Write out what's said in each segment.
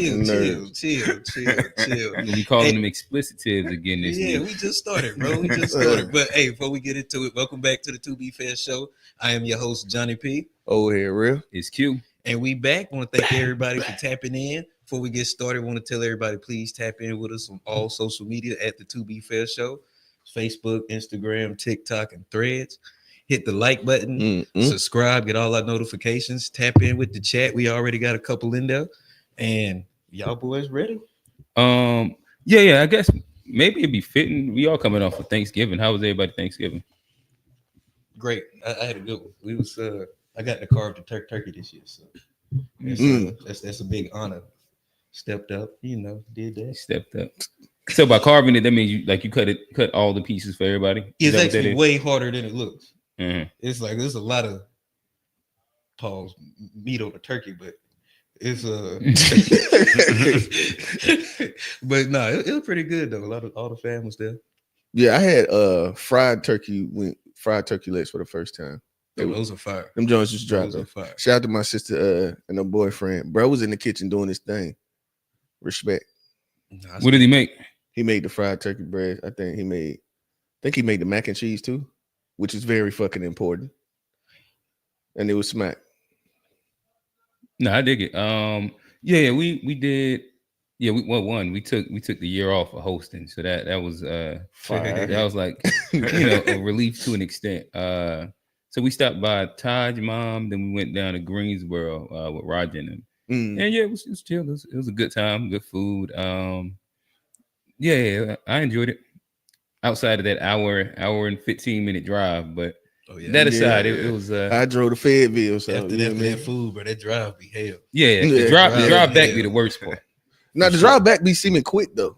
chill. We calling them explicit tips again this week. We just started, bro. We just started. But hey, before we get into it, welcome back to the To Be Fair Show. I am your host, Johnny P. Oh, here, real. It's Q. And we back. I want to thank everybody for tapping in. Before we get started, I want to tell everybody, please tap in with us on all social media at the To Be Fair Show. Facebook, Instagram, TikTok, and Threads. Hit the like button, subscribe, get all our notifications, tap in with the chat. We already got a couple in there. And y'all boys ready? Yeah. I guess maybe it'd be fitting. We all coming off of Thanksgiving. How was everybody Thanksgiving? Great. I had a good one. We was I got to carve the turkey this year, so that's a big honor. Stepped up, did that. Stepped up. So by carving it, that means you cut all the pieces for everybody. It's actually way harder than it looks. Mm-hmm. It's like there's a lot of meat on the turkey, but it's but no, it was pretty good though. All the fam was there. Yeah, I had fried turkey legs for the first time. Those are fire. Them joints just dropped. Shout out to my sister and her boyfriend. Bro was in the kitchen doing his thing. Respect. What did he make? He made the fried turkey bread. I think he made the mac and cheese too, which is very fucking important. And it was smack. No, I dig it. We did. Yeah, we took the year off of hosting, so that was fire. That was like a relief to an extent. So we stopped by Taj's mom, then we went down to Greensboro with Roger and them. And yeah, it was chill. It was a good time, good food. Yeah, I enjoyed it. Outside of that hour and 15-minute drive, but that aside, it was. I drove to Fayetteville, so after that food, but that drive be hell. Yeah, the drive back be the worst part. Now the drive back be seeming quick though.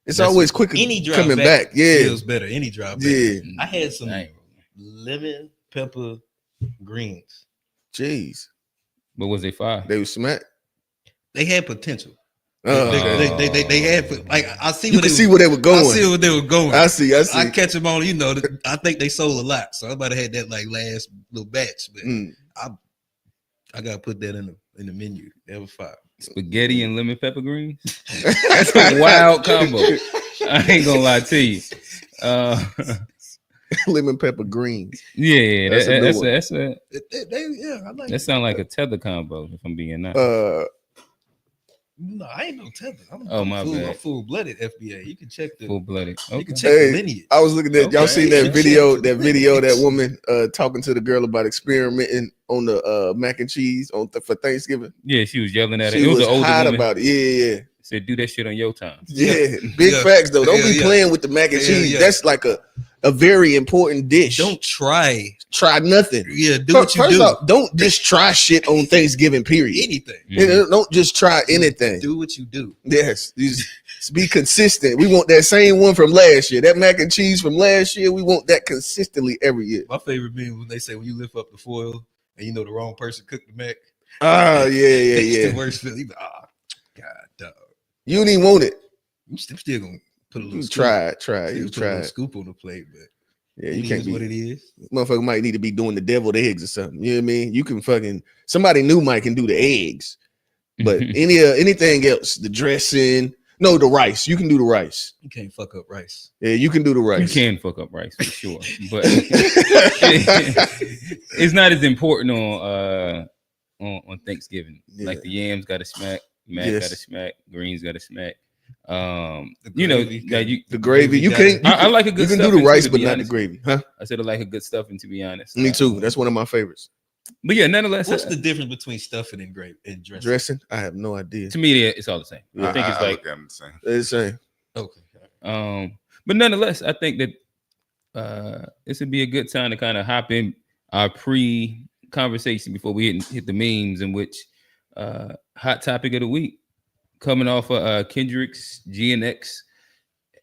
That's always quicker. Any drive coming back, yeah, feels better. Any drive back. Yeah, I had some lemon pepper greens. Jeez, but was they fire? They were smack. They had potential. They had I see. You can see where they were going. I see where they were going. I see. I catch them on. I think they sold a lot, so I might have had that like last little batch. But I gotta put that in the menu. That was fire. Spaghetti and lemon pepper greens. That's a wild combo. I ain't gonna lie to you. Lemon pepper greens. Yeah, that's a I like that sound like a tether combo. If I'm being honest. No, I ain't no tether. I'm full-blooded FBA. You can check the full-blooded. Okay. You can check the lineage. I was looking at y'all seen that video. That video, that woman talking to the girl about experimenting on the mac and cheese for Thanksgiving. Yeah, she was yelling at it. She was an older hot woman. about it. Yeah. Said, do that shit on your time. Yeah, big facts though. Don't be playing with the mac and cheese. That's like a very important dish. Don't try nothing. Yeah, do what you do. First off, don't just try shit on Thanksgiving, period. Anything. Mm-hmm. Don't just try anything. Do what you do. Yes. Just be consistent. We want that same one from last year. That mac and cheese from last year, we want that consistently every year. My favorite meme when they say when you lift up the foil and the wrong person cooked the mac. Yeah. The worst feeling. God, dog. You don't even want it. I'm still gonna put a little try it. You try a scoop on the plate, but yeah, you can't be what it is. Motherfucker might need to be doing the deviled eggs or something. You know what I mean? You can somebody new might can do the eggs, but anything else, the dressing, no, the rice. You can do the rice. You can't fuck up rice. Yeah, you can do the rice. You can fuck up rice for sure, but it's not as important on Thanksgiving. Yeah. Like the yams got to smack. Mac got to smack, greens got to smack. The gravy. You can't. I like a good. You can do the rice, but not the gravy, huh? I said I like a good stuffing. To be honest, me too. That's one of my favorites. But yeah, nonetheless, what's the difference between stuffing and dressing? Dressing? I have no idea. To me, it's all the same. I think it's like the same. It's the same. Okay. But nonetheless, I think that this would be a good time to kind of hop in our pre-conversation before we hit the memes, in which hot topic of the week coming off of Kendrick's GNX.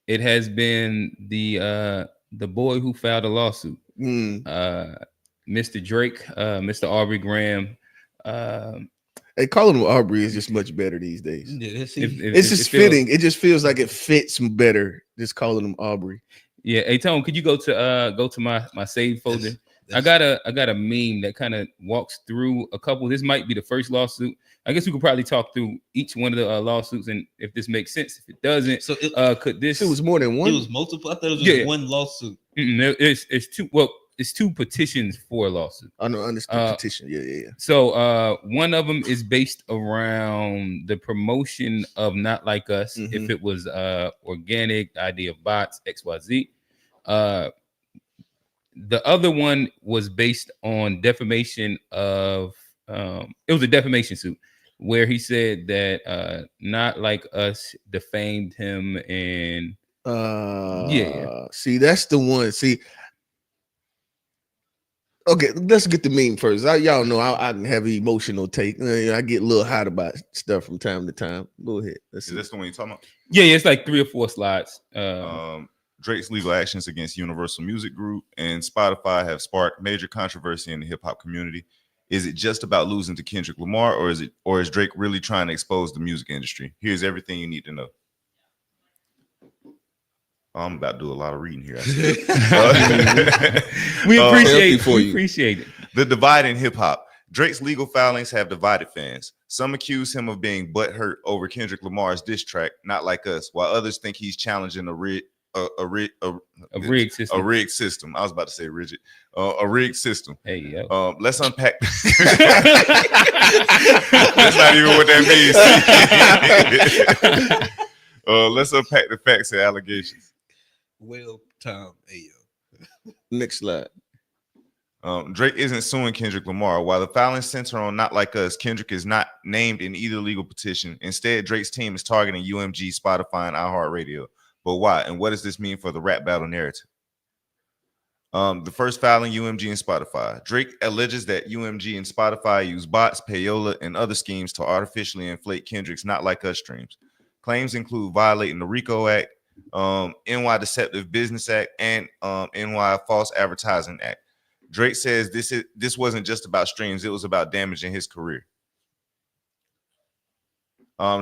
It has been the boy who filed a lawsuit, Mr. Drake, Mr. Aubrey Graham. Hey, calling him Aubrey is just much better these days. Yeah, it's just fitting. It just feels like it fits better. Just calling him Aubrey. Yeah. Hey, Tone, could you go to my save folder? I got a meme that kind of walks through a couple. This might be the first lawsuit. I guess we could probably talk through each one of the lawsuits, and if this makes sense. If it doesn't, so could this? It was more than one. It was multiple. I thought it was just one lawsuit. It's two. Well, it's two petitions for a lawsuit. I know, understood petition. Yeah. So one of them is based around the promotion of Not Like Us. If it was organic, the idea of bots, XYZ. The other one was based on defamation of it was a defamation suit where he said that Not Like Us defamed him and see, that's the one. See, okay, let's get the meme first. Y'all know I can have an emotional take. I get a little hot about stuff from time to time. Go ahead. Is this the one you're talking about? Yeah, it's like 3 or 4 slides. Drake's legal actions against Universal Music Group and Spotify have sparked major controversy in the hip hop community. Is it just about losing to Kendrick Lamar, or is Drake really trying to expose the music industry? Here's everything you need to know. I'm about to do a lot of reading here. We appreciate it. The divide in hip hop. Drake's legal filings have divided fans. Some accuse him of being butthurt over Kendrick Lamar's diss track, Not Like Us, while others think he's challenging a rigged system. A rigged system. I was about to say rigid. A rigged system. Hey, yo. Let's unpack. That's not even what that means. Let's unpack the facts and allegations. Well, Tom, hey, yo. Next slide. Drake isn't suing Kendrick Lamar. While the filings center on Not Like Us, Kendrick is not named in either legal petition. Instead, Drake's team is targeting UMG, Spotify, and iHeartRadio. But why? And what does this mean for the rap battle narrative? The first filing, UMG and Spotify. Drake alleges that UMG and Spotify use bots, payola, and other schemes to artificially inflate Kendrick's Not Like Us streams. Claims include violating the RICO Act, NY Deceptive Business Act, and NY False Advertising Act. Drake says this wasn't just about streams, it was about damaging his career.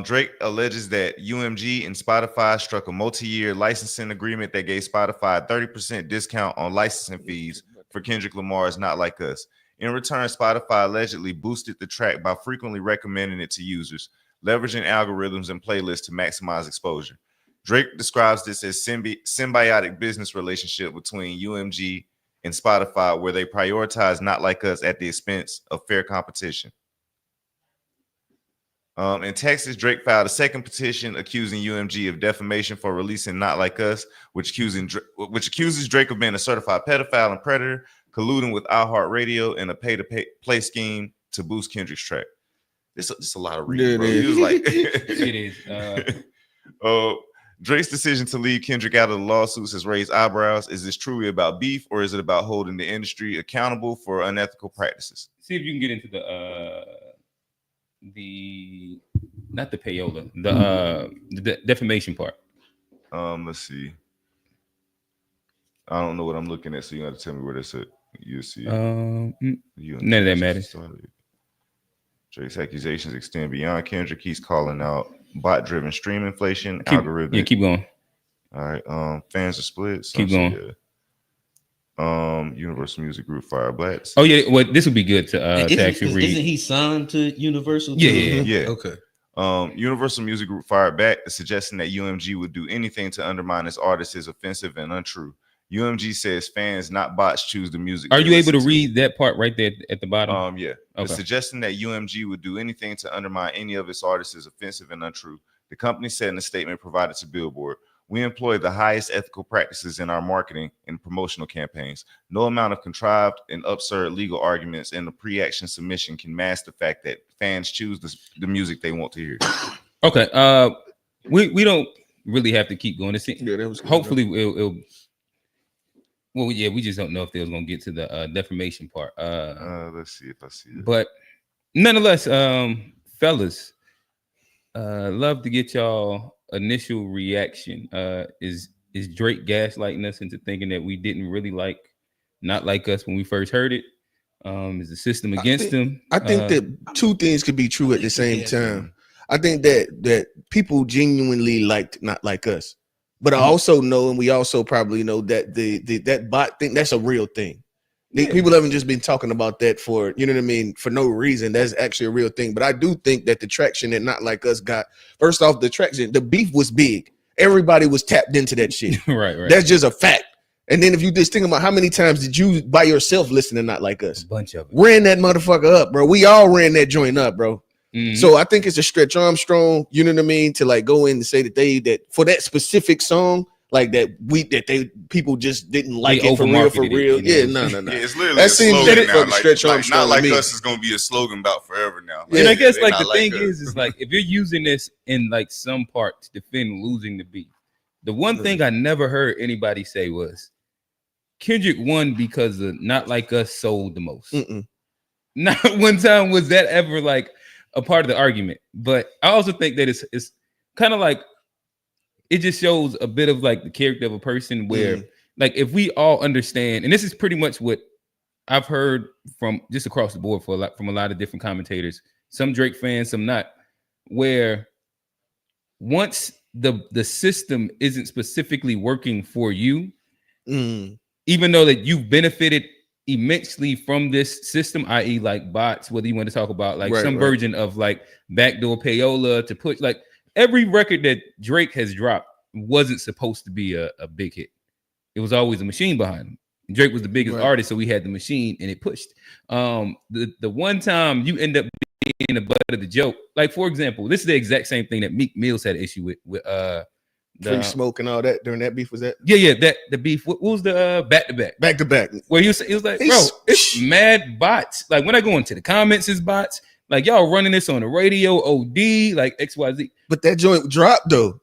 Drake alleges that UMG and Spotify struck a multi-year licensing agreement that gave Spotify a 30% discount on licensing fees for Kendrick Lamar's Not Like Us. In return, Spotify allegedly boosted the track by frequently recommending it to users, leveraging algorithms and playlists to maximize exposure. Drake describes this as symbiotic business relationship between UMG and Spotify, where they prioritize Not Like Us at the expense of fair competition. In Texas, Drake filed a second petition accusing UMG of defamation for releasing Not Like Us, which accuses Drake of being a certified pedophile and predator, colluding with iHeartRadio in a pay-to-play scheme to boost Kendrick's track. This is a lot of reading, bro. He was like, it is. Drake's decision to leave Kendrick out of the lawsuits has raised eyebrows. Is this truly about beef, or is it about holding the industry accountable for unethical practices? See if you can get into not the payola, the defamation part. Let's see. I don't know what I'm looking at, so you got to tell me where that's at. You see. None of that matters. Drake's accusations extend beyond Kendrick. He's calling out bot-driven stream inflation, algorithm. Yeah, keep going. All right. Fans are split. Keep going. Universal Music Group Fire Blacks. Oh yeah, well, this would be good to actually read. Isn't he signed to Universal? Yeah. Okay. Universal Music Group fired back, suggesting that UMG would do anything to undermine its artists is offensive and untrue. UMG says fans, not bots, choose the music. Are you able to read that part right there at the bottom? Yeah. Okay. Suggesting that UMG would do anything to undermine any of its artists is offensive and untrue. The company said in a statement provided to Billboard, "We employ the highest ethical practices in our marketing and promotional campaigns. No amount of contrived and absurd legal arguments in the pre-action submission can mask the fact that fans choose the music they want to hear." Okay. We don't really have to keep going. Hopefully it'll. Well, yeah, we just don't know if they was gonna get to the defamation part. Let's see if I see it. But nonetheless, fellas, love to get y'all initial reaction. Is Drake gaslighting us into thinking that we didn't really like Not Like Us when we first heard it? Is the system against him? I think that two things could be true at the same time. I think that people genuinely liked Not Like Us. But I also know, and we also probably know that that bot thing, that's a real thing. People haven't just been talking about that for, you know what I mean, for no reason. That's actually a real thing. But I do think that the traction that Not Like Us got, first off, the beef was big. Everybody was tapped into that shit. right. That's just a fact. And then if you just think about how many times did you by yourself listen to Not Like Us? A bunch of it. Ran that motherfucker up, bro. We all ran that joint up, bro. Mm-hmm. So I think it's a Stretch Armstrong, you know what I mean, to like go in and say that for that specific song, like people just didn't like it for real. Yeah, no. Yeah, it's literally a slogan now. Like Not Like Us is gonna be a slogan about forever now. Like, and I guess like the thing is like if you're using this in like some part to defend losing the beef, the one thing I never heard anybody say was Kendrick won because of Not Like Us sold the most. Not one time was that ever like a part of the argument. But I also think that it's kind of like it just shows a bit of like the character of a person where like if we all understand, and this is pretty much what I've heard from just across the board from a lot of different commentators, some Drake fans, some not, where once the system isn't specifically working for you, even though that you've benefited immensely from this system, i.e. like bots, whether you want to talk about like some version of like backdoor payola to push, like every record that Drake has dropped wasn't supposed to be a big hit. It was always a machine behind him. Drake was the biggest artist, so we had the machine and it pushed. The one time you end up being the butt of the joke, like for example, this is the exact same thing that Meek Mills had an issue with Free Smoke and all that during that beef. Was that the beef. What was the back to back where he was like, bro, it's mad bots. Like when I go into the comments, it's bots. Like y'all running this on the radio, OD, like XYZ. But that joint dropped though.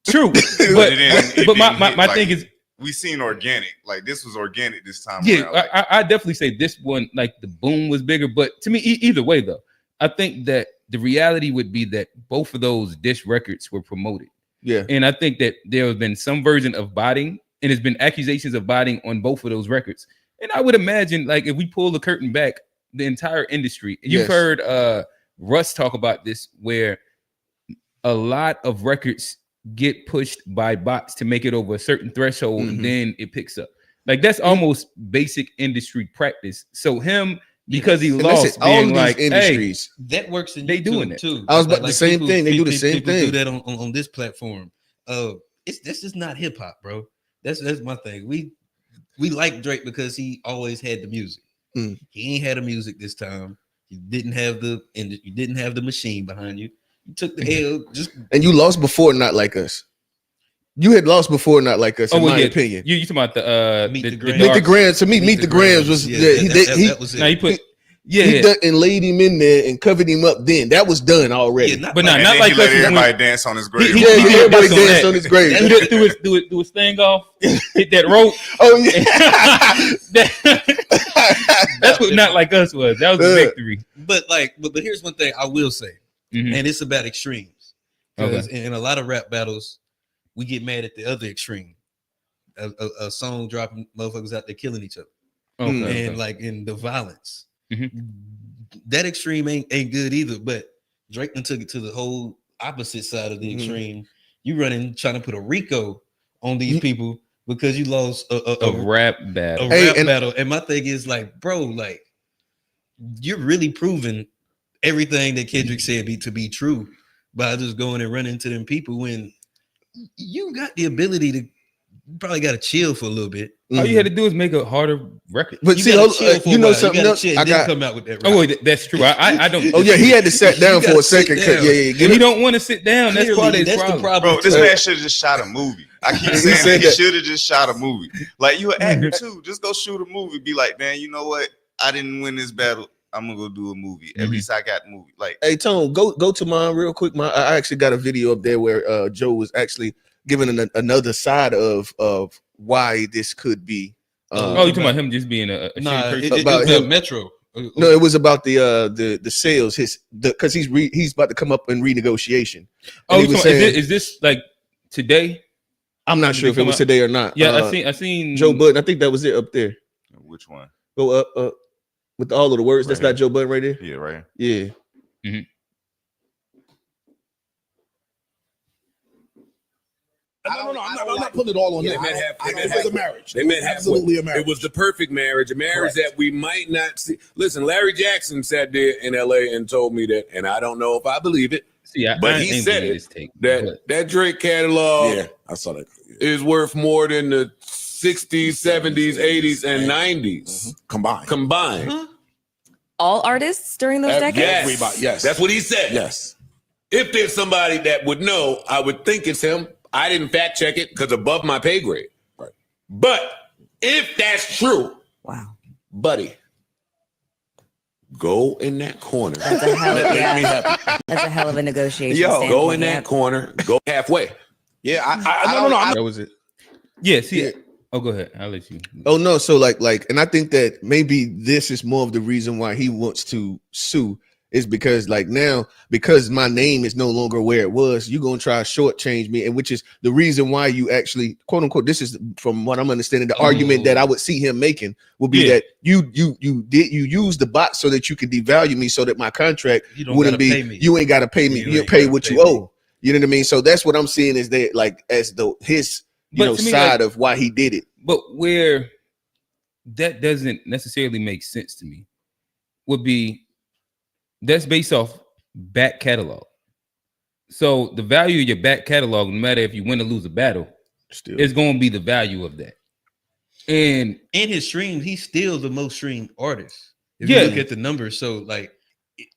True, but my thing is, we seen organic. Like this was organic this time. Yeah, around. Like, I definitely say this one, like the boom was bigger. But to me, either way though, I think that the reality would be that both of those diss records were promoted. Yeah, and I think that there have been some version of botting, and there's been accusations of botting on both of those records. And I would imagine, like, if we pull the curtain back, the entire industry. You've heard Russ talk about this, where a lot of records get pushed by bots to make it over a certain threshold, and then it picks up. Like that's almost basic industry practice. So him, because he lost, being like, industries, hey, that works in they doing it too. I was about the same thing. They do the same thing. Do that on this platform. This is not hip hop, bro. That's my thing. We like Drake because he always had the music. He ain't had the music this time. You didn't have the machine behind you. You took the L, and you lost before Not Like Us. You had lost before Not Like Us, in my opinion. You talking about the Meet the Grams. To me, Meet the Grams was that was it. Now he put he and laid him in there and covered him up. Then that was done already. Not like let everybody dance on his grave. Everybody danced on his grave. Do his thing off. Hit that rope. Oh yeah. That's what Not Like Us was. That was the victory. But here's one thing I will say, and it's about extremes. Because in a lot of rap battles, we get mad at the other extreme. A song dropping, motherfuckers out there killing each other, and like in the violence. That extreme ain't good either. But Drake took it to the whole opposite side of the extreme. You running trying to put a RICO on these people because you lost a rap battle. Battle. And my thing is like, bro, like you're really proving everything that Kendrick said to be true by just going and running to them people when you got the ability to. You probably got to chill for a little bit. All you had to do is make a harder record. But see, you know something else? I got come out with that. Oh, wait, that's true. I don't. Oh yeah, he had to sit down for a second. He don't want to sit down. That's part of his problem. Bro, this man should have just shot a movie. I keep saying he should have just shot a movie. Like you an actor too. Just go shoot a movie. Be like, man, you know what? I didn't win this battle. I'm gonna go do a movie. At least I got a movie. Like, hey Tone, go to mine real quick. I actually got a video up there where Joe was actually giving another side of why this could be. You talking about him just being a about him Metro? No, it was about the sales. Because he's about to come up in renegotiation. Is this like today? I'm not sure if it was today or not. Yeah, I seen Joe Budden. I think that was it up there. Which one? Go up with all of the words. Right. That's not Joe Budden right there. Yeah, right. Yeah. I'm not putting it all on him. It was a marriage. They met absolutely a marriage. It was the perfect marriage, a marriage that we might not see. Listen, Larry Jackson sat there in LA and told me that, and I don't know if I believe it. See, but he said that Drake catalog I saw that. is worth more than the 60s, 70s, 80s, and 90s combined. Huh? All artists during those decades? Yes. Everybody, yes. That's what he said. Yes. If there's somebody that would know, I would think it's him. I didn't fact check it because above my pay grade. Right. But if that's true, wow, buddy, go in that corner. That's a hell of, that's a hell of a negotiation. Go in that corner. Go halfway. Yeah, I that was it. Yeah, see. Yeah. Oh, go ahead. I'll let you. Oh no, so like, and I think that maybe this is more of the reason why he wants to sue is because like now, because my name is no longer where it was, you're gonna try to shortchange me, and which is the reason why you actually, quote unquote, this is from what I'm understanding, the argument that I would see him making would be that you use the bot so that you could devalue me, so that my contract wouldn't be, you ain't gotta pay me, you pay what you owe. You know what I mean? So that's what I'm seeing is that like as the his side of why he did it. But where that doesn't necessarily make sense to me would be that's based off back catalog. So the value of your back catalog, no matter if you win or lose a battle, is going to be the value of that. And in his streams, he's still the most streamed artist. If you look at the numbers, so like,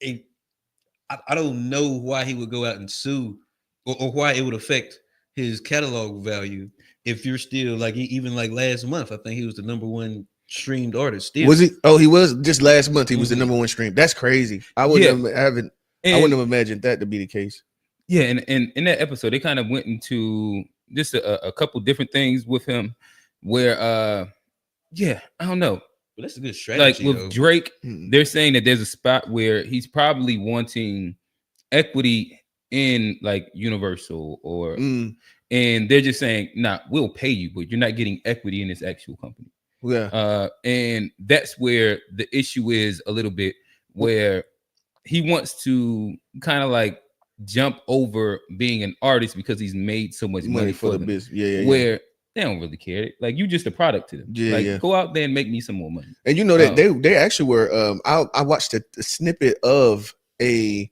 I don't know why he would go out and sue, or why it would affect his catalog value if you're still like, even like last month, I think he was the #1 streamed artist. Still. Was he? Oh, he was just last month. He was the #1 stream. That's crazy. I wouldn't have imagined that to be the case. Yeah, and in that episode, they kind of went into just a couple different things with him, where I don't know. But that's a good strategy. Like with Drake, they're saying that there's a spot where he's probably wanting equity in like Universal or and they're just saying, nah, we'll pay you, but you're not getting equity in this actual company. Yeah. And that's where the issue is a little bit, where he wants to kind of like jump over being an artist because he's made so much money for the business. Yeah. Where they don't really care. Like you just a product to them. Go out there and make me some more money. And you know that they actually were I watched a snippet of a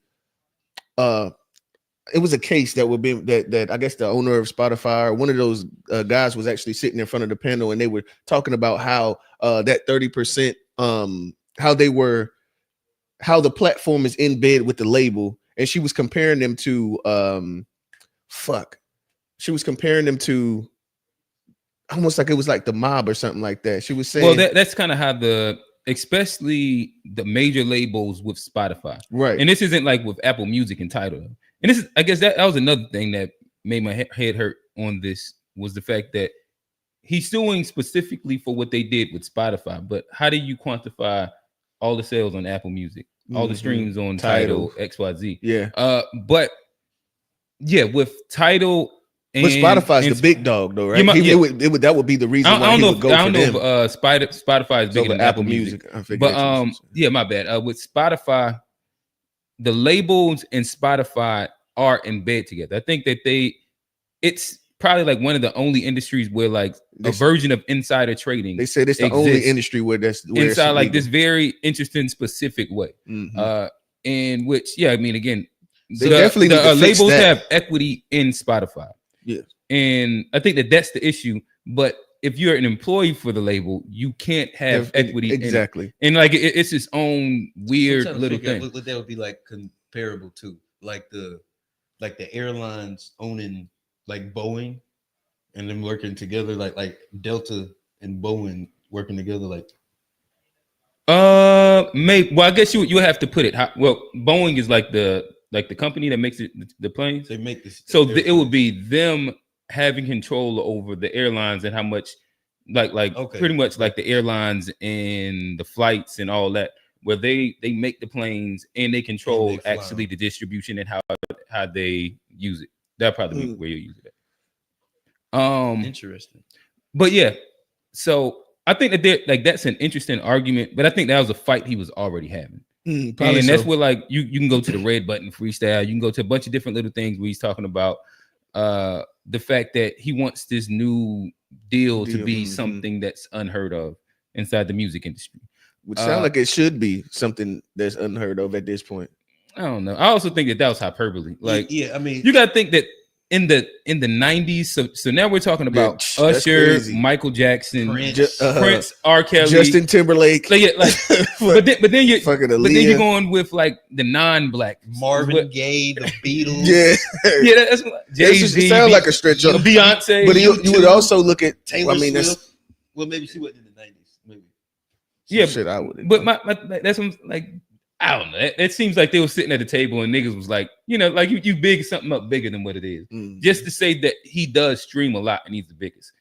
it was a case that would be that I guess the owner of Spotify or one of those guys was actually sitting in front of the panel, and they were talking about how that 30% how the platform is in bed with the label, and she was comparing them to almost like it was like the mob or something like that. She was saying, well, that's kind of how especially the major labels with Spotify, right? And this isn't like with Apple Music and Tidal. And this is, I guess that was another thing that made my head hurt on this, was the fact that he's suing specifically for what they did with Spotify. But how do you quantify all the sales on Apple Music, all the streams on Tidal, XYZ? Yeah. But yeah, with Tidal. But Spotify's the big dog, though, right? That would be the reason why he would go for them. I don't know if Spotify is bigger than Apple Music. But my bad. With Spotify, the labels and Spotify are in bed together. I think that it's probably like one of the only industries where like a version of insider trading. They said it's the only industry where that's inside like this very interesting, specific way. In which, I mean, again, they definitely the labels have equity in Spotify. Yes. And I think that that's the issue. But if you're an employee for the label, you can't have equity. Exactly. And like it's its own weird little thing. What that would be like comparable to like the airlines owning like Boeing and them working together, like Delta and Boeing working together, like. Maybe. Well, I guess you have to put it. Boeing is like the company that makes the planes. They make this. So it would be them having control over the airlines and how much, pretty much like the airlines and the flights and all that, where they make the planes and they control actually the distribution and how they use it. That'll probably be where you use it. Interesting. But yeah, so I think that that's an interesting argument, but I think that was a fight he was already having. And that's where like you can go to the Red Button freestyle, you can go to a bunch of different little things where he's talking about the fact that he wants this new deal to be something that's unheard of inside the music industry. Which sound like it should be something that's unheard of at this point. I don't know. I also think that was hyperbole. Like, yeah, I mean, you got to think that in the 90s. So now we're talking about Usher, Michael Jackson, Prince, R. Kelly, Justin Timberlake. So yeah, like, but then you're going with like the non-black Marvin Gaye, the Beatles. Yeah, that's Jay-Z. It sounds like a stretch up. Beyonce, but you would also look at Taylor Swift. Well, maybe she wasn't in the 90s. Maybe. Yeah, shit, I would. But my that's like. I don't know. It seems like they were sitting at the table and niggas was like, like you big something up bigger than what it is. Just to say that he does stream a lot and he's the biggest.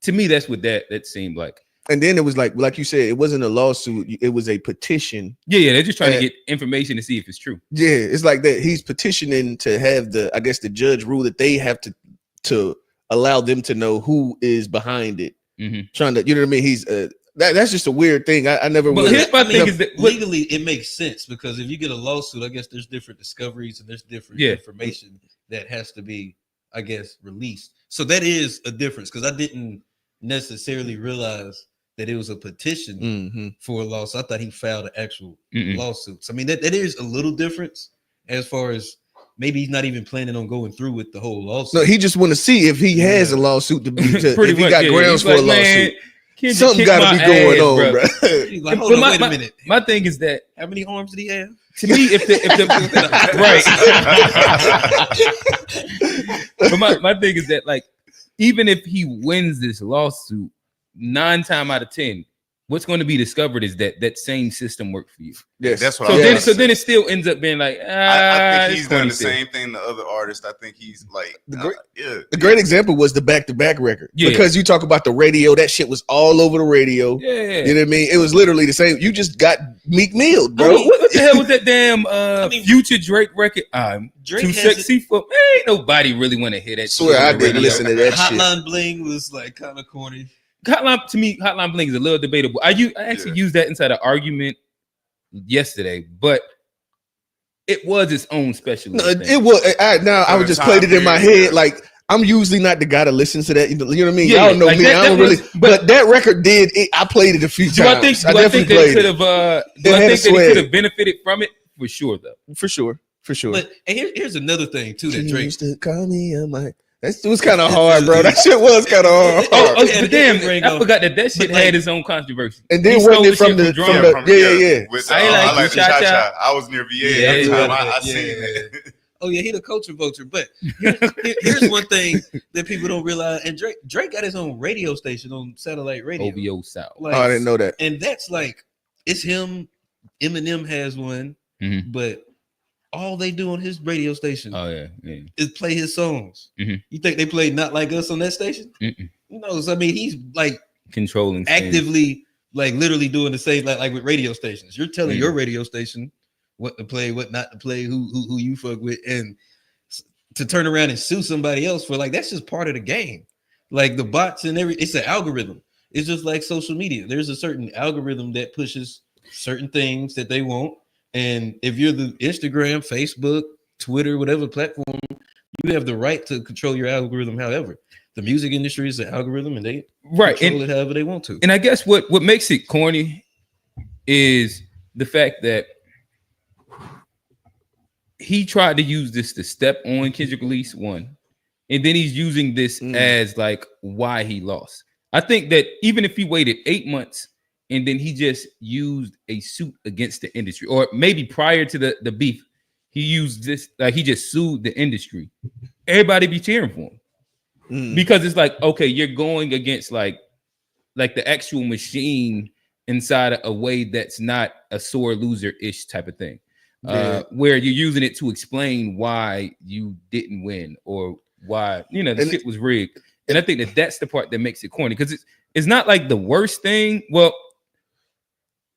To me, that's what that seemed like. And then it was like you said, it wasn't a lawsuit. It was a petition. Yeah. They're just trying to get information to see if it's true. Yeah, it's like that. He's petitioning to have the judge rule that they have to allow them to know who is behind it. Trying to, you know what I mean? He's that's just a weird thing. I never. But here's my thing: is that legally it makes sense because if you get a lawsuit, I guess there's different discoveries and there's different information that has to be, I guess, released. So that is a difference because I didn't necessarily realize that it was a petition for a lawsuit. I thought he filed an actual lawsuit. So I mean that is a little difference as far as maybe he's not even planning on going through with the whole lawsuit. No, he just want to see if he has a lawsuit to be. If he got grounds for a lawsuit. Kendrick something got to be going on, bro. Like, hold on, wait a minute. My thing is that how many arms did he have? To me, if the right. But my thing is that, like, even if he wins this lawsuit, 9 times out of 10, what's going to be discovered is that same system worked for you. Yes, that's what. So then it still ends up being like, I think he's done the same thing to other artists. I think he's like, the great example was the back-to-back record. Because you talk about the radio, that shit was all over the radio. Yeah, you know what I mean. It was literally the same. You just got Meek Mill, bro. I mean, what the hell was that damn Future Drake record? Drake Too sexy for ain't nobody really want to hear that. Swear I didn't listen to that shit. Hotline Bling was like kind of corny. Hotline Bling is a little debatable. I actually used that inside an argument yesterday, but it was its own special. No, it was. I would just played it in my head. Like, I'm usually not the guy that listens to that. You know what I mean? Y'all know like me. I don't really. But that record did. I played it a few times. I think they could have. I think they could have benefited from it for sure, though. For sure. But here's another thing too that Drake used to call me on my. It was kind of hard, bro. That shit was kind of hard. But damn, I forgot that shit had its own controversy. And then wasn't it from the With, I like the cha-cha. I was near VA every time I seen it. Oh yeah, he the culture vulture. But here's one thing that people don't realize. And Drake got his own radio station on satellite radio. OVO South. Like, I didn't know that. And that's like, it's him. Eminem has one, but all they do on his radio station is play his songs. You think they play Not Like Us on that station? No, so I mean he's like controlling actively, like literally doing the same like with radio stations. You're telling your radio station what to play, what not to play, who you fuck with, and to turn around and sue somebody else for like that's just part of the game. Like the bots and it's an algorithm. It's just like social media. There's a certain algorithm that pushes certain things that they want. And if you're the Instagram, Facebook, Twitter, whatever platform, you have the right to control your algorithm. However, the music industry is an algorithm, and they control it however they want to. And I guess what makes it corny is the fact that he tried to use this to step on Kendrick release one, and then he's using this as like why he lost. I think that even if he waited 8 months. And then he just used a suit against the industry, or maybe prior to the beef, he used this, like he just sued the industry. Everybody be cheering for him because it's like, okay, you're going against like the actual machine inside a way that's not a sore loser-ish type of thing, where you're using it to explain why you didn't win or why, the shit was rigged. And I think that's the part that makes it corny because it's not like the worst thing. Well,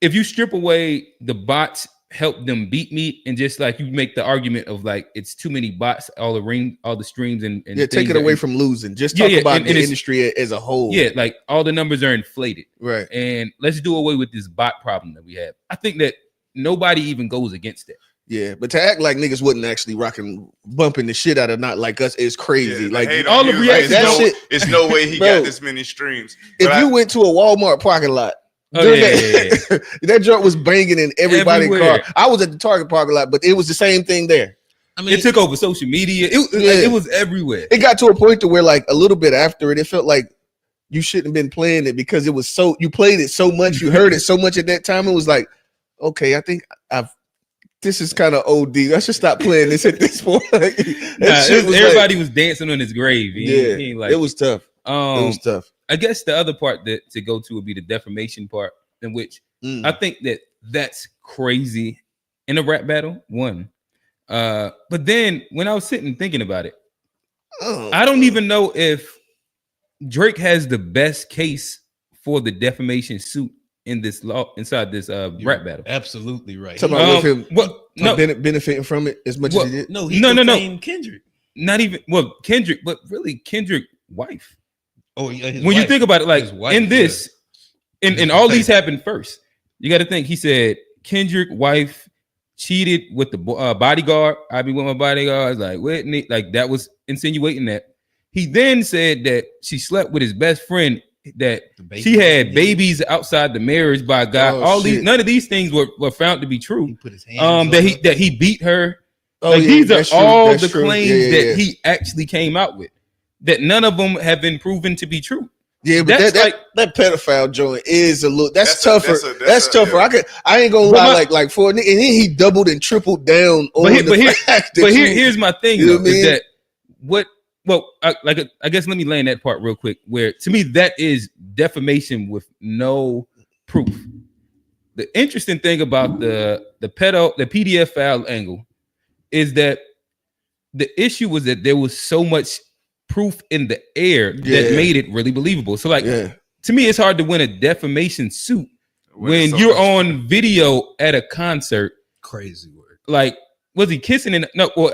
if you strip away the bots help them beat me, and just like you make the argument of like it's too many bots, all the streams and take it away from losing. Just talk about the industry as a whole. Yeah, like all the numbers are inflated, right? And let's do away with this bot problem that we have. I think that nobody even goes against that. Yeah, but to act like niggas wasn't actually bumping the shit out of Not Like Us is crazy. Yeah, like all the reactions, that shit. It's no way he Bro, got this many streams. If you went to a Walmart parking lot, that joint was banging in everybody's car. I was at the Target parking lot, but it was the same thing there. I mean, it took over social media. It was everywhere. It got to a point to where, like, a little bit after it felt like you shouldn't have been playing it because it was so, you played it so much, you heard it so much at that time. It was like, okay, I think this is kind of OD. I should stop playing this at this point. Everybody was dancing on his grave. It was tough. It was tough. I guess the other part that to go to would be the defamation part, in which I think that's crazy in a rap battle. One, but then when I was sitting thinking about it, I don't even know if Drake has the best case for the defamation suit in this law inside this rap battle. Absolutely right. Talking about with him benefiting from it as much as he did. No, Kendrick. Not even Kendrick, but really Kendrick wife. Oh yeah. When you think about it, like in this, and all these happened first. You got to think. He said Kendrick wife cheated with the bodyguard. I be with my bodyguard. Like Whitney, like that was insinuating that. He then said that she slept with his best friend. That she had babies outside the marriage by God. None of these things were found to be true. He put his hands that he beat her. These are all the claims that he actually came out with. That none of them have been proven to be true. Yeah, but that pedophile joint is a little. That's tougher. That's tougher. Yeah. I ain't gonna lie. Like for and then he doubled and tripled down on the fact. But here's my thing. You know though, is that what? Well, I guess let me land that part real quick. Where to me that is defamation with no proof. The interesting thing about the PDF file angle is that the issue was that there was so much proof in the air that made it really believable. So to me, it's hard to win a defamation suit when you're on video at a concert. Crazy word. Like, was he kissing? I know for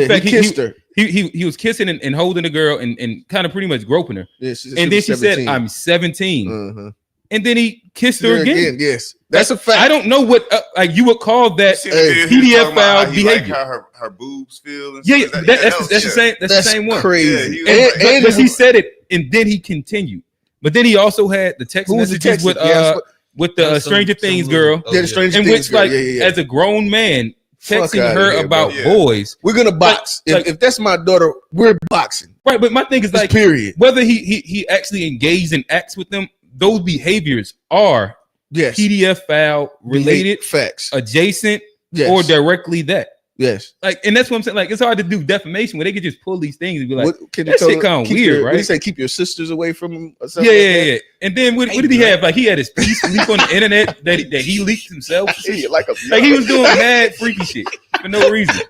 a fact he kissed her. He was kissing and holding the girl and kind of pretty much groping her. Yeah, and then she 17. Said, "I'm 17." And then he kissed her again. Yes, that's a fact. I don't know what like you would call that PDF file behavior. Like how her boobs feel. And that's the same. That's the same one. Crazy. And he said it, and then he continued. But then he also had the text messages with the Stranger Things girl. Yeah, the Stranger Things which, girl. Like, as a grown man, texting her about boys. We're gonna box. If that's my daughter, we're boxing. Right, but my thing is like, period. Whether he actually engaged and acts with them, those behaviors are PDF file related, facts, adjacent, or directly that. Yes. Like, and that's what I'm saying. Like, it's hard to do defamation where they could just pull these things and be like, that shit kind of weird, right? What did he say? Keep your sisters away from him or something? Yeah. And then what did he have? Like, he had his piece leak on the internet that he leaked himself. like he was doing mad freaky shit for no reason.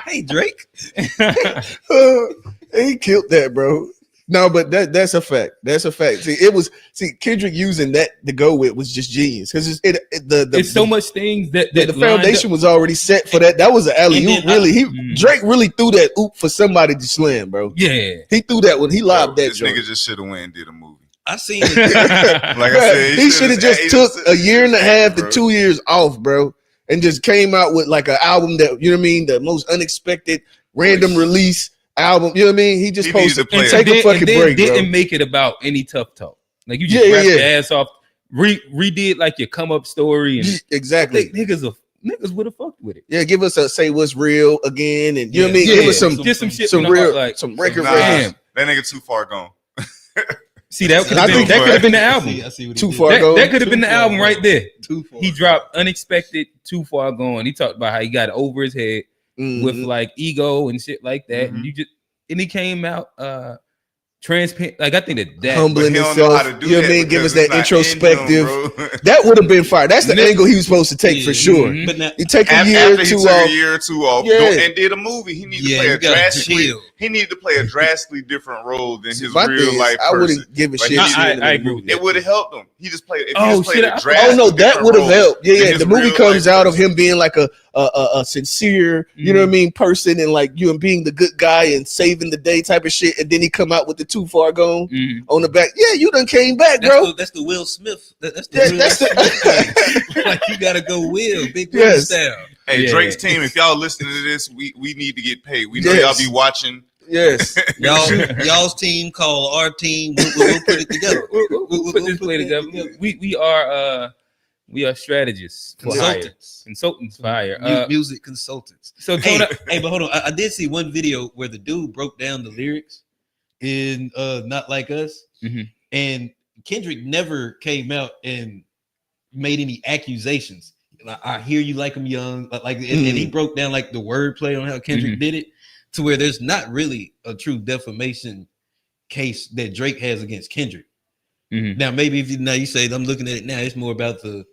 Hey, Drake. He killed that, bro. No, but that's a fact. That's a fact. See, Kendrick using that to go with was just genius because it's so much things that the foundation was already set for that. That was an alley oop. Really, Drake really threw that oop for somebody to slam, bro. Yeah, he threw that when he lobbed that. This nigga just should have went and did a movie. I seen it. Like I said, he should have just took a year and a half to 2 years off, bro, and just came out with like an album that the most unexpected random release album. You know what I mean? He just posted and take a fucking break. Didn't make it about any tough talk. Like you just rapped your ass off, redid like your come up story, and exactly. Niggas would have fucked with it. Yeah, give us a say what's real again, and you know what I mean. Give us some shit, some real, like some record. That nigga too far gone. See, that could have been the album. Too far gone. That could have been the album right there. He dropped Unexpected, Too Far Gone. He talked about how he got over his head with like ego and shit like that. And he came out transparent. Like I think that humbling himself. You know what I mean? Give us that introspective. That would have been fire. That's the angle he was supposed to take for sure. Mm-hmm. But now, you take a year or two off. And did a movie. He needed to play a drastically. He needed to play a drastically different role than his real life person. I wouldn't give a shit. I agree with that. It would have helped him. He just played. Oh no, that would have helped. Yeah. The movie comes out of him being like a sincere, you know what I mean, person, and like you and being the good guy and saving the day type of shit, and then he come out with the Too Far Gone on the back. Yeah, you done came back, bro. That's the Will Smith. That's the like you gotta go Will, big Will style. Hey, Yeah. Drake's team, if y'all listening to this, we need to get paid. We know y'all be watching. Yes. Y'all's team call our team. We'll put it together. We'll put this play together. We are strategists for hire. Consultants for hire. Music consultants. So Hey, but hold on. I did see one video where the dude broke down the lyrics in Not Like Us. Mhm. And Kendrick never came out and made any accusations. Like, I hear you like him young. And he broke down like the wordplay on how Kendrick did it to where there's not really a true defamation case that Drake has against Kendrick. Now, maybe if you say I'm looking at it now, it's more about the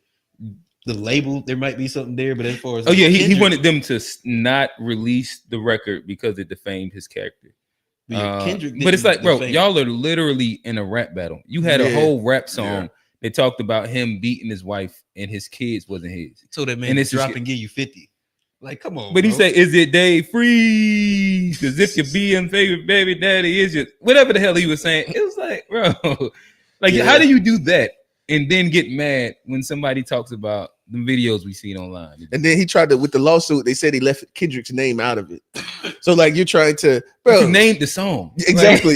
label. There might be something there, but as far as he wanted them to not release the record because it defamed his character. Kendrick, but it's like, bro, y'all are literally in a rap battle. You had a whole rap song that talked about him beating his wife and his kids wasn't his. So that man drop and give you 50. Like, come on. But he said, "Is it Dave Freeze? Because if your BM favorite baby daddy is your whatever the hell he was saying." It was like, bro, like, how do you do that and then get mad when somebody talks about the videos we seen online? And then he tried to, with the lawsuit, they said he left Kendrick's name out of it. So like you're trying to, bro, you named the song exactly.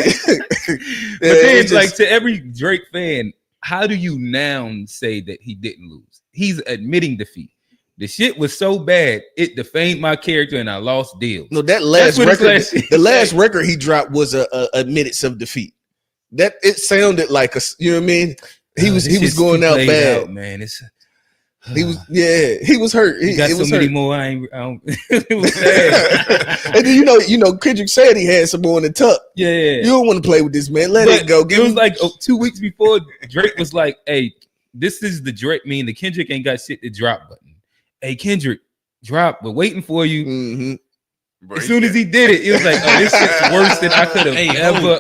But then, like, to every Drake fan, how do you now say that he didn't lose? He's admitting defeat. The shit was so bad, it defamed my character and I lost deals. No, that last record, the last record he dropped was a admittance of defeat. That it sounded like a, you know what I mean? He was going out bad, out, man. He was hurt. He got so many more. It was sad. And then you know, Kendrick said he had some more in the tuck. Yeah, you don't want to play with this man. Let it go. It was like 2 weeks before Drake was like, "Hey, this is the Drake. The Kendrick ain't got shit to drop button. Hey, Kendrick, drop. We're waiting for you." Mm-hmm. As soon as he did it, it was like, "Oh, this shit's worse than I could have ever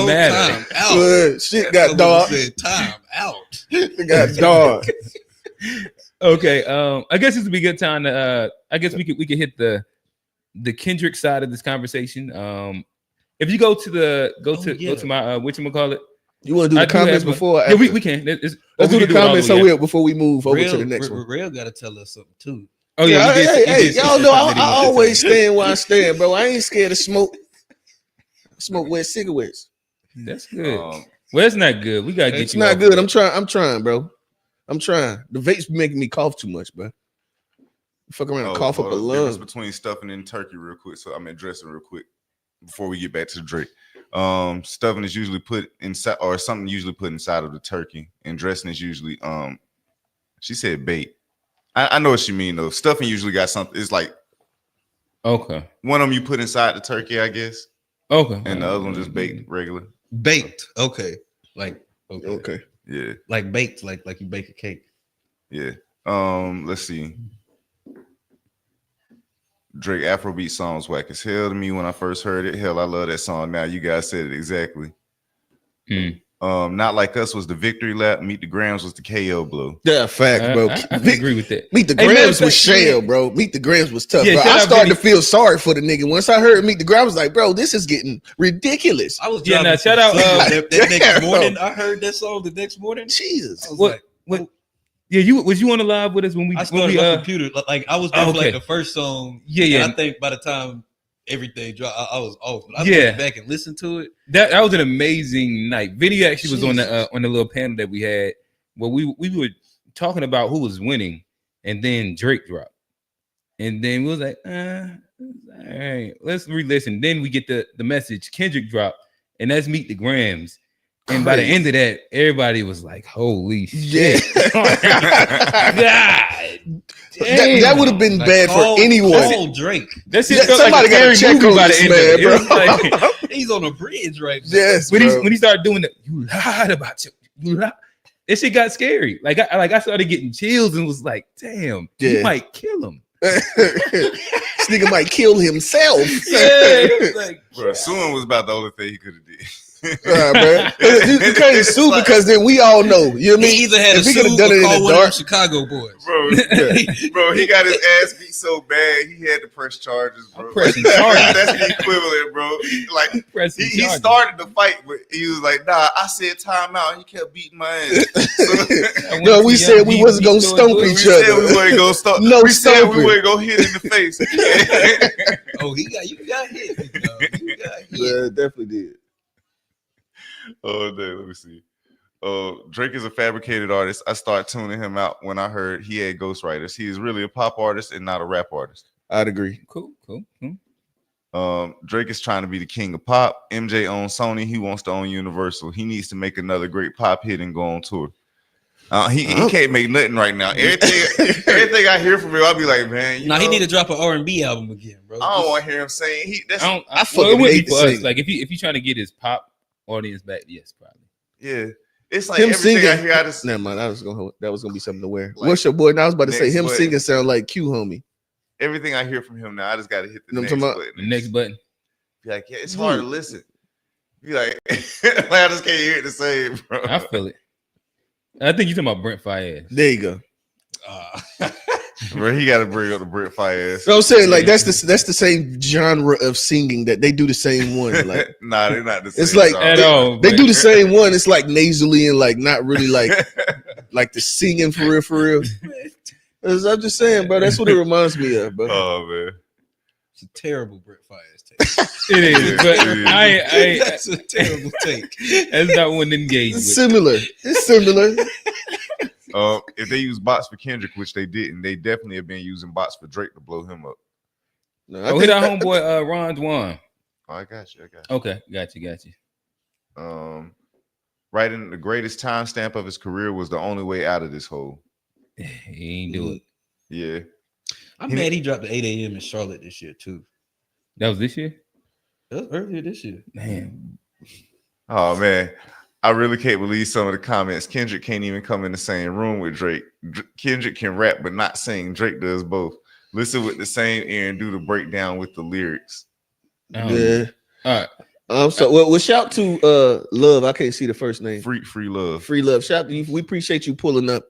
imagined." Time out. Shit got dark. Time out. It got dark. Okay, I guess this would be a good time to. I guess we could hit the Kendrick side of this conversation. If you go to my whatchamacallit. You want to do the comments before? Yeah, we can. Let's do the comments before we move over to the next one. Real got to tell us something too. Oh yeah, hey, y'all know I always stand where I stand, bro. I ain't scared of smoke. I smoke wet cigarettes. That's good. Well, it's not good. We gotta get you. It's not good. I'm trying, bro. I'm trying. The vape's making me cough too much, bro. Fuck around and cough up a lung. Difference between stuffing and turkey, real quick. So I'm addressing real quick before we get back to the Drake. Stuffing is usually put inside, or something usually put inside of the turkey, and dressing is usually she said bait. I know what she mean though. Stuffing usually got something. It's like okay. One of them you put inside the turkey, I guess. Okay. And the other one just baked regular. Baked. Okay. Like okay. Yeah. Like baked, like you bake a cake. Yeah. Let's see. Drake Afrobeat songs whack as hell to me when I first heard it. Hell, I love that song. Now you guys said it exactly. Not Like Us was the victory lap. Meet the Grams was the KO blow. Yeah, fact, bro. I agree with that. Meet the Grams was shell, bro. Meet the Grams was tough, bro. I started to feel sorry for the nigga. Once I heard Meet the Grams, I was like, bro, this is getting ridiculous. I was shout out that next morning. I heard that song the next morning. Jesus. What? Yeah, was you on the live with us when we? I started my computer. Like I was there for like the first song. Yeah. I think by the time everything dropped, I was off. But I went back and listened to it. That was an amazing night. Video actually was on the little panel that we had where we were talking about who was winning, and then Drake dropped, and then we was like, all right, let's re-listen. Then we get the message Kendrick dropped, and that's Meet the Grams. And by the end of that, everybody was like, "Holy shit!" God, that would have been bad for anyone. Call Drake. That shit felt somebody like got to check on this man, bro. Like, he's on a bridge right now. Yes, when he started doing that, you lied about you lied. That shit got scary. Like I started getting chills and was like, "Damn, you might kill him." This nigga might kill himself. Yeah, like, bro, suing was about the only thing he could have did. bro. You can't sue like, because then we all know. You know what I mean? He either had If to he could sue have done or it in call the one of them dark, Chicago boys. bro, he got his ass beat so bad he had to press charges, bro. I'm pressing charges. That's the equivalent, bro. Like Pressing he charges. started the fight, but he was like, "Nah, I said timeout." He kept beating my ass. So, no, we said we wasn't gonna stomp we each said we other. wasn't gonna stop. No we said stomping. we wasn't gonna hit in the face. Oh, you got hit. You got hit. Yeah, definitely did. Oh, damn, let me see. Drake is a fabricated artist. I started tuning him out when I heard he had ghostwriters. He is really a pop artist and not a rap artist. I'd agree. Cool. Drake is trying to be the king of pop. MJ owns Sony. He wants to own Universal. He needs to make another great pop hit and go on tour. He can't make nothing right now. Everything I hear from him, I'll be like, man. He need to drop an R&B album again, bro. I don't want to hear him saying I fucking hate for to us. sing. Like if you trying to get his pop audience back, yes, probably. Yeah, it's like Him everything singing. I hear. I just Never mind. That was gonna be something to wear. Like, What's your boy? Now I was about to say next him button. singing sound like Q, homie. everything I hear from him now, I just got to hit the You know next what I'm talking button. The next button. Be like, yeah, it's hard to listen. Be like, like, I just can't hear it the same, bro. I feel it. I think you're talking about Brent Fayez. There you go. Bro, he got to bring up the Brent Fayez. So I'm saying like that's the same genre of singing that they do the same one. Like Nah, they're not the same. it's like genre. At all. they do the same one. It's like nasally and like not really like the singing for real, for real. I'm just saying, bro. That's what it reminds me of, bro. Oh man, It's a terrible Brett Fayez take. It is, but That's a terrible take. that's not one to engage It's with. similar. It's similar. if they use bots for Kendrick, which they didn't, they definitely have been using bots for Drake to blow him up. No, Oh, hit our homeboy Ron Dwan. Oh, I got you. Okay, got you. Writing the greatest timestamp of his career was the only way out of this hole. He ain't do it. Yeah. I'm mad he dropped the 8 a.m. in Charlotte this year too. That was this year? That was earlier this year. Man. Oh man, I really can't believe some of the comments. Kendrick can't even come in the same room with Drake. Kendrick can rap but not sing. Drake does both. Listen with the same ear and do the breakdown with the lyrics. Yeah. All right. So well shout to Love. I can't see the first name. Free love. Free Love. Shout to you. We appreciate you pulling up.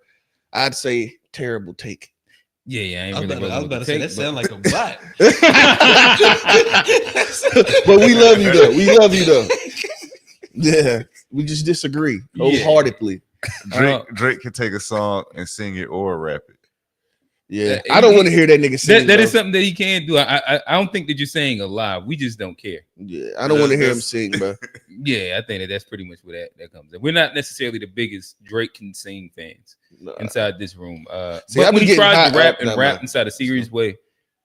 I'd say terrible take. Yeah, I ain't I really was about to say that sound like a bot. But we love you though. We love you though. Yeah. We just disagree wholeheartedly. Drake can take a song and sing it or rap it. Yeah. I don't want to hear that nigga sing. That is something that he can do. I don't think that you're saying a lie. We just don't care. Yeah. I don't want to hear him sing, bro. Yeah, I think that's pretty much where that comes in. We're not necessarily the biggest Drake can sing fans inside this room. See, but I be when he getting tries to hot rap inside a serious way,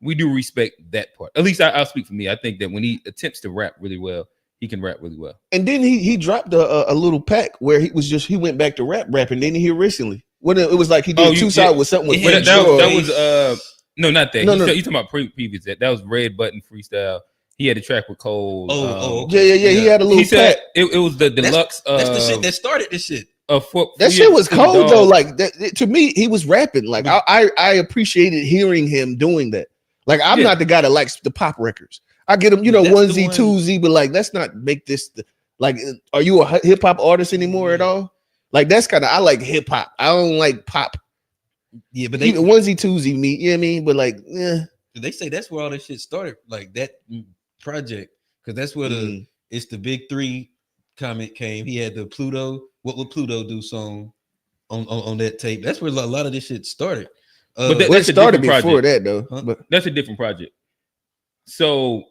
we do respect that part. At least I'll speak for me. I think that when he attempts to rap really well, he can rap really well. And then he dropped a little pack where he went back to rapping. Didn't he hear recently? When it was like he did two side with something with that was no, not that. You talking about previous that was Red Button Freestyle. He had a track with Cole. Yeah. He had a little pack. It was the deluxe. That's the shit that started this shit. That shit was cold though. Like that to me, he was rapping. Like I appreciated hearing him doing that. Like I'm not the guy that likes the pop records. I get him, onesie, twosie, but like let's not make this like. Are you a hip hop artist anymore at all? Like that's kind of I like hip hop. I don't like pop. Yeah, but they onesie, twosie, me. You know what I mean? But like, yeah. They say that's where all this shit started. Like that project, because that's where it's the Big Three comment came. He had the Pluto. What would Pluto do song on that tape? That's where a lot of this shit started. But that started before that though. Huh? But that's a different project. So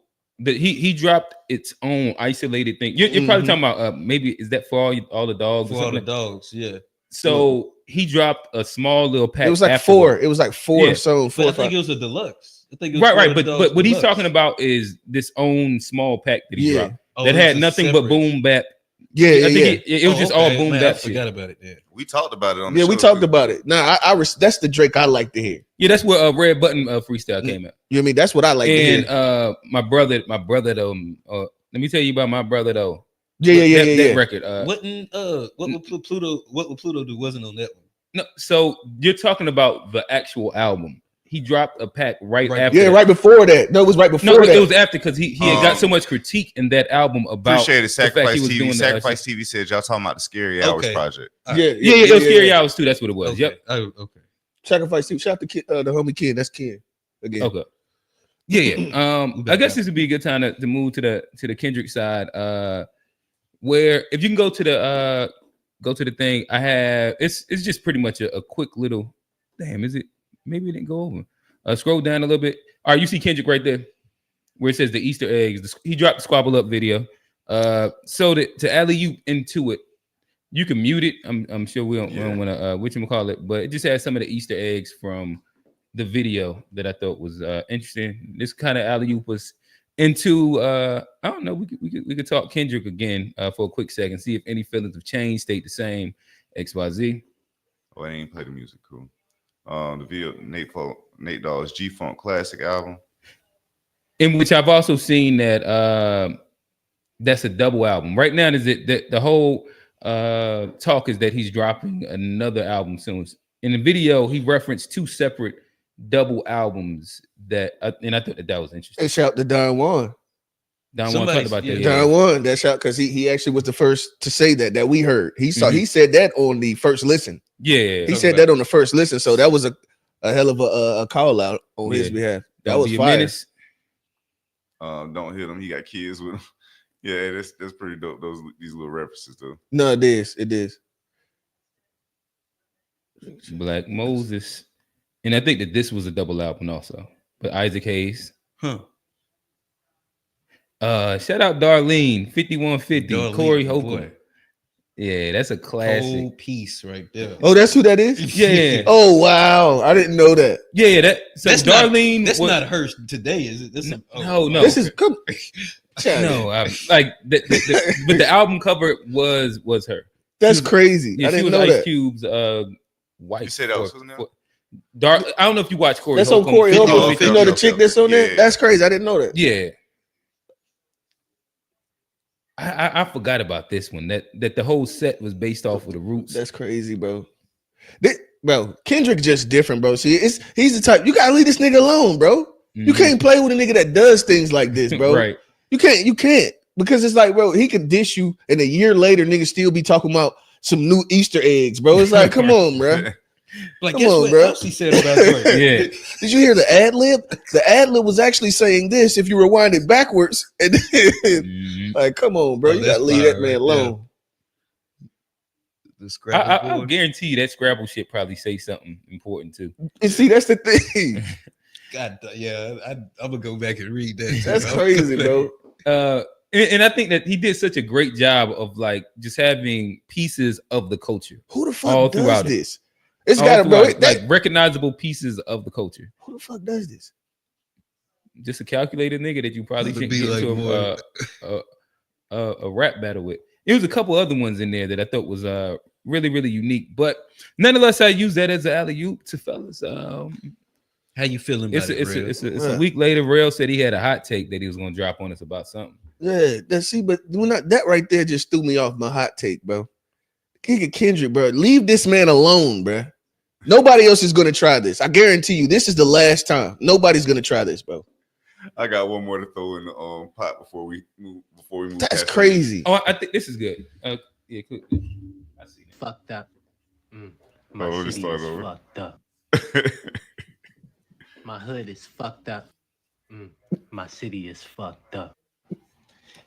he dropped its own isolated thing. You're probably talking about maybe is that for all the dogs? For all the dogs, yeah. So he dropped a small little pack. It was like four. It was like four. So I think it was a deluxe. I think it was right. But what he's talking about is this own small pack that he dropped that had nothing but boom bap. Yeah, it was just all boom bap. I forgot about it. Yeah, we talked about it on the show. We talked about it. Nah, that's the Drake I like to hear. Yeah, that's where Red Button freestyle came out. You know what I mean? That's what I like to hear. And my brother though. Let me tell you about my brother though. Yeah. That record. What would Pluto do? Wasn't on that one. No, so you're talking about the actual album. he dropped a pack right after. Yeah, that. right before that. No, it was right before No, that. it was after because he had got so much critique in that album about Appreciate it. the fact Sacrifice he was TV. doing Sacrifice TV said y'all talking about the Scary Hours Okay. project. Yeah, it was Scary Hours too. That's what it was. Okay. Yep. Oh, okay. Sacrifice TV. Shout out to the homie Ken. That's Ken again. Okay. Yeah. I guess this would be a good time to move to the Kendrick side. Where if you can go to the thing, I have it's just pretty much a quick little. Damn, is it? Maybe it didn't go over. Scroll down a little bit. All right, you see Kendrick right there, where it says the Easter eggs. He dropped the Squabble Up video. So to alley you into it, you can mute it. I'm sure we don't want to whatchamacallit, but it just has some of the Easter eggs from the video that I thought was interesting. This kind of alley oop was into I don't know. We could talk Kendrick again for a quick second, see if any feelings have changed, stayed the same. XYZ. Oh, I ain't play the music. Cool. The video Nate Dogg's G-Funk Classic album, in which I've also seen that that's a double album. Right now, is it that the whole talk is that he's dropping another album soon. In the video, he referenced two separate double albums and I thought that was interesting. And shout to Don Juan. Don Juan talked about that. Don Juan, that shout because he actually was the first to say that we heard. He said that on the first listen. Yeah, he said that on the first listen. So that was a hell of a call out on his behalf. That was fire. Don't hit him. He got kids with him. Yeah, that's pretty dope. These little references though. No, it is. Black Moses, and I think that this was a double album also. But Isaac Hayes, huh? Shout out Darlene 5150 Corey Holcomb. Boy. Yeah, that's a classic whole piece right there. Oh, that's who that is. Yeah. Oh wow, I didn't know that. Yeah, that's Darlene. That's not her today, is it? No. This is no. But the album cover was her. That's crazy. Yeah, I didn't she was know Ice that. Cube's wife. You said that was who now? I don't know if you watch Corey. That's Holcomb. on Corey Holcomb. Oh, You know the chick that's on there? That's crazy. I didn't know that. Yeah. I forgot about this one. That the whole set was based off of the Roots. That's crazy, bro. Bro, Kendrick just different, bro. See, he's the type you gotta leave this nigga alone, bro. You can't play with a nigga that does things like this, bro. Right. You can't because it's like, bro, he could dish you, and a year later, niggas still be talking about some new Easter eggs, bro. It's like, come on, bro. Like, come guess on, what bro. else he said about Drake? Yeah. Did you hear the ad lib? The ad lib was actually saying this if you rewind it backwards. And then, like, come on, bro. You gotta leave that man alone. The Scrabble I'll guarantee you that Scrabble shit probably say something important too. And see, that's the thing. God, yeah, I'm gonna go back and read that. That's crazy, bro. And I think that he did such a great job of like just having pieces of the culture. Who the fuck all does throughout this? It's got to, bro. Like recognizable pieces of the culture. Who the fuck does this? Just a calculated nigga that you probably shouldn't get like into a rap battle with. It was a couple other ones in there that I thought was really, really unique. But nonetheless, I use that as an alley-oop to fellas. How you feeling about it's a week later. Rail said he had a hot take that he was going to drop on us about something. Yeah, but that right there just threw me off my hot take, bro. Kendrick, bro, leave this man alone, bro. Nobody else is going to try this. I guarantee you, this is the last time. Nobody's going to try this, bro. I got one more to throw in the pot before we move. That's crazy. Oh, I think this is good. Yeah, cool. I see. Fucked up. My city is fucked up. My hood is fucked up. My city is fucked up.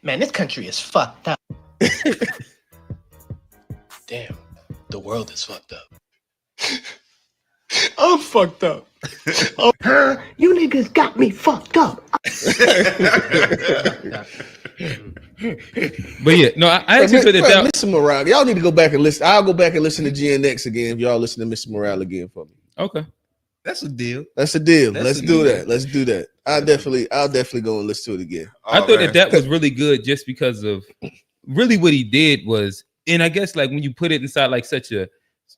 Man, this country is fucked up. Damn, the world is fucked up. I'm fucked up. You niggas got me fucked up. But yeah, no, I actually feel that Mr. Morale, y'all need to go back and listen. I'll go back and listen to GNX again if y'all listen to Mr. Morale again for me. Okay, that's a deal. That's a deal. Let's do that. I'll definitely go and listen to it again. I thought that was really good just because of really what he did was, and I guess like when you put it inside like such a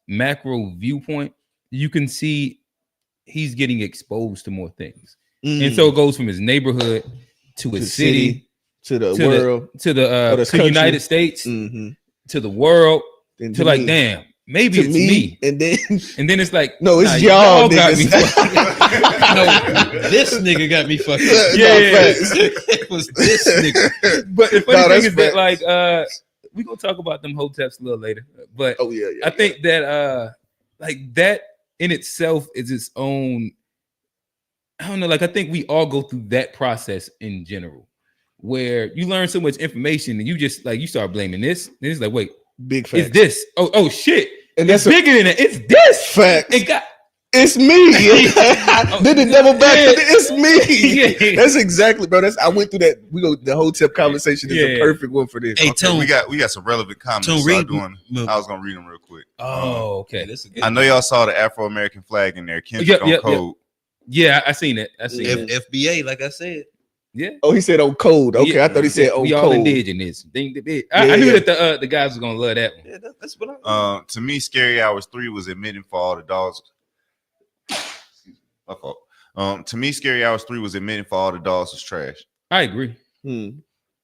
macro viewpoint, you can see he's getting exposed to more things. And so it goes from his neighborhood to his city, to the world, to the United States, to the world, to like, damn, maybe to it's me, me. and then it's like, no, it's nah, y'all got me. niggas. No, this nigga got me fucked up. Yeah. It was this nigga. But the funny No, thing that's is that, facts. like, we gonna talk about them hoteps a little later. But Oh yeah, I think that like that in itself is its own. I don't know. Like I think we all go through that process in general, where you learn so much information and you just like you start blaming this. And it's like, wait, big facts. it's this. Oh shit. And It's that's bigger than it. It's this. Facts. It got. It's me. Then the double back. Yeah. It's me. Yeah. That's exactly, bro. I went through that. The whole tip conversation is a perfect one for this. Hey, Okay, Tone, we got some relevant comments. Tone, So read. I was gonna read them real quick. Oh, okay. That's a good I know y'all saw the Afro-American flag in there. Kendrick Yep, on yep, code. Yeah, I seen it. I seen it. FBA, like I said. Yeah. Oh, he said on code. Okay, Yeah. I thought he said on We all code. indigenous. I knew that the guys was gonna love that one. Yeah, that's what I To me, Scary Hours 3 was admitting for all the dogs. My fault. To me, Scary Hours 3 was admitting for all the dogs was trash. I agree. Hmm.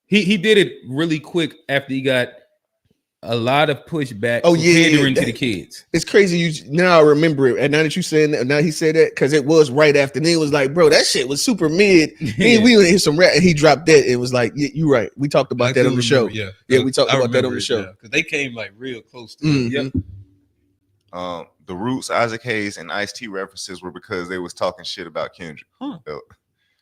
He did it really quick after he got a lot of pushback. Oh, for yeah, pandering to that- the kids. It's crazy. Now I remember it, and now that you saying that, now he said that because it was right after. And then it was like, bro, that shit was super mid. Yeah. We hit some rap, and he dropped that. And it was like, yeah, you're right. We talked about that on the show. Yeah, we talked about that on the show. because they came like real close to Mhm. Yep. The Roots, Isaac Hayes, and Ice-T references were because they was talking shit about Kendrick. Huh.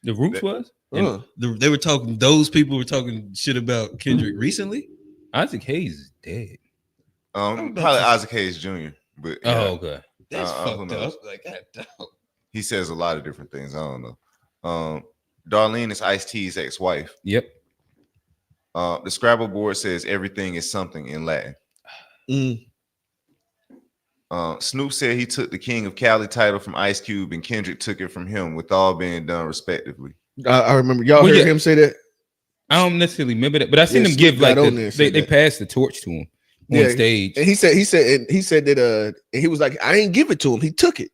The Roots was Huh. They were talking. Those people were talking shit about Kendrick recently. Isaac Hayes is dead. Probably Isaac Hayes Jr. But yeah, Oh, okay. That's who fucked knows? up. Like, God damn. he says a lot of different things. I don't know. Darlene is Ice-T's ex-wife. Yep. The Scrabble board says everything is something in Latin. Mm. Snoop said he took the King of Cali title from Ice Cube and Kendrick took it from him, with all being done respectively. I remember y'all Well, heard yeah. him say that. I don't necessarily remember that, but I seen Yeah, them Snoop give like got on there and said they that. passed the torch to him on Yeah. stage. And he said that and he was like, I ain't give it to him. He took it,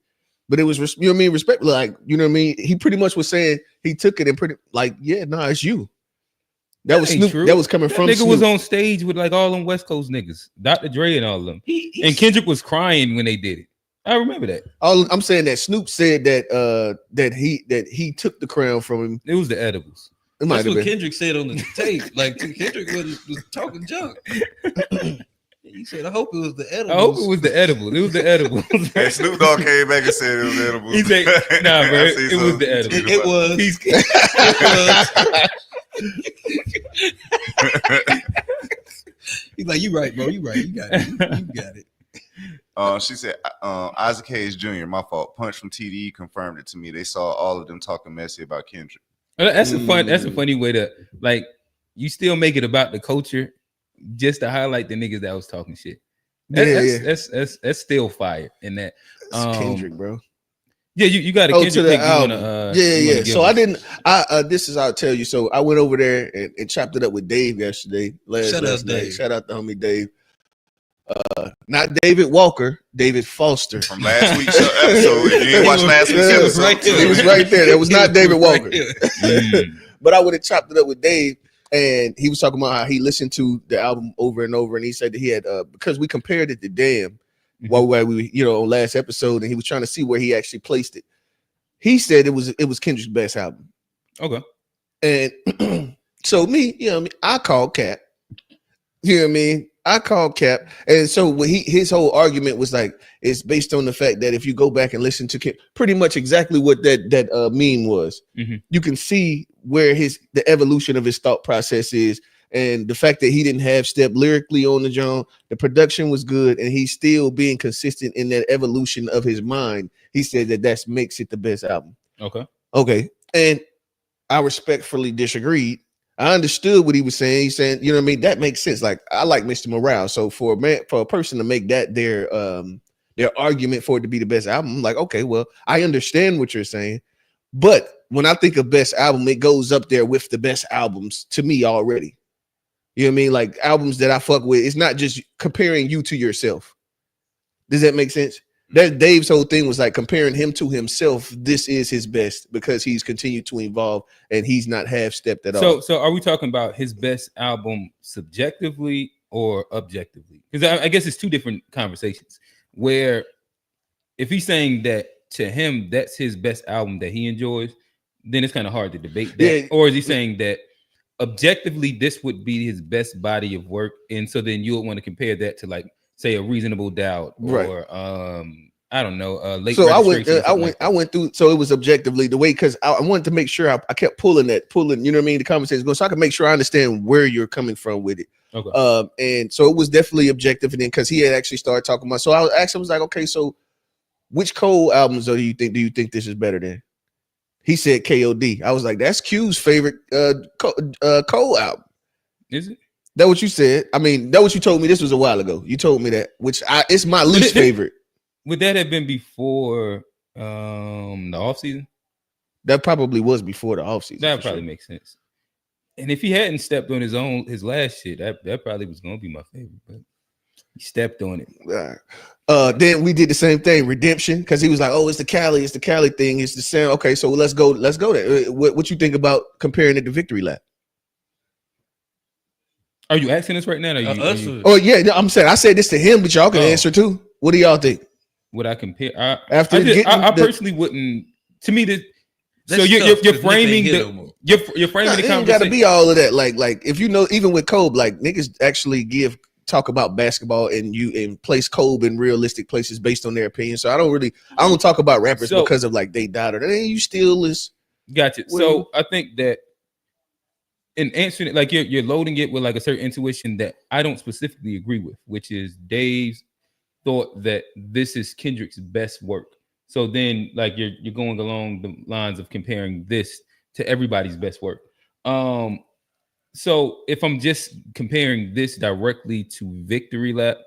but it was you know what I mean, respect. Like you know what I mean. He pretty much was saying he took it and pretty like yeah, nah, it's you. That was ain't Snoop. true. That was coming That from nigga Snoop. was on stage with like all them West Coast niggas, Dr. Dre and all of them, and Kendrick was crying when they did it. I remember that. All I'm saying that Snoop said that that he took the crown from him. It was the edibles. It might That's have what been. Kendrick said on the tape. Like Kendrick was talking junk. He said, "I hope it was the edibles." I hope it was the edibles. It was the edibles. And Snoop Dogg came back and said it was edible. He said, "Nah, bro, I it see was some- the edibles." It was. He's He's like, "You right, bro. You right. You got it. You got it." She said, Isaac Hayes Jr., my fault. Punch from TDE confirmed it to me. They saw all of them talking messy about Kendrick. That's a funny way to like. You still make it about the culture, just to highlight the niggas that was talking shit. That's still fire in that. It's Kendrick, bro. Yeah, you got a Oh, Kendrick to the pick you album. wanna, yeah. you wanna give So us. I didn't. This is I'll tell you. So I went over there and chopped it up with Dave yesterday. Shout out last night. Dave. Shout out to homie Dave. Not David Walker, David Foster. From last week's episode, if you ain't watched last week's Yeah, episode, right there. It was right there. That was not David Walker. Mm. But I would have chopped it up with Dave, and he was talking about how he listened to the album over and over, and he said that he had because we compared it to Damn while we on last episode, and he was trying to see where he actually placed it. He said it was Kendrick's best album. Okay. And so me, you know what I mean, I called Cap. You know what I mean? I called Cap. And so what his whole argument was like, it's based on the fact that if you go back and listen to pretty much exactly what that meme was, you can see where the evolution of his thought process is. And the fact that he didn't have step lyrically on the John, the production was good, and he's still being consistent in that evolution of his mind. He said that makes it the best album. Okay. And I respectfully disagreed. I understood what he was saying. He's saying, you know what I mean? That makes sense. Like I like Mr. Morale. So for a person to make that their argument for it to be the best album, I'm like, okay, well, I understand what you're saying. But when I think of best album, it goes up there with the best albums to me already. You know what I mean? Like albums that I fuck with. It's not just comparing you to yourself. Does that make sense? That Dave's whole thing was like comparing him to himself. This is his best because he's continued to evolve and he's not half-stepped at all. So are we talking about his best album subjectively or objectively? Because I guess it's two different conversations. Where if he's saying that to him that's his best album that he enjoys, then it's kind of hard to debate that. Yeah. Or is he saying that objectively this would be his best body of work, and so then you would want to compare that to like say a Reasonable Doubt or I don't know, late so registration. I went through, so it was objectively the way, because I wanted to make sure I kept pulling, you know what I mean, the conversation going, so I can make sure I understand where you're coming from with it. Okay. And so it was definitely objective, and then because he had actually started talking about, so I asked him, I was like, okay, so which Cole albums do you think this is better than? He said KOD. I was like, that's Q's favorite Cole album. Is it? That what you said? I mean, that what you told me. This was a while ago. You told me that, which it's my least favorite. Would that have been before the off season? That probably was before the off season. That probably makes sense. And if he hadn't stepped on his last shit, that probably was gonna be my favorite. But he stepped on it. Then we did the same thing, Redemption, because he was like, "Oh, it's the Cali thing, it's the sound." Okay, so let's go there. What you think about comparing it to Victory Lap? Are you asking us right now? Oh yeah, I'm saying I said this to him, but y'all can answer too. What do y'all think? Would I compare? I personally wouldn't. To me, this. So you're framing you're framing the conversation. Ain't got to be all of that. Like if you know, even with Kobe, like niggas actually talk about basketball and place Kobe in realistic places based on their opinion. So I don't talk about rappers because of like they died or that. You still is. Gotcha. So I think that in answering it, like you're loading it with like a certain intuition that I don't specifically agree with, which is Dave's thought that this is Kendrick's best work. So then like you're going along the lines of comparing this to everybody's best work. So if I'm just comparing this directly to Victory Lap,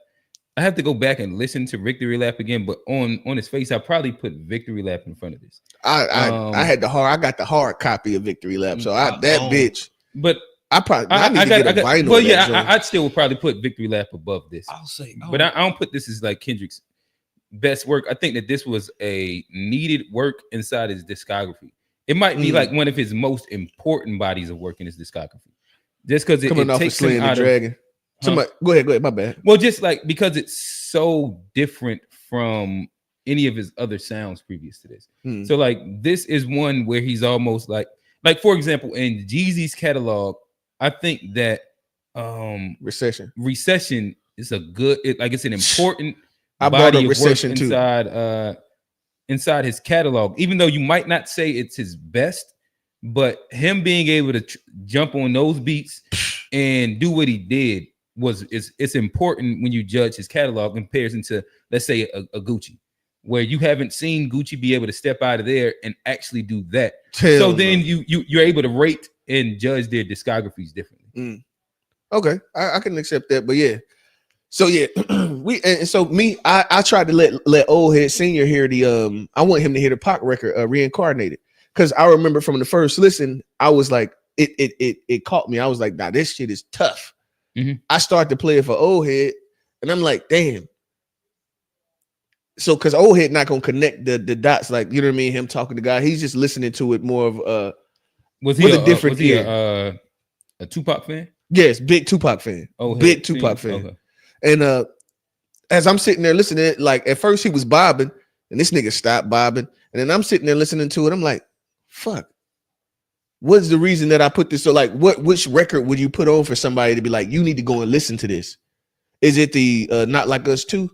I have to go back and listen to Victory Lap again. But on its face, I probably put Victory Lap in front of this. I got the hard copy of Victory Lap, so bitch. But I need to get a vinyl. Well, yeah, I'd still probably put Victory Lap above this. I'll say, but I don't put this as like Kendrick's best work. I think that this was a needed work inside his discography. It might be like one of his most important bodies of work in his discography. Just because coming off of Slaying the Dragon. Somebody, go ahead, my bad. Well, just like because it's so different from any of his other sounds previous to this. So like this is one where he's almost like for example, in Jeezy's catalog, I think that Recession is a good it's an important body of work inside his catalog, even though you might not say it's his best. But him being able to jump on those beats and do what he did it's important when you judge his catalog in comparison to, let's say, a Gucci, where you haven't seen Gucci be able to step out of there and actually do that. Then you're able to rate and judge their discographies differently. Okay, I can accept that, but yeah. So yeah, I tried to let Old Head Senior hear the I want him to hear the Pac record, Reincarnated. Because I remember from the first listen, I was like, it caught me. I was like, nah, this shit is tough. I started to play it for Old Head, and I'm like, damn. So, because Old Head not gonna connect the dots, like, you know what I mean? Him talking to God, he's just listening to it more of was he a different ear? A Tupac fan? Yes, big Tupac fan. Big Tupac fan. Okay. And as I'm sitting there listening, like at first he was bobbing, and this nigga stopped bobbing, and then I'm sitting there listening to it. I'm like, fuck, what's the reason that I put this? So like, which record would you put on for somebody to be like, you need to go and listen to this? Is it the Not Like Us 2?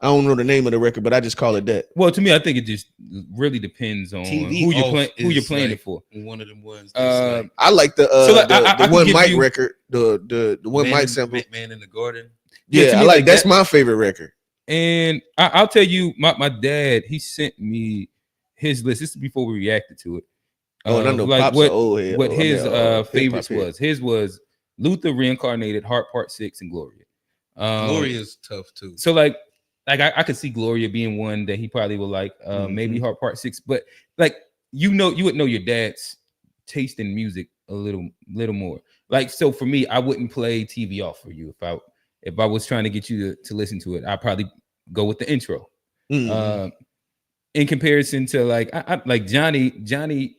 I don't know the name of the record, but I just call it that. Well, to me, I think it just really depends on who you're playing it for. One of them ones. I like the one Mike record, the one Mike sample. Man in the Garden. Yeah, I like that's my favorite record. And I'll tell you, my dad, he sent me his list. This is before we reacted to it. And I know like what his favorites was. His was Luther, Reincarnated, Heart Part 6, and Gloria. Gloria is tough too. So like I could see Gloria being one that he probably would like. Maybe Heart Part 6, but like you would know your dad's taste in music a little more. Like so for me, I wouldn't play TV off for you if I was trying to get you to listen to it. I'd probably go with the intro. In comparison to like I like Johnny,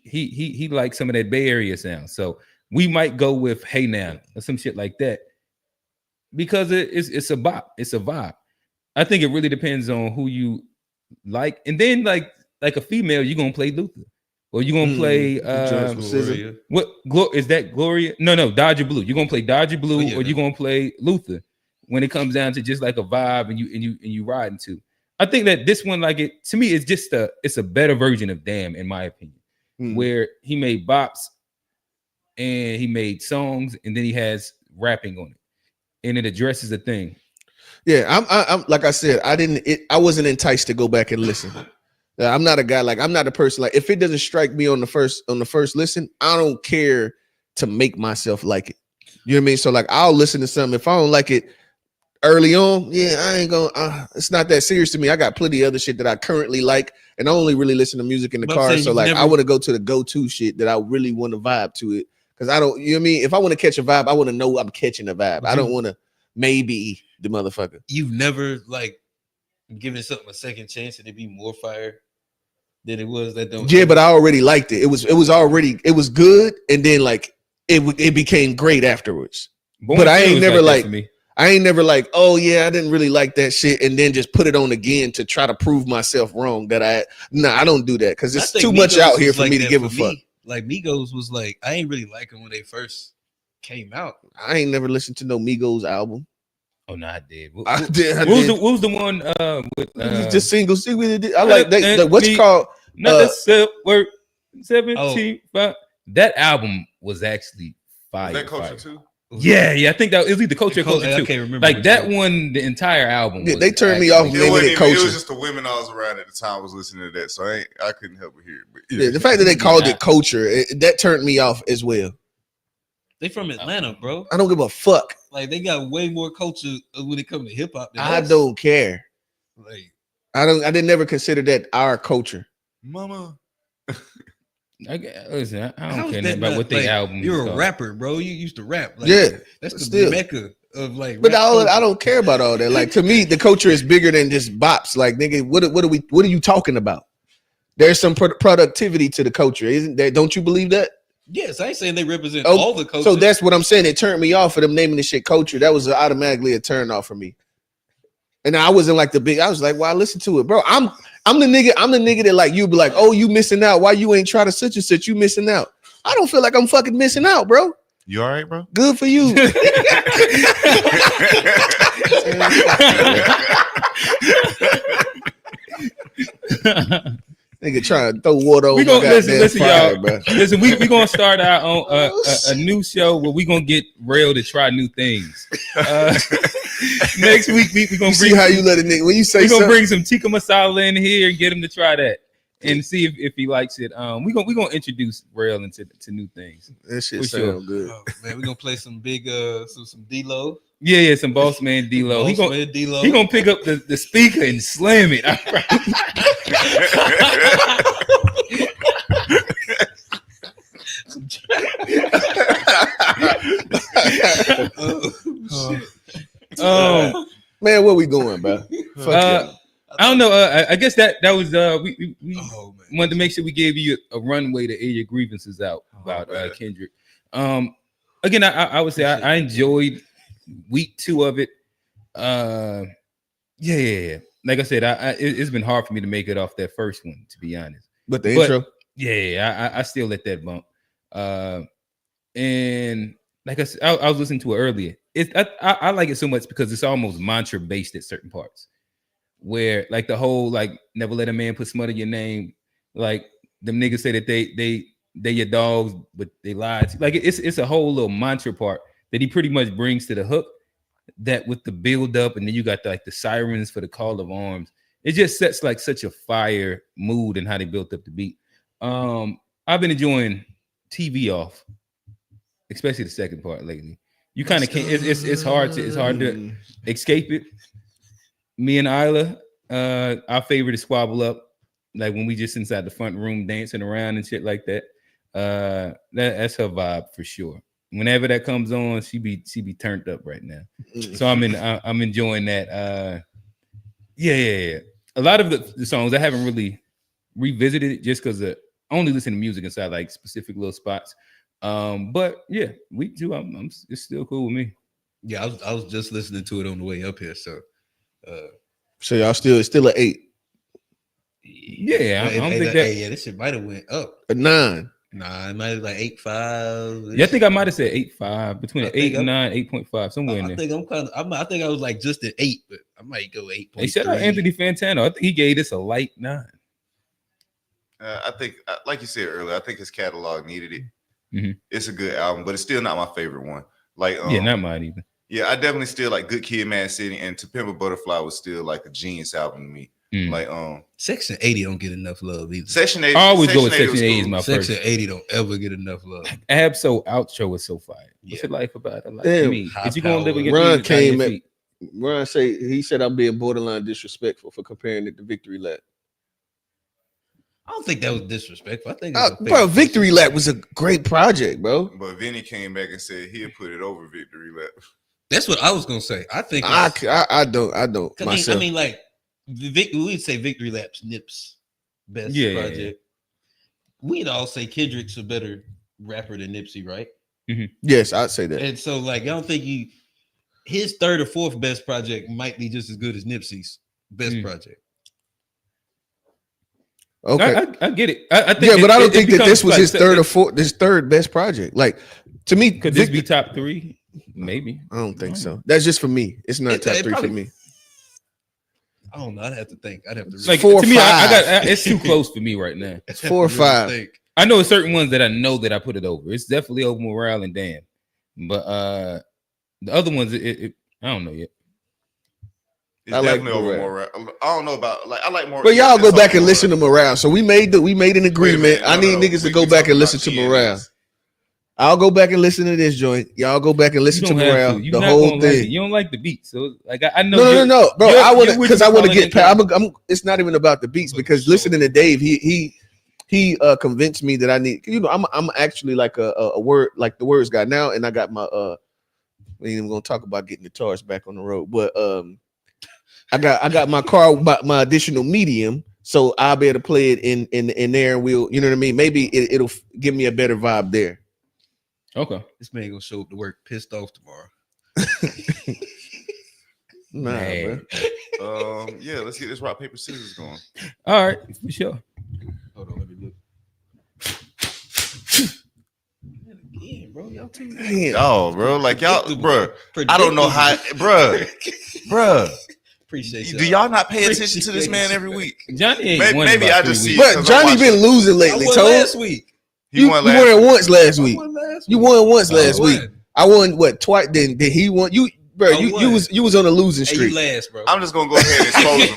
he likes some of that Bay Area sound. So we might go with Hey Now or some shit like that. because it's a bop. It's a vibe. I think it really depends on who you like, and then like a female, you're gonna play Luther, or you're gonna play Gloria. what is that Gloria? No, Dodger Blue. You're gonna play Dodger Blue, or you're gonna play Luther. When it comes down to just like a vibe, and you riding to. I think that this one, like it to me, it's just it's a better version of Damn, in my opinion, where he made bops and he made songs, and then he has rapping on it, and it addresses a thing. Yeah, I'm like I said, I wasn't enticed to go back and listen. I'm not a guy I'm not a person like if it doesn't strike me on the first listen, I don't care to make myself like it. You know what I mean? So like I'll listen to something if I don't like it early on. Yeah, I ain't gonna. It's not that serious to me. I got plenty of other shit that I currently like, and I only really listen to music in the car. So like I want to go to the go-to shit that I really want to vibe to it because I don't. You know what I mean? If I want to catch a vibe, I want to know I'm catching a vibe. I don't want to maybe the motherfucker. You've never like given something a second chance and it be more fire than it was that don't. Yeah, but I already liked it. It was good, and then like it became great afterwards. But I ain't never like oh yeah, I didn't really like that shit, and then just put it on again to try to prove myself wrong. I don't do that because it's too much out here for me to give a fuck. Like Migos was like, I ain't really like them when they first came out. I ain't never listened to no Migos album. Oh no, I did. I did. What was the one with just single? I like that. What's it called? Not the word 17. That album was actually fire. Was that Culture too? Yeah. I think that it was either Culture or Culture I too. can't remember. Like that one, the entire album. Yeah, they turned me off. It was just the women I was around at the time was listening to that, so I couldn't help but hear it. But yeah, the fact that they called it Culture, that turned me off as well. They from Atlanta, bro. I don't give a fuck. Like they got way more culture when it comes to hip hop. I don't care. Like I didn't never consider that our culture. Mama. Listen, I don't care nothing about what they album. You're a rapper, bro. You used to rap. Like, yeah, that's the mecca of like. But I don't care about all that. Like to me, the culture is bigger than just bops. Like nigga, what are you talking about? There's some productivity to the culture, isn't there? Don't you believe that? Yes, I ain't saying they represent all the culture. So that's what I'm saying. It turned me off for them naming this shit culture. That was automatically a turn off for me. And I wasn't like I was like, well, I listen to it, bro. I'm the nigga that like you be like, oh, you missing out. Why you ain't try to such and such? You missing out. I don't feel like I'm fucking missing out, bro. You all right, bro? Good for you. Nigga trying to throw water over. Listen, y'all. Bro. Listen, we gonna start our own a new show where we gonna get Rail to try new things. Next week we gonna see how you let a nigga when you say we gonna bring some tikka masala in here and get him to try that and see if he likes it. We gonna introduce Rail into new things. That shit sounds good. Oh, man, we gonna play some big some D-Lo. Yeah, some Boss Man D-Lo. He gonna pick up the speaker and slam it. Man, where we going, bro? I don't know. I guess that was we wanted to make sure we gave you a runway to air your grievances out about Kendrick. Again, I would say I enjoyed week 2 of it. Yeah. Like I said, it's been hard for me to make it off that first one, to be honest. But the intro, I still let that bump. And like I said, I was listening to it earlier. I like it so much because it's almost mantra based at certain parts, where like the whole like never let a man put smut in your name. Like them niggas say that they your dogs, but they lied. Like it's a whole little mantra part that he pretty much brings to the hook. That with the build up, and then you got the sirens for the call of arms. It just sets like such a fire mood and how they built up the beat. I've been enjoying TV off, especially the second part lately. You kind of can't. It's hard to escape it. Me and Isla, our favorite to squabble up, like when we just inside the front room dancing around and shit like that. That's her vibe for sure. Whenever that comes on, she be turned up right now. So I'm enjoying that. Yeah. A lot of the songs I haven't really revisited it just because I only listen to music inside like specific little spots. But yeah, week 2, it's still cool with me. Yeah, I was just listening to it on the way up here. So y'all still an 8. Yeah, I don't think that. Yeah, this shit might have went up. A 9. Nah, it might have like 8.5. Yeah, I think I might have said 8.5, between I 8 think and I'm- 9, 8.5, somewhere in I there. think I think I was like just at 8, but I might go 8.3. Hey, shout out Anthony Fantano. I think he gave this a light 9. I think, like you said earlier, I think his catalog needed it. Mm-hmm. It's a good album, but it's still not my favorite one. Like, yeah, not mine either. Yeah, I definitely still like Good Kid, Mad City, and To Pimp a Butterfly was still like a genius album to me. Like, Section 80 don't get enough love either. Section 80. I always Section go with 80 Section 80 is cool. my Section first. 80 don't ever get enough love. Absol outro is so fire. Yeah. What's your life about? I like Damn. me. High Is you gonna live power. again? Ron came at Ron he said I'm being borderline disrespectful for comparing it to Victory Lap. I don't think that was disrespectful. I think, it was a Bro, fair Victory question. Lap was a great project, bro. But Vinny came back and said he'll put it over Victory Lap. That's what I was gonna say. I think I don't myself. I mean, like we'd say Victory Lap's Nip's best project. We'd all say Kendrick's a better rapper than Nipsey, right? Yes, I'd say that. And so, like, I don't think his third or fourth best project might be just as good as Nipsey's best project. Okay, I get it. I think but I don't think that becomes this was like his third best project. Like, to me, could this be top 3? Maybe. I don't think so. That's just for me. It's not top 3 for me. I don't know. I'd have to think. I'd have to Like 4 or to me, 5. it's too close for me right now. It's 4 or 5. I know certain ones that I know that I put it over. It's definitely over Morale and Damn, but the other ones, I don't know yet. It's I like definitely over Morale. more. I don't know about I like more. But y'all go it's back over and more. listen to Morale. So we made an agreement. I need niggas to go back and listen to Morale. I'll go back and listen to this joint. Y'all go back and listen to Morale. The whole thing. You don't like the beat, so like I know. No, bro. I want to because I want to get past. It's not even about the beats because listening to Dave, he convinced me that I need. You know, I'm actually like a word like the words guy now, and I got my we ain't even gonna talk about getting guitars back on the road, but I got my car, my additional medium, so I'll be able to play it in there, and we'll, you know what I mean. Maybe it'll give me a better vibe there. Okay, this man gonna show up to work pissed off tomorrow. Nah, bro. Yeah, let's get this rock paper scissors going. All right, for sure. Hold on, let me look. Again, bro, y'all too. Oh, bro, like y'all, bro. I don't know how, bro. Appreciate you. Do y'all not pay attention to this man every week? Johnny ain't won maybe about I just 3 see. weeks. But Johnny been losing lately. I won Told last week. you won once last week. I won last You week. won once last week. won. I won what twice? Then he won. You, bro. I You won. was on a losing Hey, streak. you last, bro. I'm just gonna go ahead and expose him.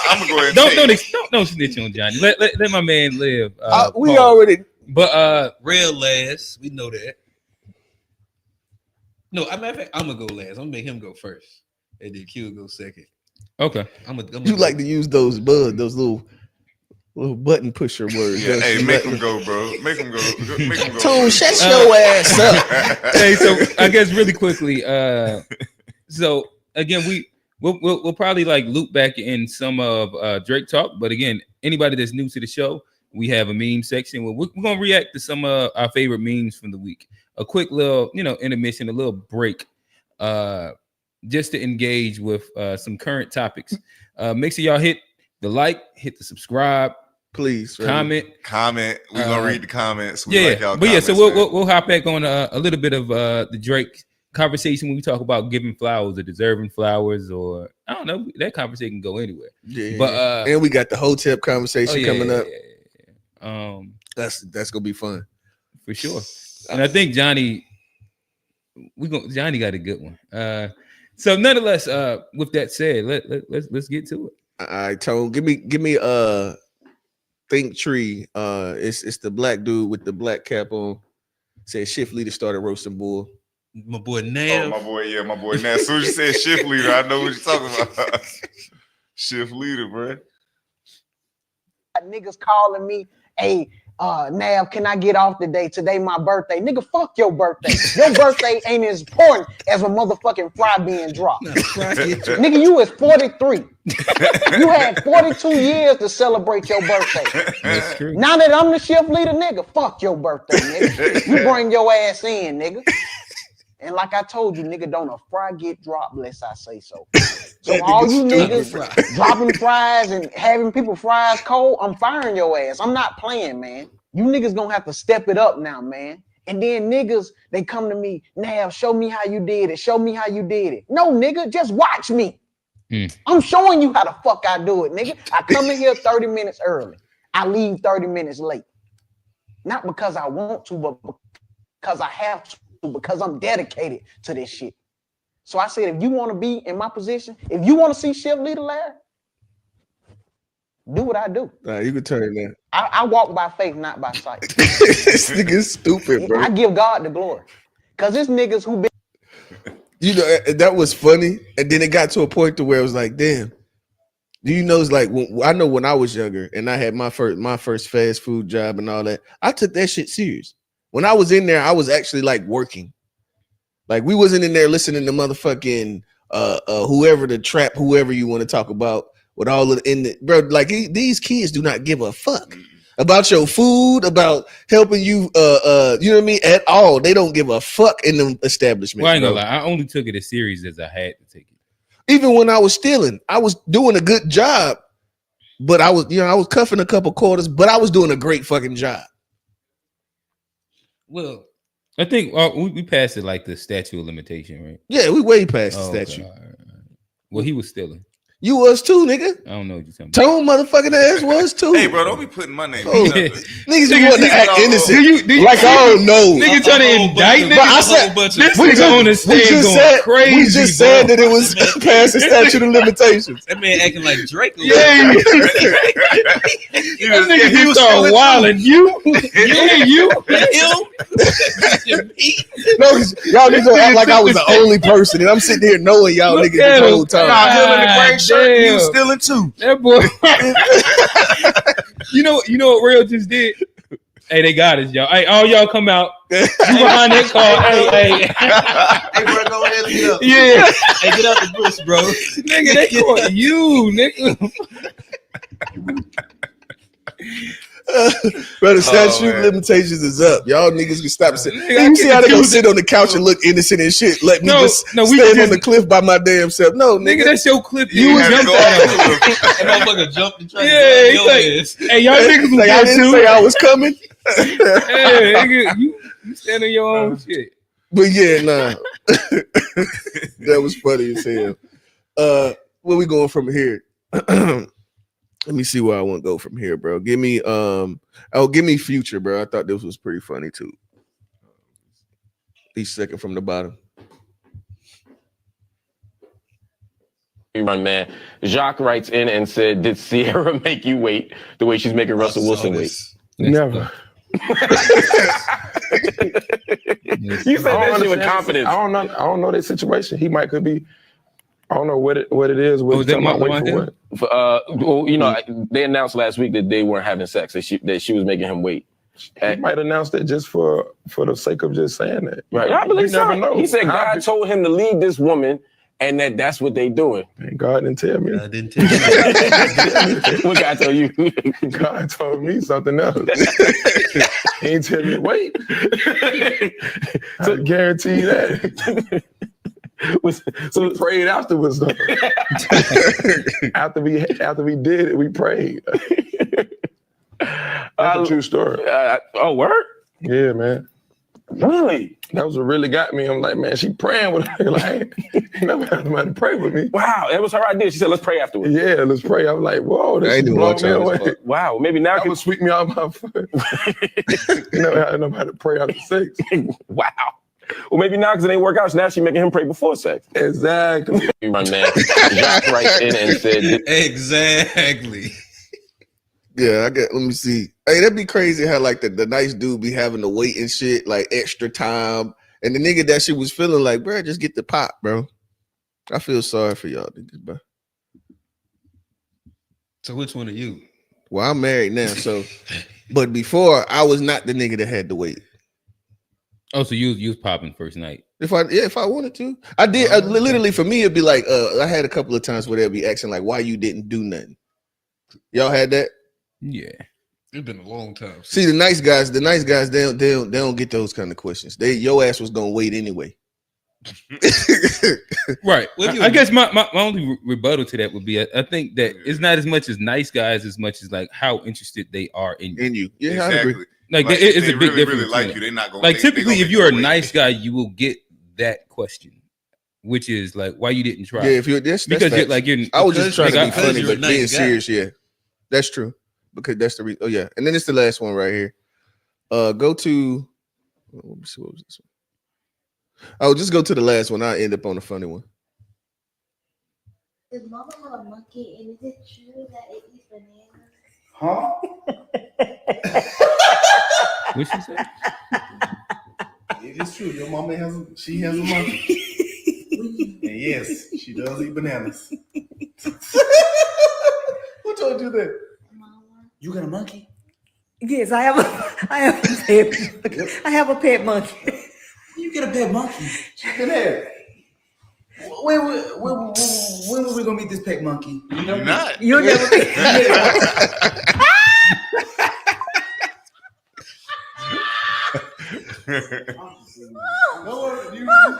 I'm gonna go ahead. And Don't snitch on Johnny. Let my man live. We Paul. already. But real last. We know that. No, matter of fact, I'm gonna go last. I'm gonna make him go first, and then Q go second. okay. You like to use those little button pusher words. Yeah, don't hey, you? make him go, bro. Make him go. Make him go. Tone, shut your ass up. Hey, so I guess really quickly, so again, we'll probably like loop back in some of Drake talk, but again, anybody that's new to the show, we have a meme section where we're gonna react to some of our favorite memes from the week. A quick little, intermission, a little break, just to engage with some current topics. Make sure y'all hit the like, hit the subscribe, Please, comment. We're gonna read the comments. So we'll hop back on a little bit of the Drake conversation when we talk about giving flowers or deserving flowers, or I don't know, that conversation can go anywhere. Yeah, but and we got the Hotep conversation coming up. Yeah. That's gonna be fun for sure. And I think Johnny got a good one. So nonetheless, with that said, let's get to it. All right, Tone, give me Think Tree. It's the black dude with the black cap on. Said shift leader started roasting bull. My boy Nav. Oh, my boy Nav. As soon as you said shift leader, I know what you're talking about. Shift leader, bro. Niggas calling me, hey, Nav, can I get off today? Today my birthday. Nigga, fuck your birthday. Your birthday ain't as important as a motherfucking fry being dropped. Nigga, you is 43. You had 42 years to celebrate your birthday. That's true. Now that I'm the shift leader, nigga, fuck your birthday, nigga. You bring your ass in, nigga. And like I told you, nigga, don't a fry get dropped unless I say so. So all you niggas dropping fries and having people fries cold, I'm firing your ass. I'm not playing, man. You niggas gonna have to step it up now, man. And then niggas, they come to me, now show me how you did it. Show me how you did it. No, nigga, just watch me. I'm showing you how the fuck I do it, nigga. I come in here 30 minutes early. I leave 30 minutes late. Not because I want to, but because I have to. Because I'm dedicated to this shit. So I said, if you want to be in my position, if you want to see shift leader, Larry, do what I do. You can turn it down. I walk by faith, not by sight. This nigga is stupid, bro. I give God the glory. Because this niggas who been. You know, that was funny. And then it got to a point to where it was like, damn. Do you know, it's like, I know when I was younger and I had my first fast food job and all that, I took that shit serious. When I was in there, I was actually like working. Like we wasn't in there listening to motherfucking whoever you want to talk about with all of bro. Like these kids do not give a fuck about your food, about helping you. You know what I mean? At all, they don't give a fuck in the establishment. Well, I ain't gonna lie. I only took it as serious as I had to take it. Even when I was stealing, I was doing a good job, but I was cuffing a couple quarters, but I was doing a great fucking job. Well, I think we passed it like the statute of limitation, right? Yeah, we way past the statute. Okay. All right. Well, he was stealing. You was too, nigga. I don't know what you're talking Tone motherfucking ass was too. Hey, bro, don't be putting my name. Niggas just want to act innocent. Like I don't know. Nigga trying to indict niggas. I said this nigga on the stage going crazy. We just said that it was past the statute of limitations. That man acting like Drake. Yeah. That nigga just started wilding. You. No, y'all niggas don't act like I was the only person, and I'm sitting here knowing y'all niggas the whole time. He was stealing too. That boy. You know what Real just did? Hey, they got us, y'all. Hey, all y'all come out. You behind that car. Hey, bro, go ahead and get up. Yeah. Hey, get out the bush, bro. Nigga, they caught you, nigga. Bro, the statute of limitations is up. Y'all niggas can stop saying. You see how they gonna sit on the couch and look innocent and shit? Let me stand on the cliff by my damn self. No, nigga, that's your clip. You jumped out. That motherfucker jumped and tried to he's like, hey, y'all niggas like, I didn't say I was coming. Hey, nigga, you stand on your own shit. But yeah, nah. That was funny as hell. Where we going from here? Let me see where I want to go from here, bro. Give me Future, bro. I thought this was pretty funny too. Each second from the bottom. Run, man. Jacques writes in and said, "Did Sierra make you wait the way she's making Russell Wilson wait?" Never. You said that shit with confidence. I don't know that situation. He could be. I don't know what it is. Well, you know, they announced last week that they weren't having sex. That she was making him wait. He might announce that just for the sake of just saying that. Right. I believe so. Never know. He said God told him to leave this woman, and that's what they doing. And God didn't tell me. God didn't tell you. What God told you? God told me something else. He didn't tell me to wait. I guarantee you that. So we prayed afterwards, though. after we did it, we prayed. That's a true story. Word? Yeah, man. Really? That was what really got me. I'm like, man, she praying with her. Like, ain't nobody pray with me. Wow, that was her idea. She said, let's pray afterwards. Yeah, let's pray. I was like, whoa, this is blowing me away. Wow, maybe now that would sweep me out my foot. You know, I know how to pray after sex. Wow. Well, maybe now because it ain't work out, so now she's making him pray before sex. Exactly. Run, man. Jacques writes in and said, exactly. Yeah, let me see. Hey, that'd be crazy how like the nice dude be having to wait and shit, like extra time. And the nigga that shit was feeling like, bro, just get the pop, bro. I feel sorry for y'all niggas, bro. So which one are you? Well, I'm married now, so but before I was not the nigga that had to wait. Oh, so you was popping first night? If I wanted to, I did. Literally, for me, it'd be like I had a couple of times where they'd be asking like, "Why you didn't do nothing?" Y'all had that? Yeah, it's been a long time. See, the nice guys, they don't get those kind of questions. Your ass was gonna wait anyway. Right. I guess my only rebuttal to that would be I think that it's not as much as nice guys as much as like how interested they are in you. Yeah, exactly. I agree. Like Like, it's they a big really, difference. really like you. They're not gonna like they typically gonna if make you're a you wait. nice guy, you will get that question, which is like why you didn't try. Yeah, if you're this, because you're facts. like you're. I was just trying to be funny, you're a but being nice guy. serious, yeah, that's true. Because that's the reason. Oh yeah, and then it's the last one right here. Go to. Let me see, what was this one? Oh, just go to the last one. I'll end up on the funny one. Does mama have a monkey, and is it true that it eats bananas? Huh? What she said? It is true. Your mama has a monkey. And yes, she does eat bananas. Who told you that? Mama. You got a monkey? Yes, I have a pet. I have a pet monkey. You get a pet monkey? You can have. When were we gonna meet this pet monkey? You're not. You'll never be.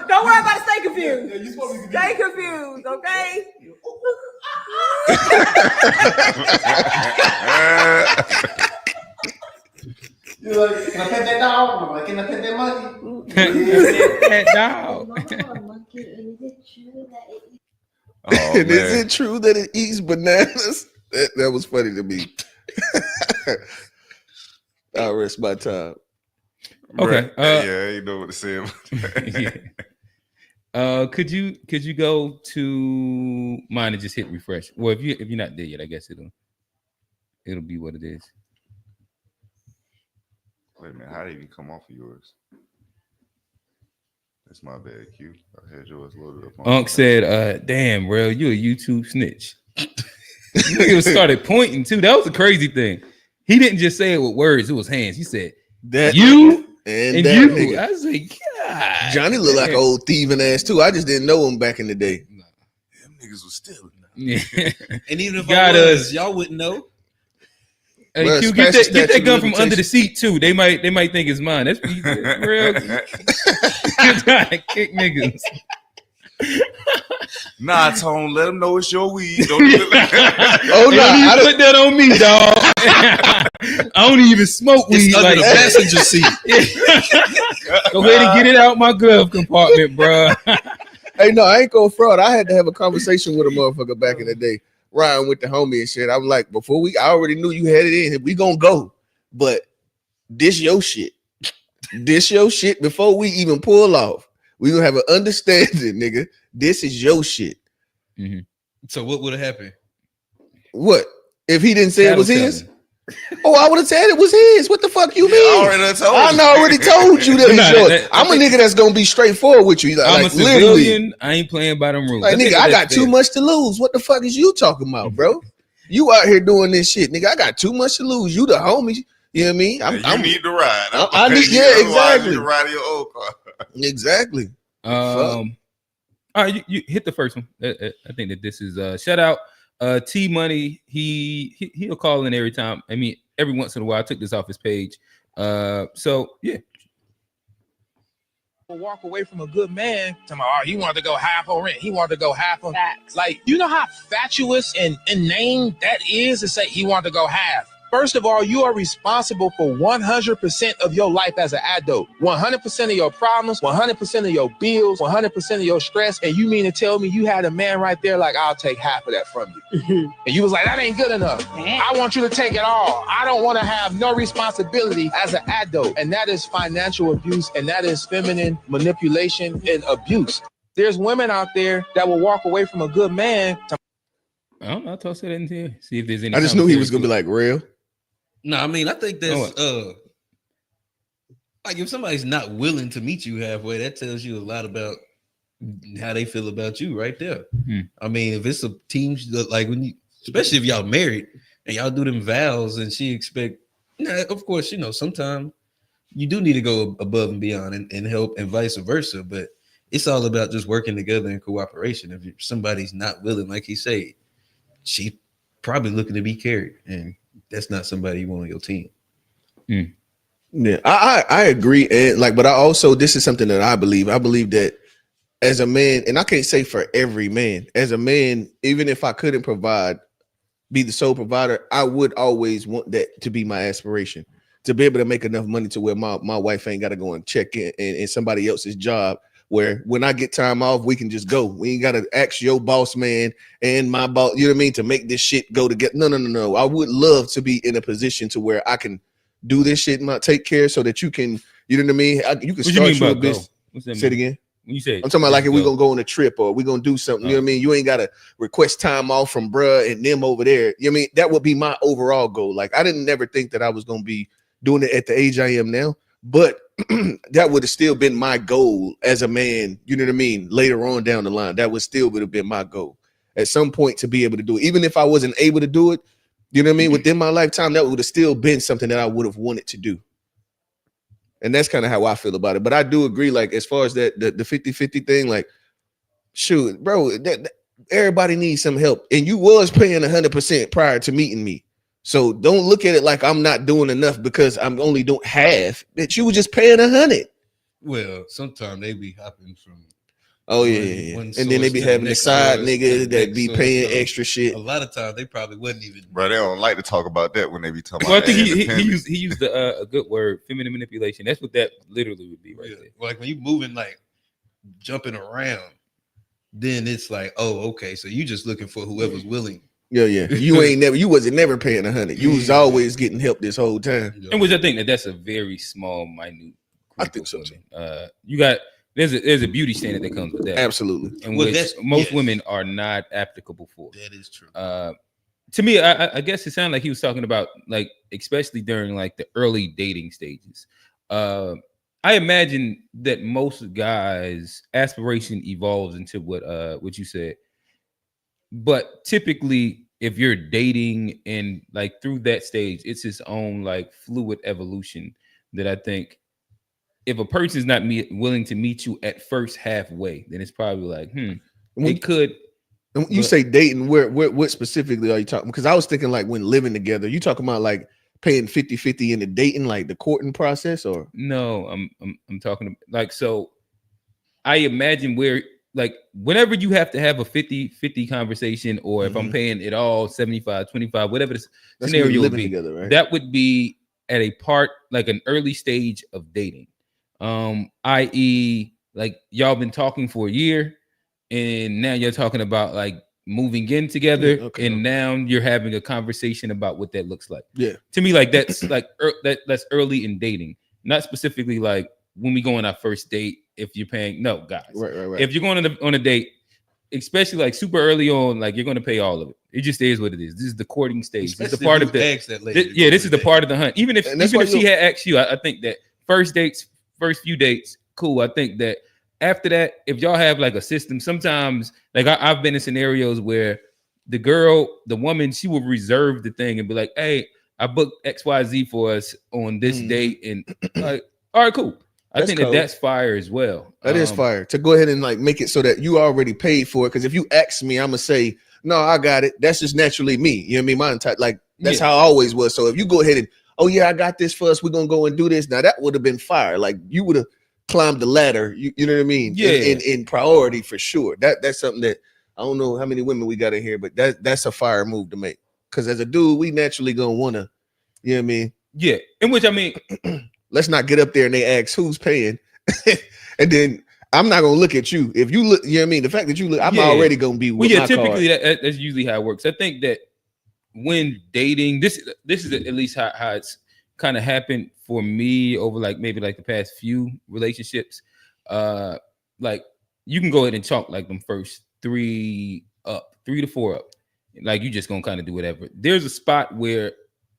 Don't worry about it. Stay confused. Yeah, you supposed to be Stay confused, okay? You're like, can I pet that dog? I'm like, can I pet that monkey? That dog. Does mama have a monkey, and is it true that it eats? Oh, And is man. it true that it eats bananas? That was funny to me. I'll rest my time. Okay. Yeah, you know what to say about that. Yeah. Could you go to mine and just hit refresh? Well, if you're not there yet, I guess it'll be what it is. Wait a minute, how did you come off of yours? That's my bad, Q. I had yours loaded up. Unc said, damn, bro, you a YouTube snitch. He started pointing too. That was a crazy thing. He didn't just say it with words, it was hands. He said, That you and that you. nigga. I was like, God. Johnny looked like an old thieving ass too. I just didn't know him back in the day. Them niggas was stealing. Yeah. And even if God I was, y'all wouldn't know. Hey, Well, Q, smash get the that statute gun of from under the seat too. They might think it's mine. That's real. You're trying to kick niggas. Nah, Tone, let them know it's your weed. Don't even Oh Don't no, even I don't, put that on me, dog. I don't even smoke weed It's under like the that. passenger seat. Go ahead and get it out my glove compartment, bro. hey, no, I ain't gonna fraud. I had to have a conversation with a motherfucker back in the day, riding with the homie and shit. I was like, before I already knew you had it in. We gonna go, but this your shit. This your shit before we even pull off. We gonna have an understanding, nigga. This is your shit. Mm-hmm. So what would have happened? What if he didn't say it was his? Telling. Oh, I would have said it was his. What the fuck you mean? I already told you. I already told you that Nah, it's yours. that- I'm a nigga that's gonna be straightforward with you. I'm Like a literally, civilian. I ain't playing by them rules. like nigga, I got That's too fair. much to lose. What the fuck is you talking about, bro? You out here doing this shit, nigga. I got too much to lose. You the homie. You know what I mean? You need to ride. I need, yeah, Otherwise, exactly. You need to ride in your old car. Exactly. All right, you hit the first one. I think that this is shout out T Money. He'll call in every time. I mean, every once in a while. I took this off his page. So yeah. Walk away from a good man. Talking about, oh, he wanted to go half on rent. He wanted to go half on. Like, you know how fatuous and inane that is to say he wanted to go half. First of all, you are responsible for 100% of your life as an adult. 100% of your problems, 100% of your bills, 100% of your stress. And you mean to tell me you had a man right there like, I'll take half of that from you. And you was like, that ain't good enough. I want you to take it all. I don't want to have no responsibility as an adult. And that is financial abuse. And that is feminine manipulation and abuse. There's women out there that will walk away from a good man. I don't know. I'll toss it in here. See if there's any. I just knew he was gonna be like real. No, I mean, I think that's like if somebody's not willing to meet you halfway, that tells you a lot about how they feel about you right there. I mean, if it's a team like when you, especially if y'all married and y'all do them vows and she expect, of course, sometimes you do need to go above and beyond and help and vice versa, but it's all about just working together in cooperation. If somebody's not willing, like he said, she probably looking to be carried, and that's not somebody you want on your team. Yeah, I agree, and but I also, this is something that I believe. I believe that as a man, and I can't say for every man, as a man, even if I couldn't be the sole provider, I would always want that to be my aspiration, to be able to make enough money to where my wife ain't got to go and check in somebody else's job, where when I get time off, we can just go. We ain't got to ask your boss man and my boss, you know what I mean, to make this shit go together. No. I would love to be in a position to where I can do this shit and take care so that you can, you know what I mean? You can start your business. Say it again. When you say I'm talking about like if we're gonna go on a trip or we're gonna do something, you know what I mean? You ain't gotta request time off from bruh and them over there. You know what I mean? That would be my overall goal. Like I didn't never think that I was gonna be doing it at the age I am now, but that would have still been my goal as a man, you know what I mean? Later on down the line, that would have been my goal at some point to be able to do it. Even if I wasn't able to do it, you know what I mean? Within my lifetime, that would have still been something that I would have wanted to do. And that's kind of how I feel about it. But I do agree, like, as far as that the 50-50 thing, like, shoot, bro, everybody needs some help. And you was paying 100% prior to meeting me. So don't look at it like I'm not doing enough because I'm only doing half. Bitch, you were just paying 100. Well, sometimes they be hopping from. Oh, yeah. And then they be having the side nigga that be paying extra shit. A lot of times they probably wouldn't even. Bro, they don't like to talk about that when they be talking Well, about I think he used a good word, feminine manipulation. That's what that literally would be right there. Like when you moving, like jumping around, then it's like, oh, okay. So you just looking for whoever's willing. Yeah. You wasn't never paying 100. You was always getting help this whole time. And which I think that's a very small, minute group. I think so too. You got there's a beauty standard that comes with that. Absolutely. And which most women are not applicable for. That is true. To me, I guess it sounded like he was talking about, like, especially during like the early dating stages. I imagine that most guys' aspiration evolves into what you said. But typically, if you're dating and like through that stage, it's its own like fluid evolution that I think if a person's not willing to meet you at first halfway, then it's probably like, it could. And when you say dating, what specifically are you talking? Because I was thinking like when living together, you talking about like paying 50-50 in the dating, like the courting process, or no? I'm talking about, like, so I imagine where, like, whenever you have to have a 50-50 conversation, or if I'm paying it all 75-25, whatever the scenario would be, together, right? That would be at a part, like an early stage of dating. I.e., like y'all been talking for a year and now you're talking about like moving in together, and now you're having a conversation about what that looks like. Yeah. To me, like that's like that's early in dating, not specifically like when we go on our first date. If you're paying, no, guys. Right. If you're going on a date, especially like super early on, like you're going to pay all of it. It just is what it is. This is the courting stage. This is the part of the this is the part of the hunt. Even if she had asked you, I think that first few dates, cool. I think that after that, if y'all have like a system, sometimes like I've been in scenarios where the woman, she will reserve the thing and be like, "Hey, I booked XYZ for us on this date," and like, all right, cool. I think that's fire as well. That is fire to go ahead and like make it so that you already paid for it. Because if you ask me, I'm gonna say, "No, I got it." That's just naturally me. You know what I mean? My entire that's how I always was. So if you go ahead and, "Oh yeah, I got this for us. We're gonna go and do this." Now that would have been fire. Like you would have climbed the ladder. You know what I mean? Yeah. In priority for sure. That's something that I don't know how many women we got in here, but that's a fire move to make. Because as a dude, we naturally gonna wanna, you know what I mean? Yeah. In which I mean, let's not get up there and they ask who's paying, and then I'm not gonna look at you. If you look, you know what I mean? The fact that you look, I'm already gonna be with my typically card. that's usually how it works. I think that when dating, this is at least how it's kind of happened for me over like maybe like the past few relationships. Like you can go ahead and chalk like them first 3 to 4 up. Like you just gonna kind of do whatever. There's a spot where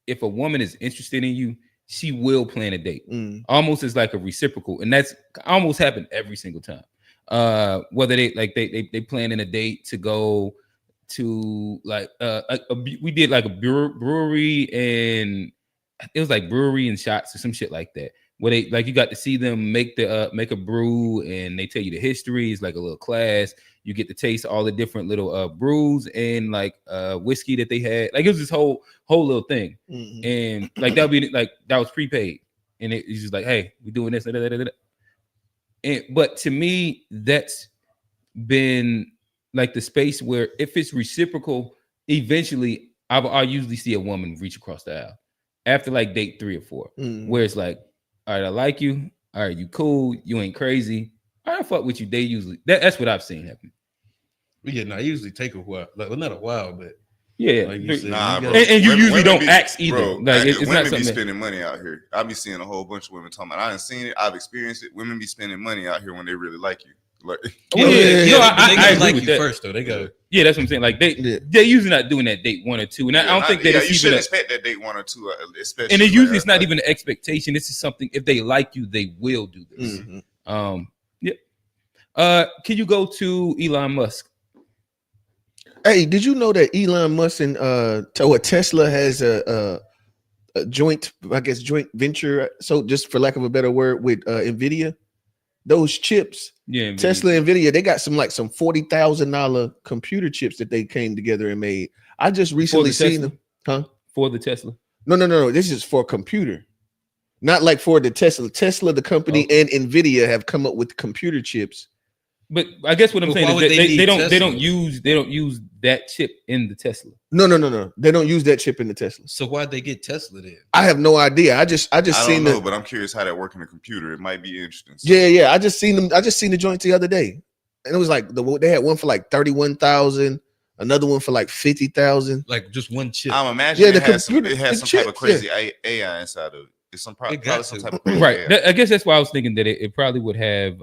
if a woman is interested in you, she will plan a date, almost as like a reciprocal, and that's almost happened every single time. Whether they planning a date to go to like we did like a brewery, and it was like brewery and shots or some shit like that, where they like you got to see them make a brew, and they tell you the history. It's like a little class. You get to taste all the different little brews and like whiskey that they had. Like it was this whole little thing, and like that would be like that was prepaid, and it's just like, hey, we're doing this. And but to me, that's been like the space where if it's reciprocal, eventually I usually see a woman reach across the aisle after like date 3 or 4, where it's like, all right, I like you. All right, you cool. You ain't crazy. All right, fuck with you. They usually that's what I've seen happen. Yeah, no, I usually take a while. Like, well, not a while, but yeah, like you said, nah, you bro. And you usually don't be, ask either. Bro, like it's women not be something spending money out here. I be seeing a whole bunch of women talking about. I done seen it. I've experienced it. Women be spending money out here when they really like you. Like, no, I agree with that first though. They go, yeah, that's what I'm saying. Like they're usually not doing that date 1 or 2, and I don't think that it's you even shouldn't expect that date 1 or 2, especially. And usually it's not even an expectation. This is something. If they like you, they will do this. Yeah. Can you go to Elon Musk? Hey, did you know that Elon Musk and Tesla has a joint, I guess, joint venture? So, just for lack of a better word, with Nvidia, those chips, yeah, Tesla, Nvidia, they got some $40,000 computer chips that they came together and made. I just recently seen them, huh? For the Tesla? No. This is for computer, not like for the Tesla. Tesla, the company, and Nvidia have come up with computer chips. But I guess what I'm saying is that they don't use that chip in the Tesla. No. They don't use that chip in the Tesla. So why'd they get Tesla then? I have no idea. I just seen don't know, but I'm curious how that work in a computer. It might be interesting. So. Yeah. I just seen them. I just seen the joint the other day, and it was like they had one for like 31,000, another one for like 50,000. Like just one chip. I'm imagining it has some type of crazy AI inside of it. It's probably some type of crazy right. AI. I guess that's why I was thinking that it probably would have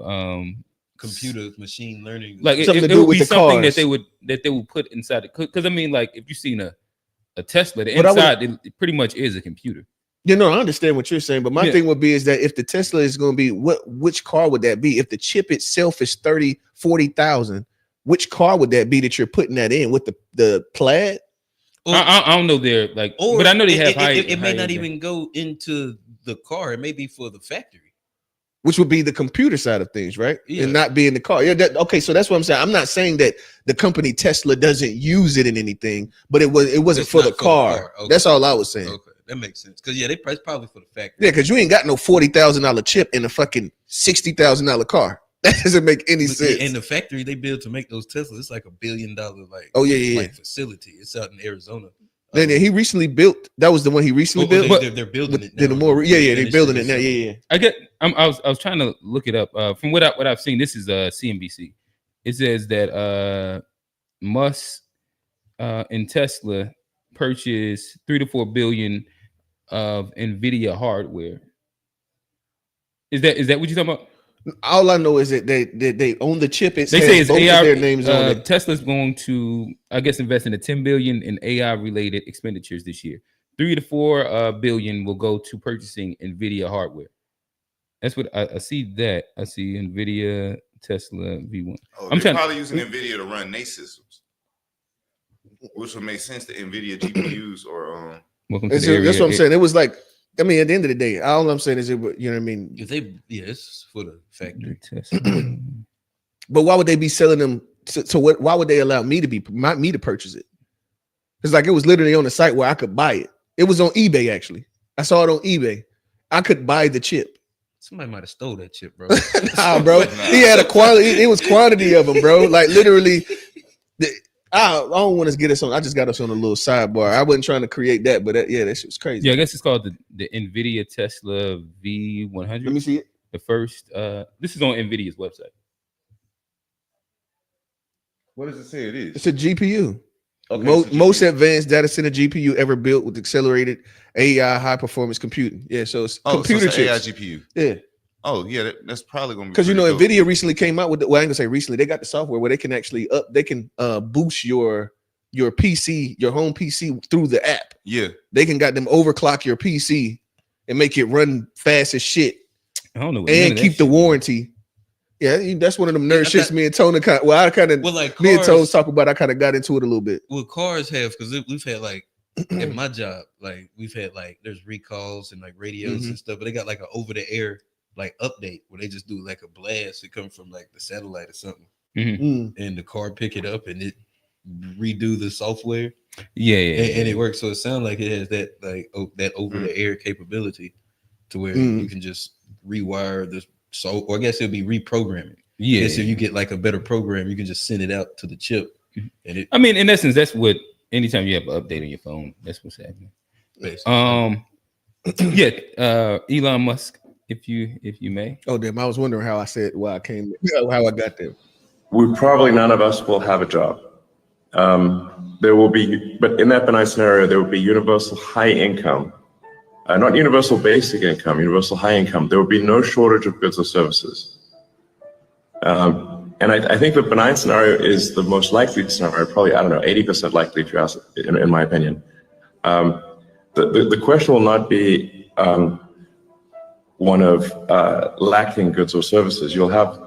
computer machine learning, like it would be something that they would put inside it. Because I mean, like if you've seen a Tesla, the inside it pretty much is a computer. You know, I understand what you're saying, but my thing would be is that if the Tesla is going to be which car would that be? If the chip itself is 40,000, which car would that be that you're putting that in with the Plaid? I don't know. They're like, but I know they have high. It may not even go into the car. It may be for the factory. Which would be the computer side of things, right? Yeah. And not be in the car. Yeah. Okay. So that's what I'm saying. I'm not saying that the company Tesla doesn't use it in anything, but it wasn't for the car. Okay. That's all I was saying. Okay, that makes sense. Because they probably for the factory. Yeah, because you ain't got no $40,000 chip in a fucking $60,000 car. That doesn't make any sense. And the factory they build to make those Teslas, it's like $1 billion facility. It's out in Arizona. Then he recently built. That was the one he recently built. They're building it now. They're building it now. Yeah. I was trying to look it up. From what I've seen, this is CNBC. It says that Musk and Tesla purchased 3 to 4 billion of Nvidia hardware. Is that what you're talking about? All I know is that they own the chip. They say it's AI. Their names on it. Tesla's going to, I guess, invest in $10 billion in AI related expenditures this year. 3 to 4 billion will go to purchasing Nvidia hardware. That's what I see. That I see Nvidia, Tesla, V1. I'm probably using Nvidia to run their systems, which would make sense to Nvidia GPUs or. Welcome to the area. That's what I'm saying. It was like. I mean, at the end of the day, all I'm saying is, you know what I mean? If it's for the factory. But why would they be selling them? Why would they allow me to purchase it? It's like it was literally on the site where I could buy it. It was on eBay, actually. I saw it on eBay. I could buy the chip. Somebody might have stole that chip, bro. Nah, bro. He had a quantity. It was quantity of them, bro. Like literally. I don't want to get us on. I just got us on a little sidebar. I wasn't trying to create that, but that shit was crazy. Yeah, I guess it's called the Nvidia Tesla V100. Let me see it. The first. This is on Nvidia's website. What does it say it is? It's a GPU. Okay, most advanced data center GPU ever built with accelerated AI high performance computing. Yeah, so it's computer chips. AI GPU. Yeah. Oh yeah, that's probably gonna be because Nvidia recently came out with. I ain't gonna say recently. They got the software where they can actually boost your PC, your home PC through the app. Yeah, they can got them overclock your PC and make it run fast as shit. I don't know. And keep the warranty. Yeah, that's one of them nerd shits. Me and Tony me and Tony talk about. I kind of got into it a little bit. Well, cars have because we've had like at my job, like we've had like there's recalls and like radios and stuff, but they got like an over the air like update where they just do like a blast. It comes from like the satellite or something, and the car pick it up and it redo the software. Yeah, and it works. So it sounds like it has that like that over the air capability to where you can just rewire the or I guess it'll be reprogramming. Yeah. And so you get like a better program, you can just send it out to the chip. And it, I mean, in essence, that's what anytime you have an update on your phone, that's what's happening. Basically. Elon Musk, if you may. Oh damn, I was wondering how I said why I came, how I got there. Probably none of us will have a job. There will be, but in that benign scenario, there will be universal high income, not universal basic income, universal high income. There will be no shortage of goods or services. And I think the benign scenario is the most likely scenario, probably, 80% likely if you ask, in my opinion. The question will not be one of lacking goods or services. You'll have,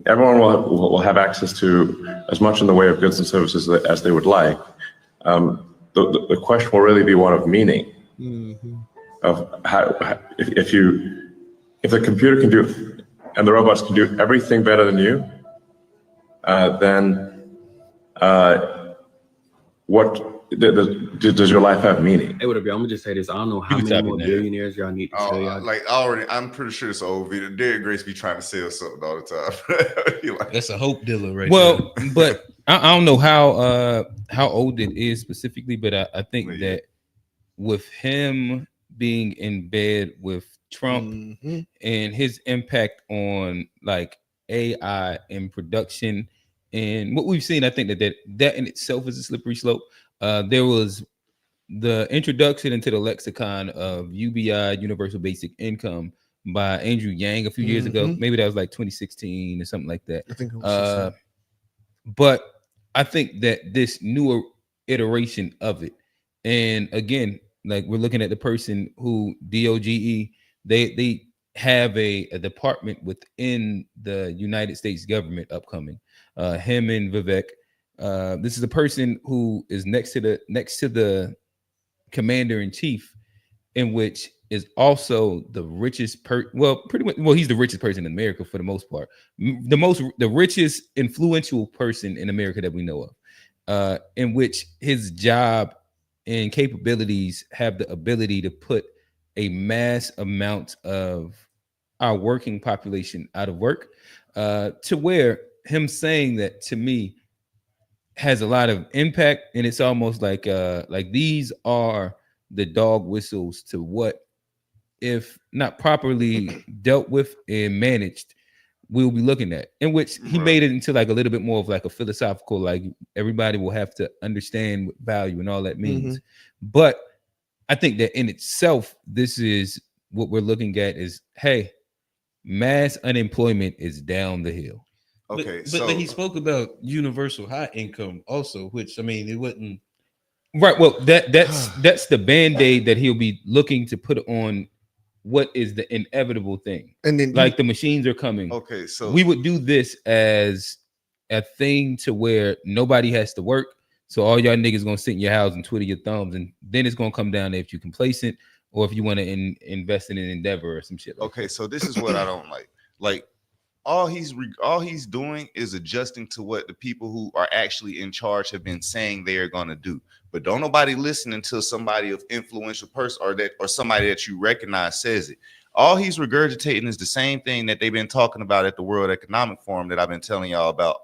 everyone will have access to as much in the way of goods and services as they would like. The question will really be one of meaning, of how, if the computer can do, and the robots can do everything better than you, then what does your life have meaning? Hey, what up, y'all? I'm gonna just say this. I don't know how many more billionaires y'all need to show y'all. Like I'm pretty sure it's an old video. Derek Grace be trying to sell something all the time. Like, that's a hope dealer, right? Well, but I don't know how old it is specifically, but I think that with him being in bed with Trump and his impact on like AI and production and what we've seen, I think that in itself is a slippery slope. There was the introduction into the lexicon of UBI, Universal Basic Income, by Andrew Yang a few years ago. Maybe that was like 2016 or something like that. I think it was but I think that this newer iteration of it, and again, like we're looking at the person who DOGE, they have a department within the United States government upcoming. Him and Vivek. This is a person who is next to the commander in chief, in which is also the richest he's the richest person in America for the most part, the richest influential person in America that we know of, in which his job and capabilities have the ability to put a mass amount of our working population out of work, to where him saying that to me has a lot of impact. And it's almost like these are the dog whistles to what, if not properly dealt with and managed, we'll be looking at, in which he made it into like a little bit more of like a philosophical, like everybody will have to understand what value and all that means. But I think that in itself, this is what we're looking at is, hey, mass unemployment is down the hill. Okay, but he spoke about universal high income also, which I mean, it wasn't right. Well, that's the band-aid that he'll be looking to put on what is the inevitable thing. And then like the machines are coming. Okay, so we would do this as a thing to where nobody has to work. So all y'all niggas gonna sit in your house and twiddle your thumbs, and then it's gonna come down to if you're complacent or if you want to invest in an endeavor or some shit. Okay, so this is what I don't like. Like, all he's doing is adjusting to what the people who are actually in charge have been saying they are going to do. But don't nobody listen until somebody of influential person or somebody that you recognize says it. All he's regurgitating is the same thing that they've been talking about at the World Economic Forum that I've been telling y'all about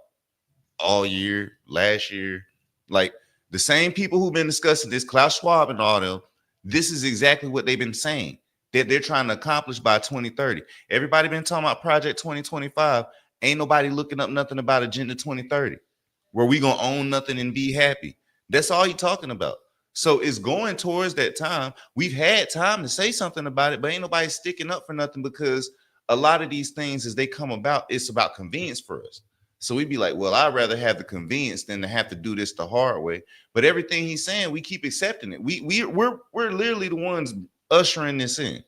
all year, last year. Like, the same people who've been discussing this, Klaus Schwab and all them, this is exactly what they've been saying that they're trying to accomplish by 2030. Everybody been talking about Project 2025. Ain't nobody looking up nothing about Agenda 2030, where we gonna own nothing and be happy. That's all you talking about. So it's going towards that time. We've had time to say something about it, but ain't nobody sticking up for nothing, because a lot of these things, as they come about, it's about convenience for us. So we'd be like, well, I'd rather have the convenience than to have to do this the hard way. But everything he's saying, we keep accepting it. We're literally the ones ushering this in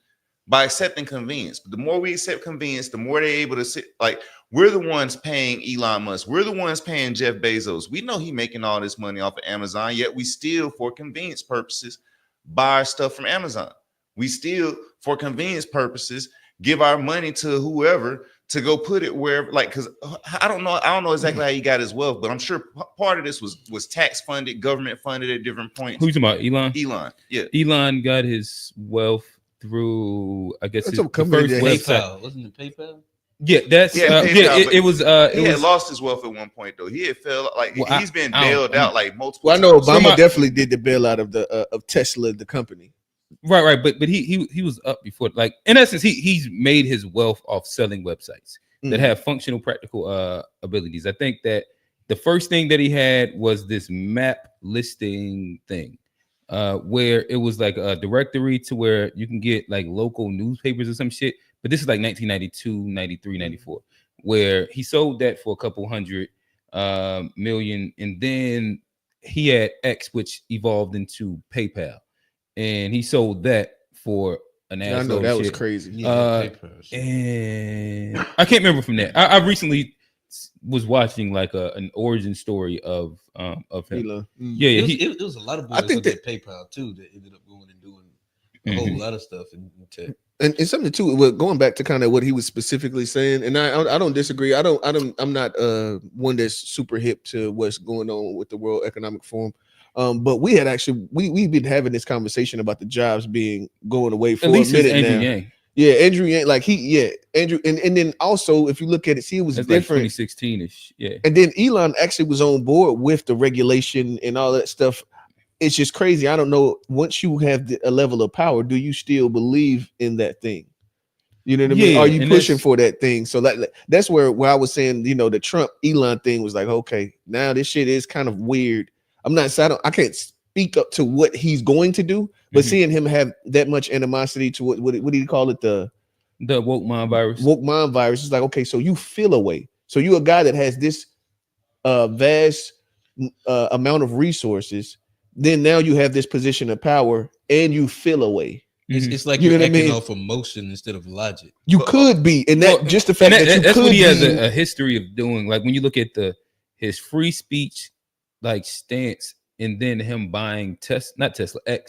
by accepting convenience. But the more we accept convenience, the more they're able to sit. Like, we're the ones paying Elon Musk. We're the ones paying Jeff Bezos. We know he's making all this money off of Amazon, yet we still, for convenience purposes, buy our stuff from Amazon. We still, for convenience purposes, give our money to whoever to go put it wherever. Like, because I don't know exactly how he got his wealth, but I'm sure part of this was tax funded, government funded at different points. Who's talking about? Elon? Elon, yeah. Elon got his wealth through, I guess, PayPal. Wasn't it PayPal? Yeah, that's it was he had lost his wealth at one point though. He had felt like he's been bailed out like multiple times. I know Obama times. definitely did the bailout of Tesla, the company. Right, but he was up before. Like in essence, he's made his wealth off selling websites that have functional, practical abilities. I think that the first thing that he had was this map listing thing, where it was like a directory to where you can get like local newspapers or some shit. But this is like 1992, 93, 94, where he sold that for a couple hundred million, and then he had X, which evolved into PayPal. And he sold that for an ass. I know that was shit. crazy. Yeah, and I can't remember from that. I recently was watching like an origin story of him. Yeah, it was a lot of boys that did PayPal too that ended up going and doing a whole lot of stuff in tech. And something too, going back to kind of what he was specifically saying, and I don't disagree. I'm not one that's super hip to what's going on with the World Economic Forum. But we had actually we've been having this conversation about the jobs going away for a minute Andrew now. Yang. Yeah, Andrew Yang, Andrew, and then also if you look at it, see it was different. Like 2016ish, yeah. And then Elon actually was on board with the regulation and all that stuff. It's just crazy. I don't know. Once you have a level of power, do you still believe in that thing? You know what I mean? Are you pushing for that thing? So that's where I was saying, the Trump Elon thing was like, okay, now this shit is kind of weird. I can't speak up to what he's going to do, but seeing him have that much animosity to what do you call it? The woke mind virus. Woke mind virus. It's like, okay, so you feel away. So you're a guy that has this vast amount of resources. Then now you have this position of power and you feel away. It's like you're acting off emotion instead of logic. You could be, and that just the fact that that's what he has a history of doing. Like when you look at his free speech stance, and then him buying X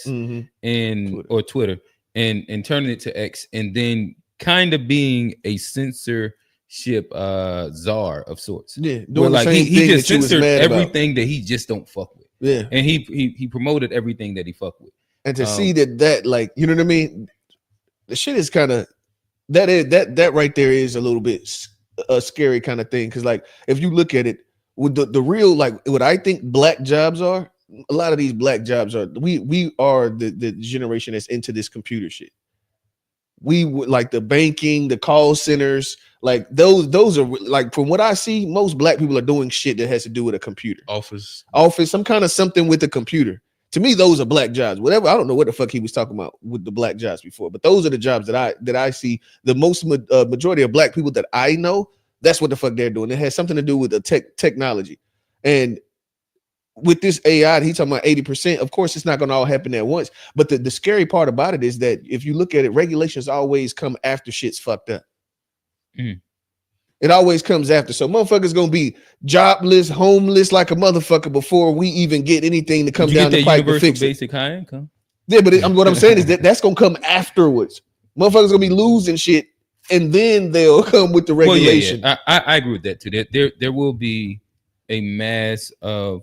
or Twitter and turning it to X, and then kind of being a censorship czar of sorts. Yeah, where like he just censored everything that he just don't fuck with. Yeah, and he promoted everything that he fuck with. And to see that like, you know what I mean? The shit is kind of that right there is a little bit a scary kind of thing, because like if you look at it. With the real, like what I think black jobs are, a lot of these black jobs are, we are the generation that's into this computer shit. We would like the banking, the call centers, like those are like, from what I see, most black people are doing shit that has to do with a computer. Office, some kind of something with a computer. To me, those are black jobs. Whatever, I don't know what the fuck he was talking about with the black jobs before, but those are the jobs that I see the most majority of black people that I know. That's what the fuck they're doing. It has something to do with the technology. And with this AI, he's talking about 80%. Of course, it's not going to all happen at once. But the scary part about it is that if you look at it, regulations always come after shit's fucked up. It always comes after. So motherfuckers going to be jobless, homeless like a motherfucker before we even get anything to come down the pipe to fix it. Basic high income. Yeah, but what I'm saying is that's going to come afterwards. Motherfuckers going to be losing shit. And then they'll come with the regulation. Well, yeah. I agree with that too. There will be a mass of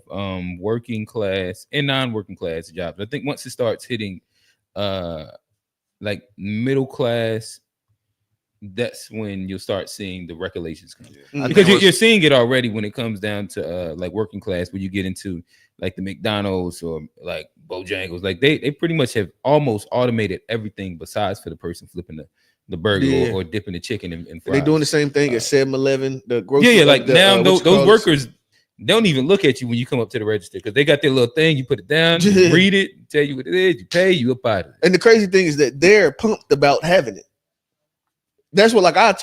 working class and non-working class jobs. I think once it starts hitting like middle class, that's when you'll start seeing the regulations come. Yeah. Because you're seeing it already when it comes down to like working class, when you get into like the McDonald's or like Bojangles. Like they pretty much have almost automated everything besides for the person flipping the burger or dipping the chicken in fries. They're doing the same thing at 7-Eleven. The grocery, like now those workers don't even look at you when you come up to the register, because they got their little thing. You put it down, you read it, tell you what it is, you pay, you up out of it. And the crazy thing is that they're pumped about having it. That's what, like, I've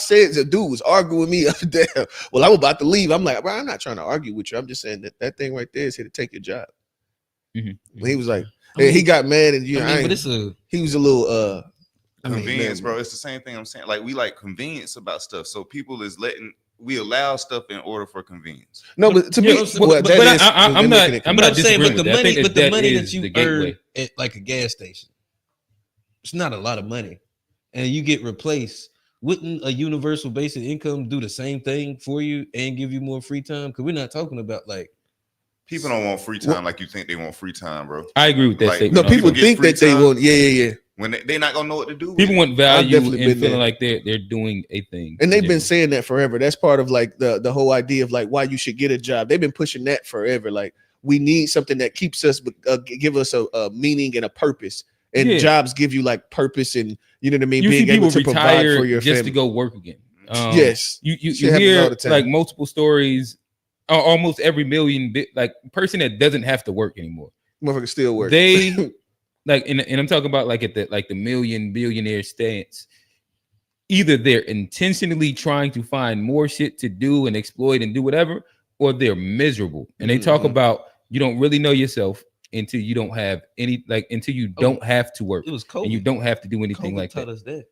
said, the dude was arguing with me up and down. Well, I'm about to leave. I'm like, bro, I'm not trying to argue with you. I'm just saying that thing right there is here to take your job. He was like, he got mad, and he was a little convenience, bro. It's the same thing I'm saying. Like, we like convenience about stuff. So people is we allow stuff in order for convenience. No, but to me, I'm not saying, but the money that you earn at like a gas station, it's not a lot of money, and you get replaced. Wouldn't a universal basic income do the same thing for you and give you more free time? Because we're not talking about like people don't want free time like you think they want free time, bro. I agree with that. Like, no, people think that they want. Yeah. when they're not gonna know what to do. People want I've value definitely and been feeling there. like they're doing a thing. And they've been saying that forever. That's part of like the whole idea of like why you should get a job. They've been pushing that forever. Like we need something that keeps us, give us a meaning and a purpose. And jobs give you like purpose and you know what I mean. You being see people able to provide retire for your just family. to go work again. Yes, you Shit happens hear all the time. like multiple stories. Almost every million like person that doesn't have to work anymore. Motherfucker still work. They like, and I'm talking about like at the million billionaire stance. Either they're intentionally trying to find more shit to do and exploit and do whatever, or they're miserable. And they talk about you don't really know yourself until you don't have any until you don't have to work. It was COVID. And you don't have to do anything COVID like taught that. us that.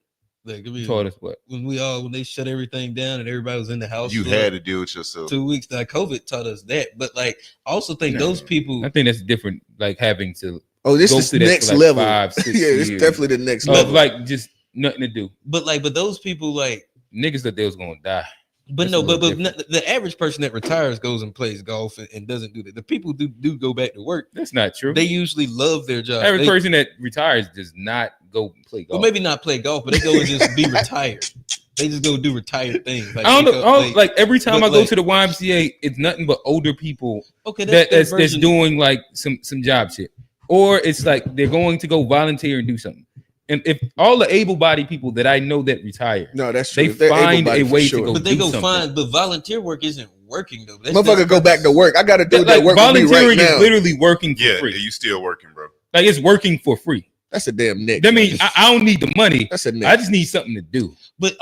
Like, I mean, Taught us what? When they shut everything down and everybody was in the house, You had to deal with yourself. 2 weeks. Like COVID taught us that, but like I also think those people. I think that's different. Like having to. This is next level. 5, 6 yeah, it's years definitely the next level. of like just nothing to do. But those people like niggas that they was gonna die. But the average person that retires goes and plays golf and doesn't do that. The people who do go back to work. That's not true. They usually love their job. Every person that retires does not go play golf. Well, maybe not play golf, but they go and just be retired. They just go do retired things. Like, I don't know. Like every time I go to the YMCA, it's nothing but older people. Okay, that's doing like some job shit, or it's like they're going to go volunteer and do something. And if all the able-bodied people that I know that retire, no, that's true. They find a way to go. But they go find. But volunteer work isn't working though. Motherfucker, go back to work. I got to do that work. Volunteering is literally working for free. Yeah, you still working, bro. Like it's working for free. That's a damn nick. That means I don't need the money. That's a nick. I just need something to do. But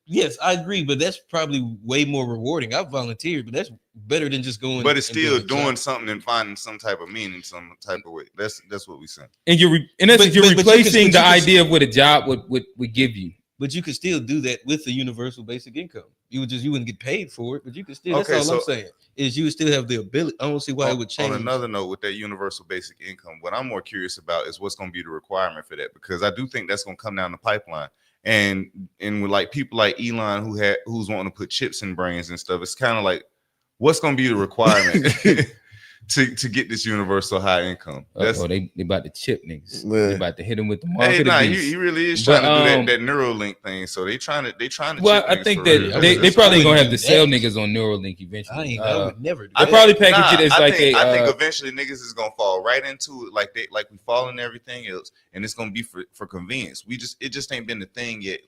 yes, I agree. But that's probably way more rewarding. I've volunteered, but that's better than just going. But it's still doing something and finding some type of meaning, some type of way. That's what we saying. And you're replacing the idea of what a job would give you. But you could still do that with the universal basic income. You wouldn't get paid for it, but you could still. That's all I'm saying is you would still have the ability. I don't see why it would change. On another note, with that universal basic income, what I'm more curious about is what's going to be the requirement for that, because I do think that's going to come down the pipeline. And with like people like Elon who's wanting to put chips in brains and stuff, it's kind of like, what's going to be the requirement to get this universal high income? They about to chip niggas. They about to hit them with the mark. He really is trying to do that Neuralink thing. So they trying to. Well, I think that they probably gonna have to sell niggas on Neuralink eventually. I would never. They probably package it as I like think eventually niggas is gonna fall right into it, like we fall in everything else, and it's gonna be for convenience. It just ain't been the thing yet.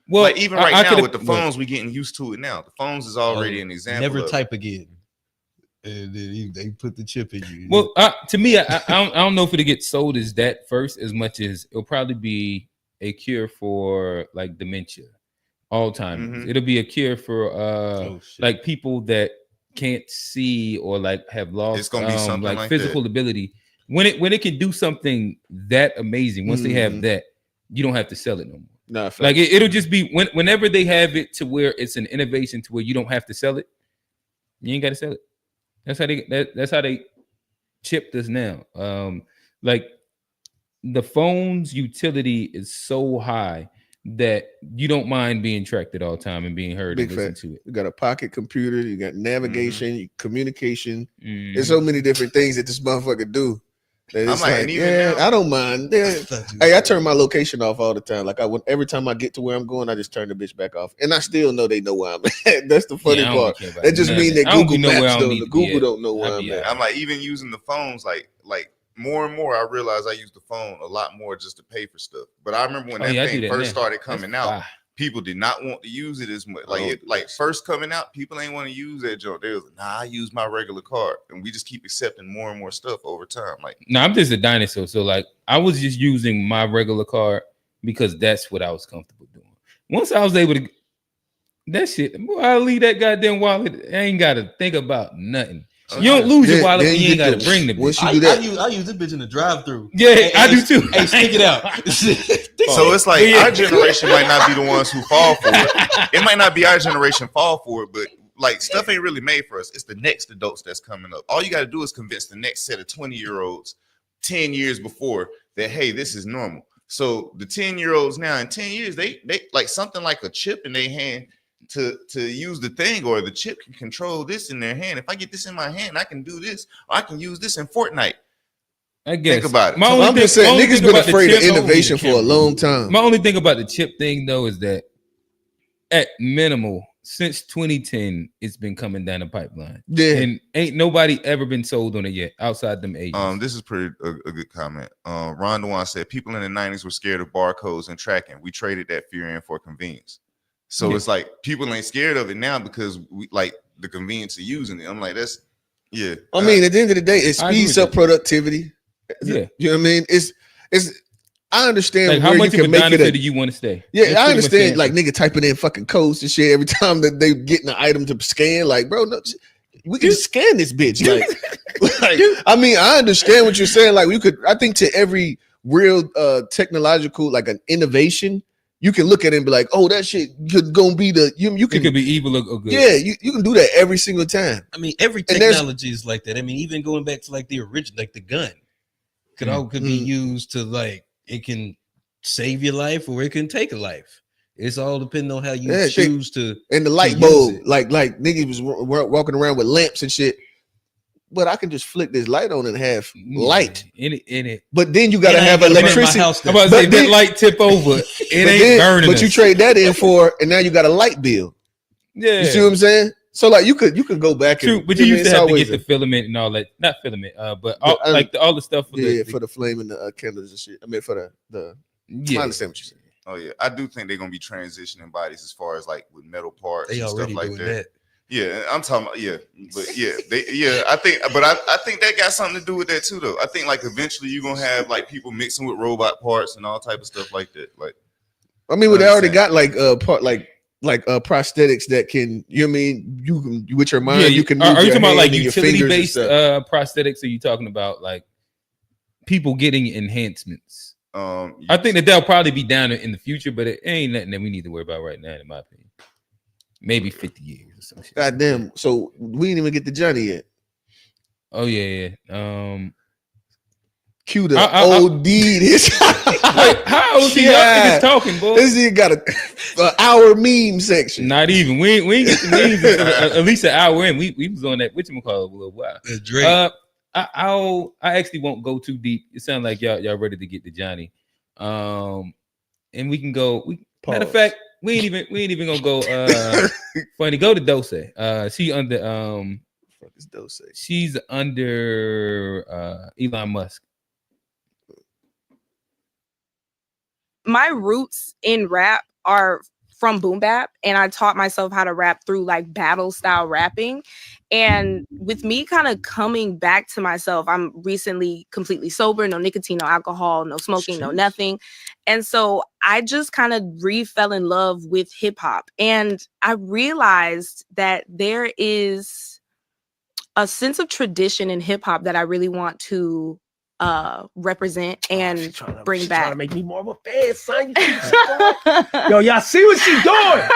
Well, like even right now with the phones, we getting used to it now. The phones is already an example. Never type again. And then they put the chip in you. Well, to me, I don't know if it'll get sold as that first, as much as it'll probably be a cure for like dementia, Alzheimer's. Mm-hmm. It'll be a cure for like people that can't see or like have lost. It's gonna be something like physical that. ability. When it can do something that amazing, once they have that, you don't have to sell it no more. No, like it'll just be whenever they have it to where it's an innovation to where you don't have to sell it, you ain't got to sell it. That's how they chipped us now. Like the phone's utility is so high that you don't mind being tracked at all time and being heard and listen to it. You got a pocket computer, you got navigation, communication. There's so many different things that this motherfucker do. It's like, I don't mind. Hey, I turn my location off all the time. Like every time I get to where I'm going, I just turn the bitch back off, and I still know they know where I'm at. That's the funny part. That just means that Google Maps Google don't know where I'm at. I'm like, even using the phones, like more and more, I realize I use the phone a lot more just to pay for stuff. But I remember when that thing first started coming out, people did not want to use it as much. Like first coming out, people ain't want to use that joint. They was like, nah, I use my regular card, and we just keep accepting more and more stuff over time. Like, no, I'm just a dinosaur. So like, I was just using my regular card because that's what I was comfortable doing. Once I was able to, that shit, boy, I leave that goddamn wallet. I ain't got to think about nothing. You don't lose your wallet when you ain't got to bring the bitch. I use this bitch in the drive-through. Yeah, I do too. Hey, stick it out. So it's like our generation might not be the ones who fall for it. It might not be our generation fall for it, but like stuff ain't really made for us. It's the next adults that's coming up. All you got to do is convince the next set of 20-year-olds 10 years before that, hey, this is normal. So the 10-year-olds now in 10 years, they like something like a chip in their hand to use the thing, or the chip can control this in their hand. If I get this in my hand, I can do this, or I can use this in Fortnite. I guess. Think about it. I'm just saying, niggas been afraid of innovation for a long time. My only thing about the chip thing, though, is that at minimal, since 2010, it's been coming down the pipeline. Yeah. And ain't nobody ever been sold on it yet outside them agents. This is pretty a good comment. Ron Dewan said people in the 90s were scared of barcodes and tracking. We traded that fear in for convenience. So it's like people ain't scared of it now because we like the convenience of using it. I'm like, that's I mean, at the end of the day, it speeds up productivity. Yeah. You know what I mean? It's I understand like how where much you of can a make it dinosaur do you want to stay? Yeah, That's I pretty much understand. the Like nigga typing in fucking codes and shit every time that they getting an item to scan. Like, bro, no, we can just scan this bitch. Like, I mean, I understand what you're saying. Like, we could. I think to every real technological like an innovation, you can look at it and be like, oh, that shit could gonna be the you can. It could be evil or good. Yeah, you can do that every single time. I mean, every technology is like that. I mean, even going back to like the original, like the gun, could be used to like it can save your life or it can take a life. It's all depending on how you choose to. And the light bulb, like niggas was walking around with lamps and shit. But I can just flick this light on and have light in it. But then you gotta have electricity. I'm about to say that light tip over. It ain't burning. But you trade that in for, and now you got a light bill. Yeah, you see what I'm saying? So like you could go back. True, but you used to have to get the filament and all that. Not filament, but all, all the stuff for for the flame and the candles and shit. I mean for the I understand what you're saying. Oh yeah, I do think they're gonna be transitioning bodies as far as like with metal parts they and already stuff like doing that. Yeah, I'm talking about I think, but I think that got something to do with that too, though. I think like eventually you're gonna have like people mixing with robot parts and all type of stuff like that. Like, I mean, they already got like prosthetics that can, you know what I mean? You can with your mind, you can. Are you talking about like utility based prosthetics? Or are you talking about like people getting enhancements? I think that they'll probably be down in the future, but it ain't nothing that we need to worry about right now, in my opinion. Maybe 50 years or something. God damn. So we didn't even get to Johnny yet. Oh yeah. Cue the OD this. Wait, how old is talking, boy? This nigga got an hour meme section. Not even. We ain't get the memes at least an hour in. We was on that whatchamacallit a little while. Drake. I actually won't go too deep. It sounds like y'all ready to get to Johnny. And we can go. Matter of fact, we ain't even gonna go funny. Go to Dose. She under fuck is Dose? She's under Elon Musk. My roots in rap are from boom bap, and I taught myself how to rap through like battle style rapping. And with me kind of coming back to myself, I'm recently completely sober, no nicotine, no alcohol, no smoking, no nothing. And so I just kind of fell in love with hip hop. And I realized that there is a sense of tradition in hip hop that I really want to represent and bring back. Trying to make me more of a fan, son. Yo, y'all see what she's doing?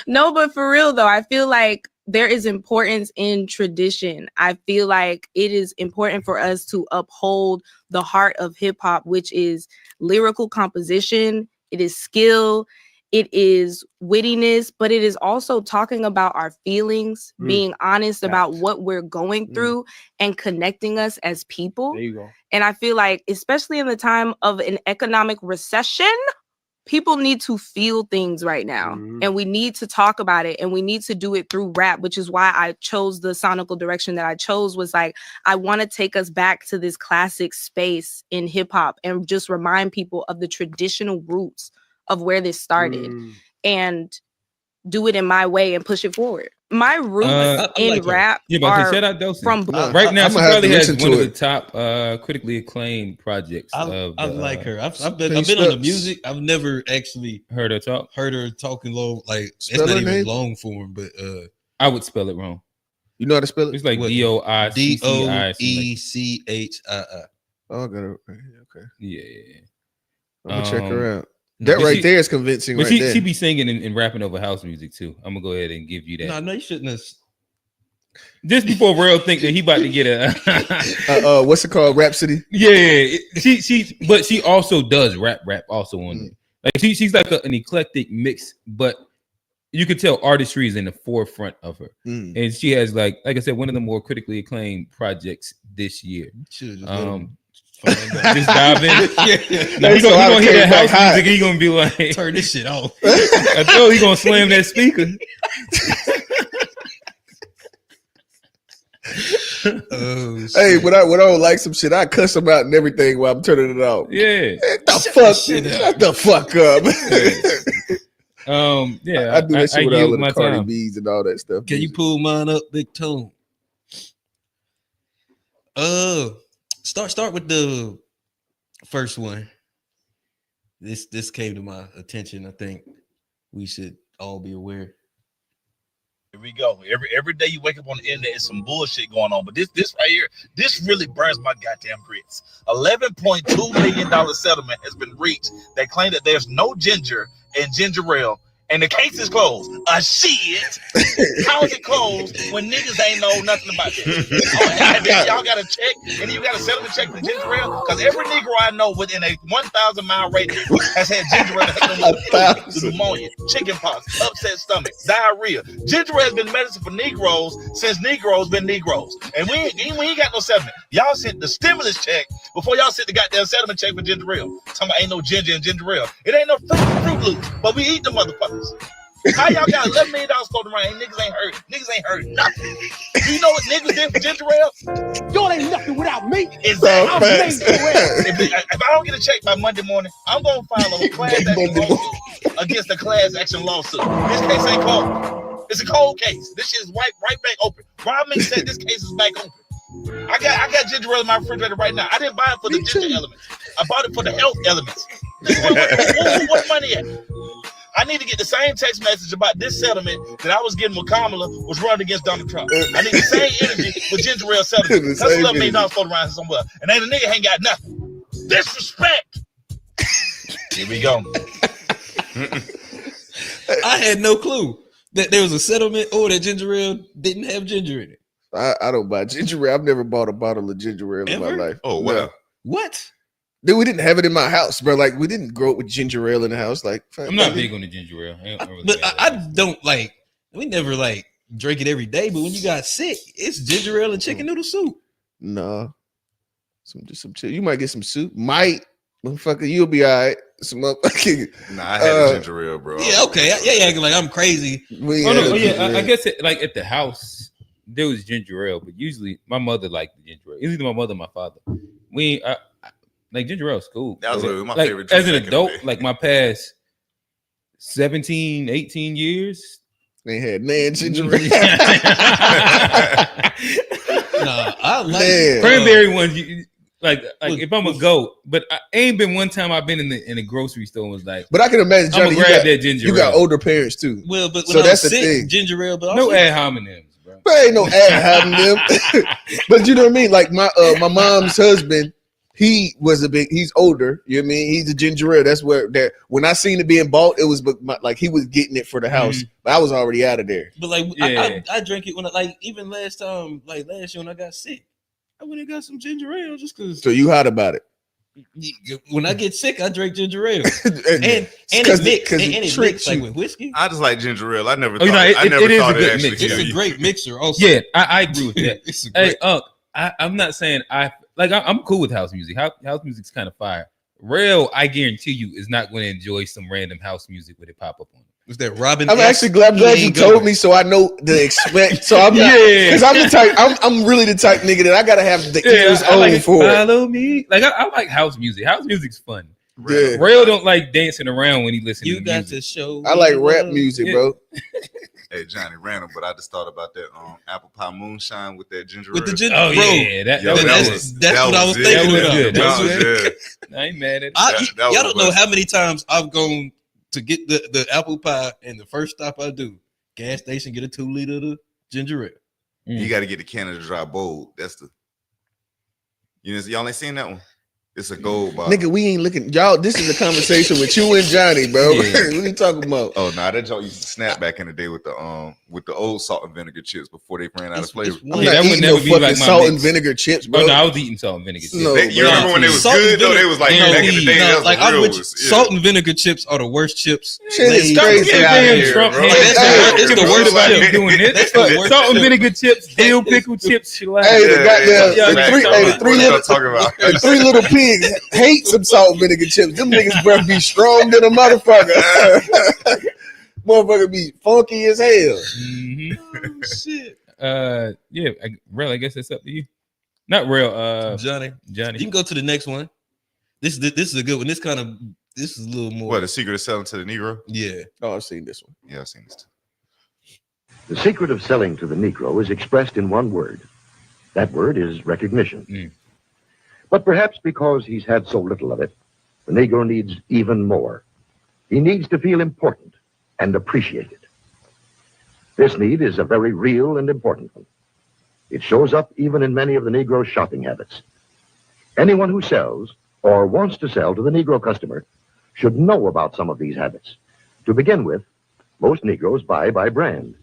No, but for real though, I feel like there is importance in tradition. I feel like it is important for us to uphold the heart of hip hop, which is lyrical composition, it is skill, it is wittiness, but it is also talking about our feelings, being honest about what we're going through and connecting us as people. There you go. And I feel like, especially in the time of an economic recession, people need to feel things right now, and we need to talk about it, and we need to do it through rap, which is why I chose the sonical direction that I chose. Was like, I want to take us back to this classic space in hip hop and just remind people of the traditional roots of where this started and do it in my way and push it forward. My roots in rap are from right now. She probably has one of the top critically acclaimed projects. I like her. I've been on the music. I've never actually heard her talk. Heard her talking low. Like it's not even long form, but I would spell it wrong. You know how to spell it? It's like DOICCI. Oh, I got it. Okay. Yeah. I'm gonna check her out. That right there is convincing. But right there. She be singing and rapping over house music too. I'm gonna go ahead and give you that. No, you shouldn't have. Just before Real think that he about to get a what's it called? Rhapsody. Yeah, but she also does rap also on it. Like she's like an eclectic mix, but you can tell artistry is in the forefront of her. And she has like I said, one of the more critically acclaimed projects this year. Just dive in. He gonna hear that house music. He gonna be like, turn this shit off. I know he gonna slam that speaker. Hey, when I don't like some shit, I cuss them out and everything while I'm turning it off. Yeah. Shut the fuck up. Yeah. I do that shit with all of the Cardi time. B's and all that stuff. Can you pull mine up, Big Tone? Start with the first one. This came to my attention. I think we should all be aware. Here we go. Every day you wake up on the internet, there's some bullshit going on. But this right here, this really burns my goddamn grits. $11.2 million settlement has been reached. They claim that there's no ginger in ginger ale, and the case is closed. Shit. How is it closed when niggas ain't know nothing about this? Y'all got to check, and then you got to settlement check for ginger ale? Because every Negro I know within a 1,000-mile radius has had ginger ale, pneumonia, chicken pox, upset stomach, diarrhea. Ginger ale has been medicine for Negroes since Negroes been Negroes. And we ain't got no settlement. Y'all sent the stimulus check before y'all sent the goddamn settlement check for ginger ale. Talking about ain't no ginger in ginger ale. It ain't no Fruit Loops, but we eat the motherfuckers. How y'all got $11 million floating around and niggas ain't hurt? Niggas ain't hurt nothing. Do you know what niggas did for ginger ale? Y'all ain't nothing without me. Exactly. I'm made for it. If I don't get a check by Monday morning, I'm gonna file a class action lawsuit against the class action lawsuit. This case ain't cold. It's a cold case. This shit is right back open. Robin said this case is back open. I got ginger ale in my refrigerator right now. I didn't buy it for the ginger elements. I bought it for the health elements. What money at? I need to get the same text message about this settlement that I was getting when Kamala was running against Donald Trump. I need the same energy with ginger ale settlement. That's $11 million floating around somewhere. And ain't a nigga ain't got nothing. Disrespect. Here we go. I had no clue that there was a settlement or that ginger ale didn't have ginger in it. I don't buy ginger ale. I've never bought a bottle of ginger ale in my life. Oh, wow. No. What? Dude, we didn't have it in my house, bro. Like, we didn't grow up with ginger ale in the house. Like, I'm not big on the ginger ale. I don't like. We never like drink it every day. But when you got sick, it's ginger ale and chicken noodle soup. No, some chill. You might get some soup. Might, motherfucker, you'll be all right. Some up. Nah, I had a ginger ale, bro. Yeah, okay. Yeah, acting like I'm crazy. I guess like at the house there was ginger ale, but usually my mother liked the ginger ale. It's either my mother or my father. Like ginger ale is cool. That was my like, favorite as drink an back in the adult, day. like my past 17, 18 years. They had nan ginger ale. Nah, I like cranberry ones. Like if I'm a goat, but I ain't been one time I've been in the grocery store and was like, But I can imagine, Johnny, I'm gonna grab that ginger ale. You got older parents too. Well, but so when that's I was the sick, thing. ginger ale, but no also, ad hominems, bro. But ain't no ad hominem. But you know what I mean? Like my mom's husband, he's older. You know what I mean? He's a ginger ale. That's where that when I seen it being bought, it was like he was getting it for the house, but I was already out of there. But like I drank it when even last year when I got sick, I went and got some ginger ale just because. So you hot about it? When I get sick, I drink ginger ale, and it mixed like with whiskey. I just like ginger ale. I never thought. It is a good actually mix. It's a great mixer. Also, Yeah, I agree with that. It's a great. I'm not saying I'm cool with house music. House music's kind of fire. Rail, I guarantee you, is not going to enjoy some random house music when it pop up on it. Was that Robin? I'm actually glad you told me, so I know to expect. So I'm not, because I'm the type. I'm really the type nigga that I gotta have the ears I like for it. Follow me. Like I like house music. House music's fun. Yeah. Rail don't like dancing around when he listens. You to got music. to show. I like rap music, bro. Hey Johnny, random, but I just thought about that apple pie moonshine with that ginger ale. With the ginger, Oh bro. yeah, that's what I was it. thinking. That was good. I ain't mad at it. Y'all don't know how many times I've gone to get the apple pie, and the first stop I do, gas station, get a 2 liter of the ginger ale. You got to get the Canada Dry Bold. That's the. Y'all ain't seen that one. It's a gold bottle. Nigga, we ain't looking. Y'all, this is a conversation with you and Johnny, bro. Yeah. What are you talking about? Oh, nah, that joint used to snap back in the day with the old salt and vinegar chips before they ran out of flavor. I'm not eating no fucking salt and vinegar chips, bro. Oh, no, I was eating salt and vinegar chips. No, you remember when they was good though? They was like back in the day. No, That was like real I'm with salt and vinegar chips are the worst chips. Shit is crazy. Trump It's the worst about chip. doing this. Salt and vinegar chips, dill pickle chips. Hey, the three little pigs hate some salt and vinegar chips. Them niggas breath be strong than a motherfucker. Motherfucker be funky as hell. Mm-hmm. Shit. Yeah, Real, I guess it's up to you. Not Real, Johnny. You can go to the next one. This is a good one. This is a little more. What, The Secret of Selling to the Negro? Yeah. Oh, I've seen this one. Yeah, I've seen this too. The secret of selling to the Negro is expressed in one word. That word is recognition. But perhaps because he's had so little of it, the Negro needs even more. He needs to feel important and appreciated. This need is a very real and important one. It shows up even in many of the Negro's shopping habits. Anyone who sells or wants to sell to the Negro customer should know about some of these habits. To begin with, most Negroes buy by brand.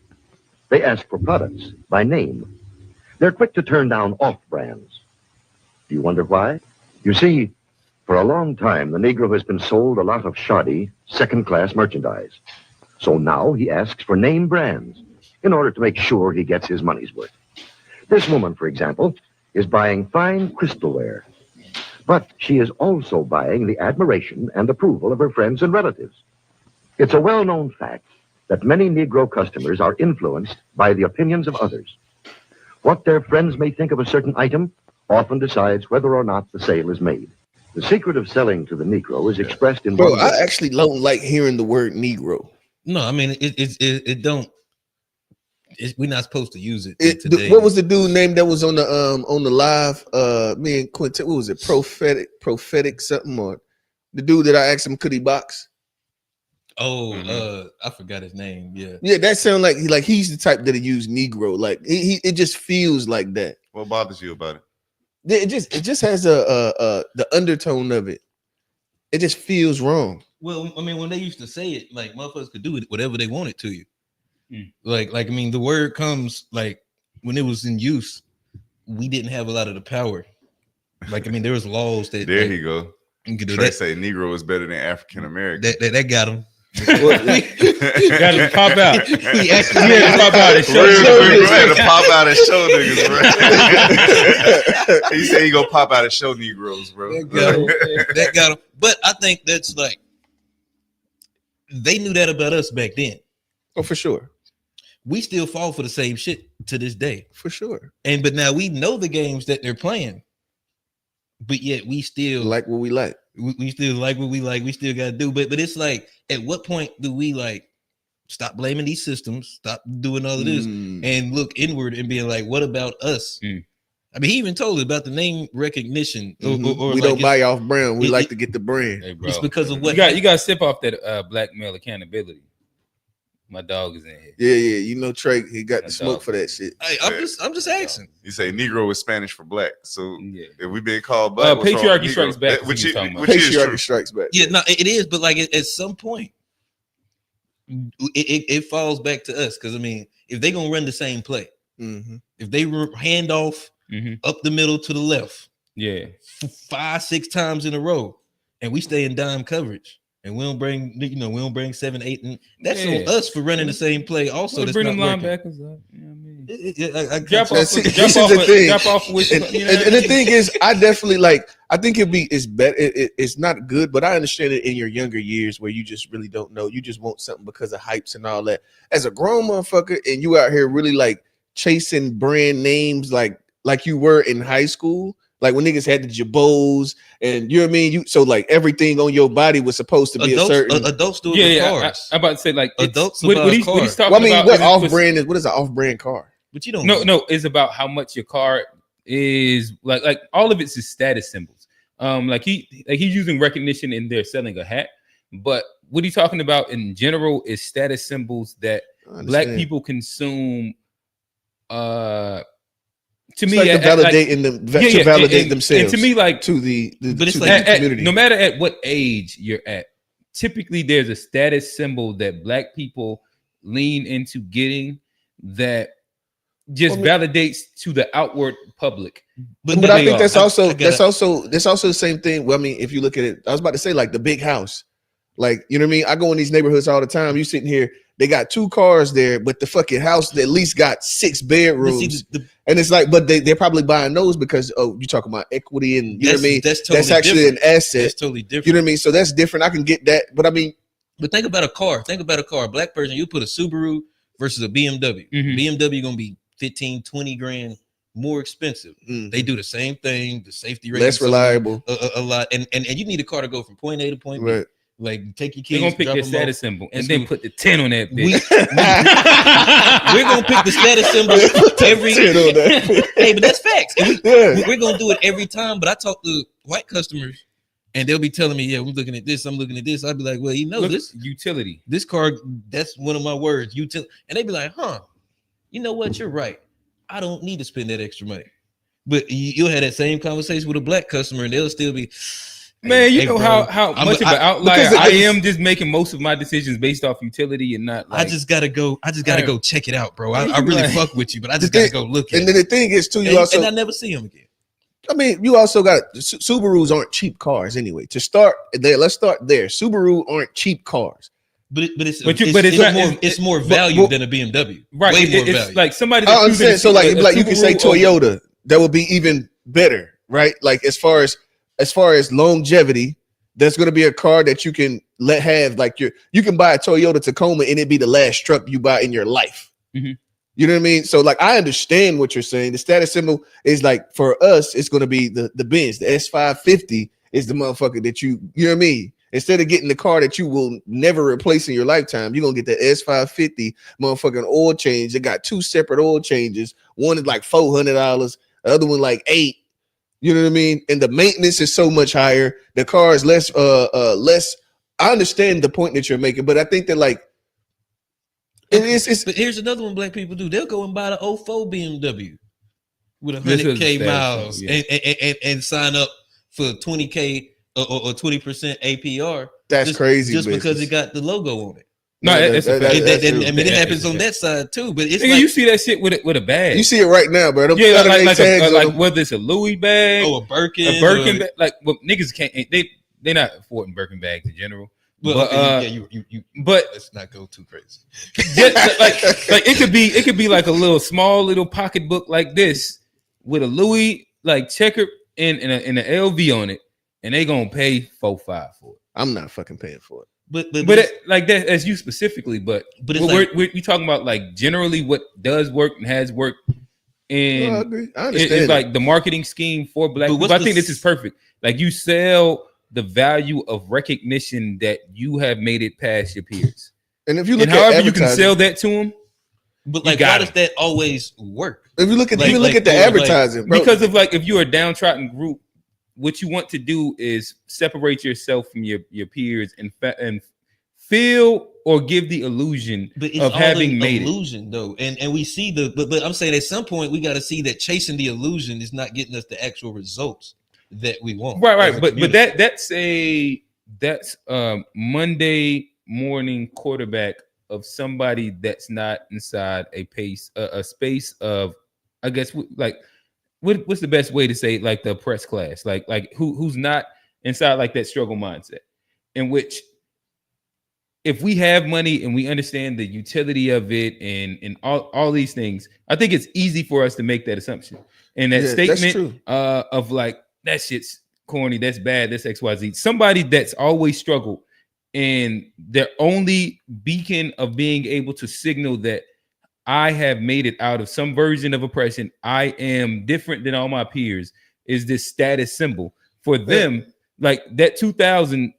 They ask for products by name. They're quick to turn down off-brands. Do you wonder why? You see, for a long time, the Negro has been sold a lot of shoddy, second-class merchandise. So now he asks for name brands in order to make sure he gets his money's worth. This woman, for example, is buying fine crystalware. But she is also buying the admiration and approval of her friends and relatives. It's a well-known fact that many Negro customers are influenced by the opinions of others. What their friends may think of a certain item often decides whether or not the sale is made. The secret of selling to the Negro is expressed in Bro, one I word. actually don't like hearing the word Negro. No, I mean it don't. We're not supposed to use it today. What was the dude name that was on the live? Me and Quintet. What was it? Prophetic something, or the dude that I asked him could he box? Oh, I forgot his name. Yeah. Yeah, that sounds like he's the type that use Negro. Like it just feels like that. What bothers you about it? It just has the undertone of it. It just feels wrong. Well, I mean, when they used to say it, like motherfuckers could do it whatever they wanted to you. Like I mean, the word comes like when it was in use, we didn't have a lot of the power. Like I mean, there was laws that there you go. Trey say Negro is better than African American. That got him. Got to pop out. He actually had to pop out and show had to pop out and show niggas, bro. He said he gonna pop out and show Negroes, bro. That got him. But I think that's like they knew that about us back then. Oh, for sure. We still fall for the same shit to this day. For sure. But now we know the games that they're playing. But yet we still like what we like. We still like what we like. We still gotta do. But it's like, at what point do we like stop blaming these systems, stop doing all of this, and look inward and being like, what about us? I mean, he even told us about the name recognition. Or we don't buy off brand. We like to get the brand. Hey, bro. It's because of what you got to sip off that black male accountability. My dog is in here. Yeah. You know, Trey, he got the smoke for that shit. Hey, I'm just asking. You say Negro is Spanish for black. So if we been called black, patriarchy strikes back. Patriarchy strikes back. Yeah, no, it is. But like at some point, it falls back to us. Because I mean, if they're gonna run the same play, if they hand off up the middle to the left, 5-6 times in a row, and we stay in dime coverage. And we don't bring 7, 8, and that's on us for running the same play. Also, that's bring them not linebackers up. You know what I mean? Drop off. And the thing is, I definitely I think it's better. It's not good, but I understand it in your younger years where you just really don't know. You just want something because of hypes and all that. As a grown motherfucker, and you out here really like chasing brand names like you were in high school. Like when niggas had the Jabos and you know what I mean? So like everything on your body was supposed to be a certain adults do it with cars. I'm about to say like adults what he's talking about. What off-brand is? What is an off-brand car? But you don't No, it's about how much your car is like all of it's is status symbols. He's using recognition in there selling a hat, but what he's talking about in general is status symbols that black people consume to it's me, like validating them to validate themselves. And to me, like to the community. No matter at what age you're at, typically there's a status symbol that Black people lean into getting that just validates to the outward public. But I think that's also the same thing. Well, I mean, if you look at it, I was about to say like the big house. Like, you know what I mean? I go in these neighborhoods all the time. You sitting here, they got 2 cars there, but the fucking house at least got 6 bedrooms. And it's like, but they're probably buying those because you talking about equity and you know what I mean? That's actually an asset. That's totally different. You know what I mean? So that's different. I can get that, but I mean, but think about a car. Black person, you put a Subaru versus a BMW. BMW gonna be 15, 20 grand more expensive. They do the same thing. The safety rate less reliable, a lot, and you need a car to go from point A to point B. Right. Like take your kids. They're gonna pick their status symbol and then put the 10 on that bitch. We're gonna pick the status symbol every. Hey, but that's facts. We're gonna do it every time. But I talk to white customers, and they'll be telling me, "Yeah, I'm looking at this. I'm looking at this." I'd be like, "Well, you know, this utility. This car, that's one of my words, utility." And they'd be like, "Huh? You know what? You're right. I don't need to spend that extra money." But you'll have that same conversation with a Black customer, and they'll still be. Man, you know bro, how much of an outlier I am just making most of my decisions based off utility and not like, I just gotta go check it out, bro. I really fuck with you, but I just gotta go look at it. And then the thing is too, and I never see them again. I mean, you also got Subarus aren't cheap cars anyway. To start there, let's start there. Subaru aren't cheap cars. But it's more value than a BMW. Right. Way more it's value. Like somebody I understand. So like you can say Toyota, that would be even better, right? Like as far as longevity, there's going to be a car that you can have like you can buy a Toyota Tacoma and it be the last truck you buy in your life. Mm-hmm. You know what I mean? So like I understand what you're saying. The status symbol is like for us, it's going to be the Benz. The S550 is the motherfucker that you know what I mean? Instead of getting the car that you will never replace in your lifetime, you're going to get the S550 motherfucking oil change. It got 2 separate oil changes. One is like $400, the other one like $8. You know what I mean? And the maintenance is so much higher. The car is less. I understand the point that you're making, but I think that like it's. But here's another one Black people do. They'll go and buy the 04 BMW with 100K miles and sign up for 20K or 20% APR. That's crazy. Just because it got the logo on it. No, that's a fact. I mean, it happens on that side too. But it's like, you see that shit with a bag. You see it right now, bro. Yeah, like whether it's a Louis bag, a Birkin, bag. Like, well, niggas can't. They're not affording Birkin bags in general. But but let's not go too crazy. like it could be like a small little pocketbook like this with a Louis like checker and an LV on it, and they gonna pay $4-5 for it. I'm not fucking paying for it. But like that as you specifically, but we're talking about like generally what does work and has worked, and I agree. I understand. It's like the marketing scheme for Black people. I think this is perfect. Like you sell the value of recognition that you have made it past your peers, and if you look at however you can sell that to them, but like why does that always work? If you look at look at the advertising, bro. Because of like if you're a downtrodden group. What you want to do is separate yourself from your peers and feel or give the illusion of having made illusion, though. And we see but I'm saying at some point we got to see that chasing the illusion is not getting us the actual results that we want. Right. But that's Monday morning quarterback of somebody that's not inside a space of, I guess, like. What's the best way to say like the oppressed class, like who's not inside like that struggle mindset, in which if we have money and we understand the utility of it and all these things, I think it's easy for us to make that assumption and that statement of like that shit's corny, that's bad, that's XYZ. Somebody that's always struggled and their only beacon of being able to signal that I have made it out of some version of oppression. I am different than all my peers. Is this status symbol for them? Like that 2000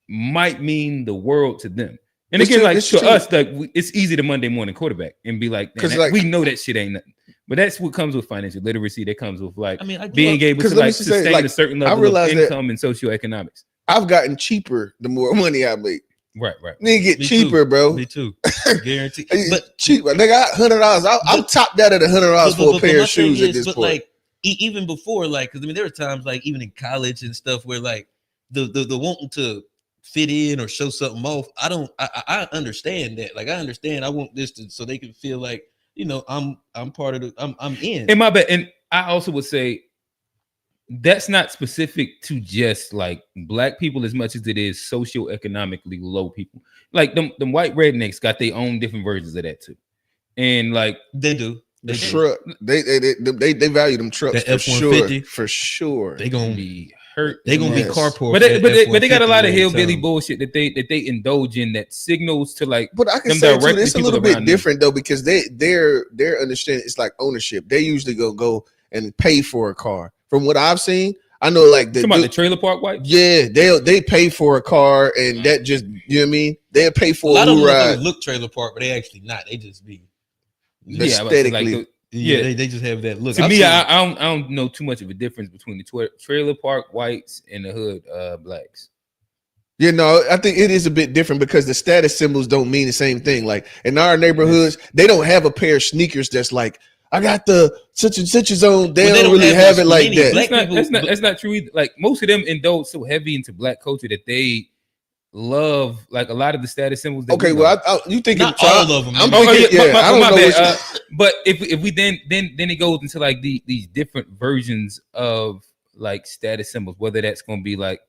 might mean the world to them. And again, like to us, like it's easy to Monday morning quarterback and be like, we know that shit ain't nothing. But that's what comes with financial literacy. That comes with like being able to like sustain a certain level of income and socioeconomics. I've gotten cheaper the more money I make. Right. Nigga get Me cheaper, too. bro. Me too. Guaranteed. But cheaper. Nigga, I $100. I'm topped out at $100 for a pair of shoes at this point. Like even before, like, because I mean, there were times like even in college and stuff where like the wanting to fit in or show something off. I understand that. Like I understand. I want this so they can feel like, you know, I'm part of the. I'm in. And my bad. And I also would say that's not specific to just like black people as much as it is socioeconomically low people. Like them white rednecks got their own different versions of that too. And like they do. The truck, they value them trucks for sure. For sure. They gonna be hurt. They gonna be carpool. But they got a lot of hillbilly bullshit that they indulge in that signals to like. But I can say too, it's a little bit different though, because their understanding it's like ownership. They usually go and pay for a car. From what I've seen, I know like the trailer park white. Yeah, they pay for a car, and that just, you know what I mean. They'll pay for a lot of ride. them look trailer park, but they actually not. They just be aesthetically. They just have that look. To me, I don't know too much of a difference between the trailer park whites and the hood blacks. You know, I think it is a bit different because the status symbols don't mean the same thing. Like in our neighborhoods, they don't have a pair of sneakers that's like, I got the such and such on. They don't really have it like that. That's not true either. Like most of them indulge so heavy into black culture that they love like a lot of the status symbols. Okay, well, you think not all of them? I'm thinking, I don't know. Bad. But if we then it goes into like these different versions of like status symbols, whether that's going to be like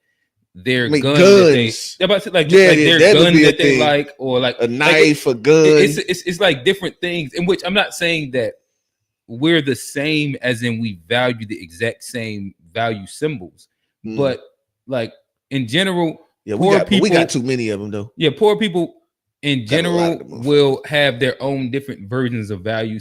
their guns. They're about to like their gun that they like, or like a knife, a gun. It's like different things. In which I'm not saying that we're the same as in we value the exact same value symbols, but like in general, we got too many of them though. Yeah, poor people in general will have their own different versions of value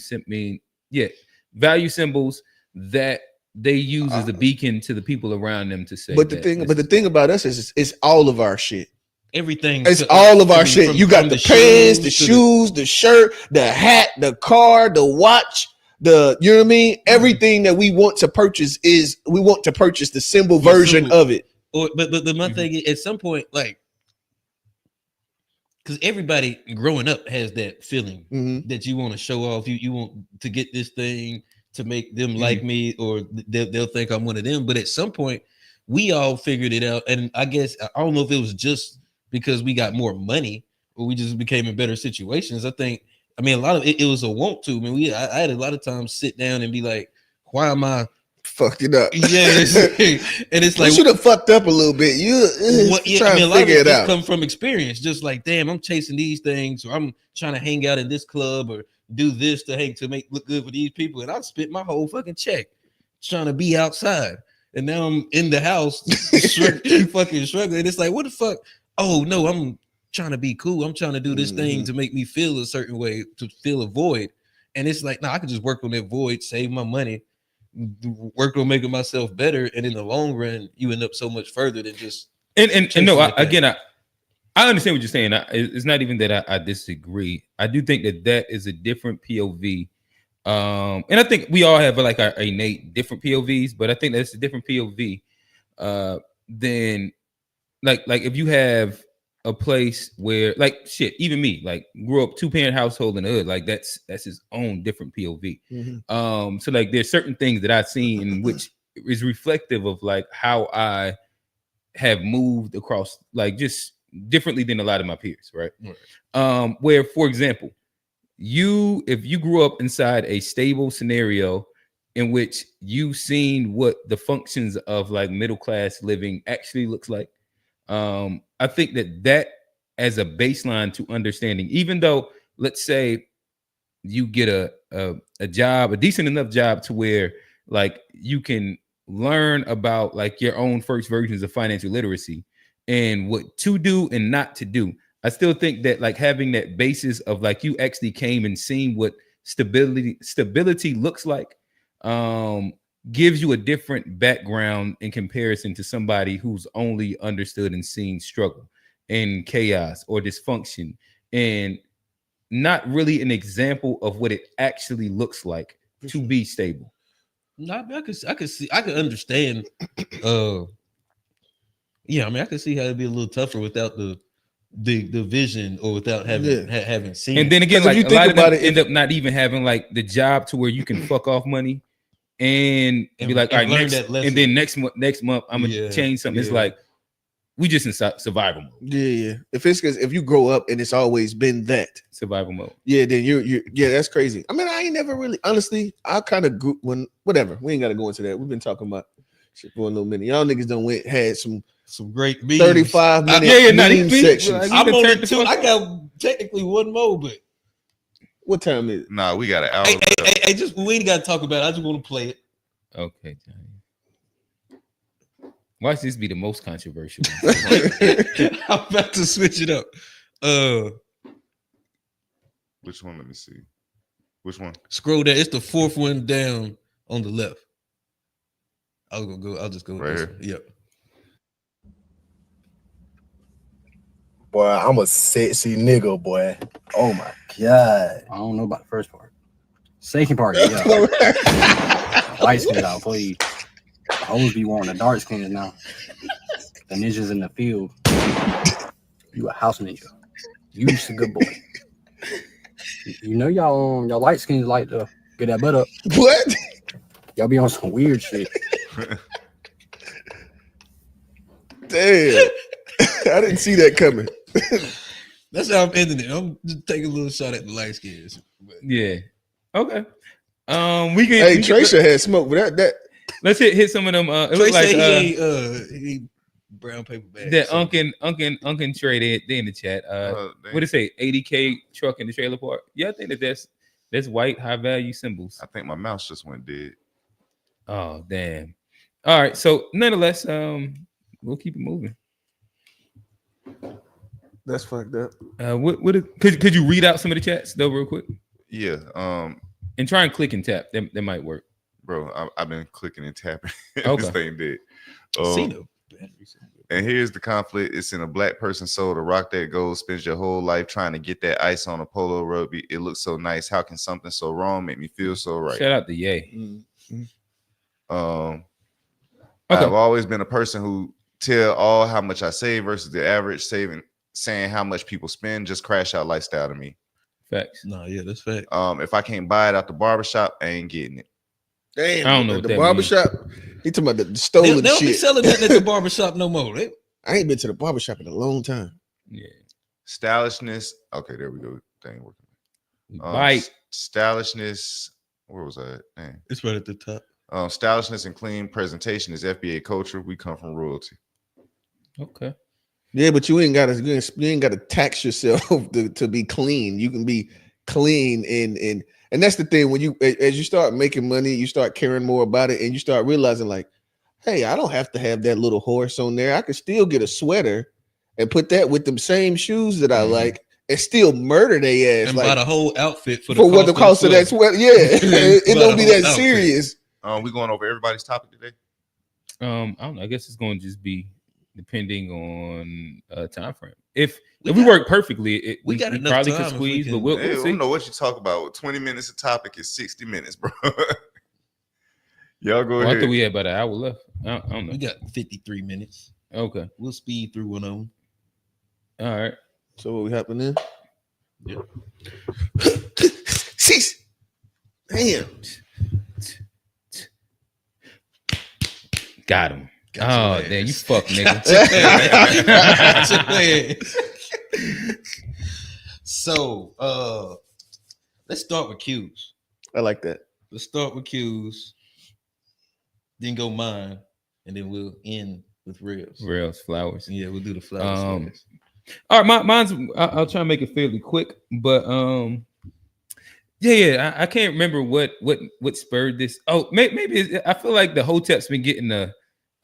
value symbols that they use as a beacon to the people around them to say. But the thing about us is it's all of our shit. Everything. It's all of our shit. You got the pants, the shoes, the shirt, the hat, the car, the watch. You know what I mean? Everything that we want to purchase the symbol version of it. But my thing is, at some point, like, because everybody growing up has that feeling that you want to show off. You want to get this thing to make them like me, or they'll think I'm one of them. But at some point, we all figured it out. And I guess I don't know if it was just because we got more money or we just became in better situations. I mean, a lot of it was a want to. I mean, I had a lot of times sit down and be like, why am I fucking up? Yeah, and it's like you should have fucked up a little bit. Trying to figure it out. Come from experience. Just like, damn, I'm chasing these things, or I'm trying to hang out in this club, or do this to make look good for these people, and I spent my whole fucking check trying to be outside, and now I'm in the house fucking struggling. And it's like, what the fuck? Oh no, I'm trying to be cool. I'm trying to do this thing to make me feel a certain way, to fill a void. And it's like, no, I could just work on that void, save my money, work on making myself better, and in the long run, you end up so much further than just. And no, I understand what you're saying. It's not even that I disagree. I do think that is a different POV, and I think we all have like our innate different POVs, but I think that's a different POV than like if you have a place where like even me, like grew up 2-parent household in the hood, like that's his own different POV. So like there's certain things that I've seen in which is reflective of like how I have moved across, like just differently than a lot of my peers, right? Where, for example, if you grew up inside a stable scenario in which you've seen what the functions of like middle class living actually looks like, I think that as a baseline to understanding, even though let's say you get a job, a decent enough job to where like you can learn about like your own first versions of financial literacy and what to do and not to do. I still think that like having that basis of like you actually came and seen what stability looks like gives you a different background in comparison to somebody who's only understood and seen struggle and chaos or dysfunction and not really an example of what it actually looks like to be stable. No, I could understand. Yeah, I mean, I could see how it'd be a little tougher without the the vision or without having having seen. And then again, like a lot of them end up not even having like the job to where you can fuck off money and be like, all right, learn next, that lesson. and then next month I'm gonna change something. It's like we just in survival mode. Yeah. If you grow up and it's always been that survival mode, then you that's crazy. I mean, I ain't never really, honestly, I kind of grew when whatever. We ain't got to go into that. We've been talking about shit for a little minute. Y'all niggas done had some great memes. 35-minute meme sections. I'm on two. I got technically one more, but what time is it? Nah, we got an hour. Hey, just we ain't got to talk about it. I just want to play it. Okay, Johnny. Watch this be the most controversial. I'm about to switch it up. Which one? Let me see. Which one? Scroll down. It's the fourth one down on the left. I'll just go right here. Yep. Boy, I'm a sexy nigga, boy. Oh my god. I don't know about the first part. Second part, yeah. Light skins out, please. Hoes be wearing the dark skins now. The ninjas in the field. You a house ninja. You just a good boy. You know y'all light skins like to get that butt up. What? Y'all be on some weird shit. Damn. I didn't see that coming. That's how I'm ending it. I'm just taking a little shot at the light skins. Yeah. Okay. We can. Hey, Tracer had smoke, but that. Let's hit some of them. It looks like he brown paper bag. That Uncle traded. They in the chat. What did it say? 80K truck in the trailer park. Yeah, I think that's white high value symbols. I think my mouse just went dead. Oh damn. All right. So nonetheless, we'll keep it moving. That's fucked up. Could you read out some of the chats though, real quick? Yeah. And try and click and tap. That might work. Bro, I've been clicking and tapping. Okay. This thing did. And here's the conflict. It's in a black person's soul to rock that gold, spends your whole life trying to get that ice on a polo rugby. It looks so nice. How can something so wrong make me feel so right? Shout out to Ye. Mm-hmm. I've always been a person who tell all how much I save versus the average saving, saying how much people spend, just crash out lifestyle to me. Facts. No, yeah, that's fact. If I can't buy it out the barbershop, I ain't getting it. Damn, I don't know the what that barbershop. He talking about the stolen They don't shit. be selling that at the barbershop no more. I ain't been to the barbershop in a long time. Yeah. Stylishness. Okay, there we go. Thing working. Bite. Stylishness. Where was I at? Dang. It's right at the top. Stylishness and clean presentation is FBA culture. We come from royalty. Okay. Yeah, but you ain't gotta tax yourself to be clean. You can be clean and that's the thing. When as you start making money, you start caring more about it, and you start realizing like, hey, I don't have to have that little horse on there. I could still get a sweater and put that with them same shoes that I like, and still murder their ass. And like, buy the whole outfit for what the cost of that sweater. Yeah, it don't be that serious. We going over everybody's topic today. I don't know. I guess it's going to just be depending on time frame. If we work perfectly, we probably could squeeze, but we'll see. I don't know what you talk about. 20 minutes a topic is 60 minutes, bro. Y'all go ahead. I thought we had about an hour left. I don't know. We got 53 minutes. Okay. We'll speed through one of them. All right. So what happened then? Yeah. Cease. Damn. Got him. Oh, damn, you fuck nigga. So let's start with Q's. I like that. Let's start with Q's, then go mine, and then we'll end with Rails. Rails, flowers. Yeah, we'll do the flowers. All right, mine's I'll try and make it fairly quick, but I can't remember what spurred this. Oh, maybe I feel like the Hotep's been getting a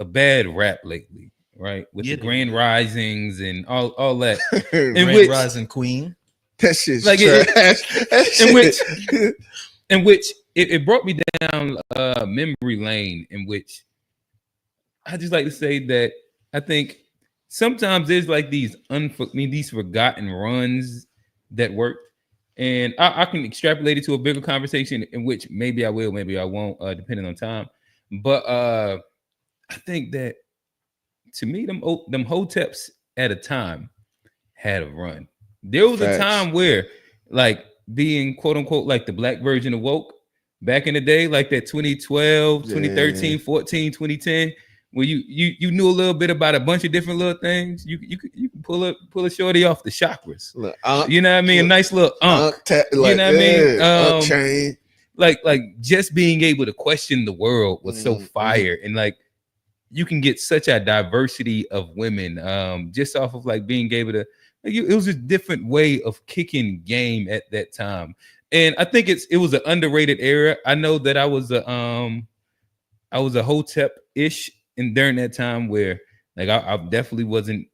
bad rap lately, right? With the Grand Risings and all that. Grand Rising Queen. That shit's like trash. in which it brought me down memory lane, in which I just like to say that I think sometimes there's like these forgotten runs that work. And I can extrapolate it to a bigger conversation in which maybe I will, maybe I won't, depending on time. But I think that to me, them Hoteps at a time had a run. There was Facts. a time where, like, being quote unquote like the black version of woke back in the day, like that 2012, 2013, 14, 2010, where you knew a little bit about a bunch of different little things. You can pull a shorty off the chakras. Look, you know what I mean? A nice little you know what I mean? Chain. Like just being able to question the world was so fire, and like you can get such a diversity of women just off of like being able to. It was a different way of kicking game at that time, and I think it was an underrated era. I know that I was a Hotep-ish, and during that time where like I definitely wasn't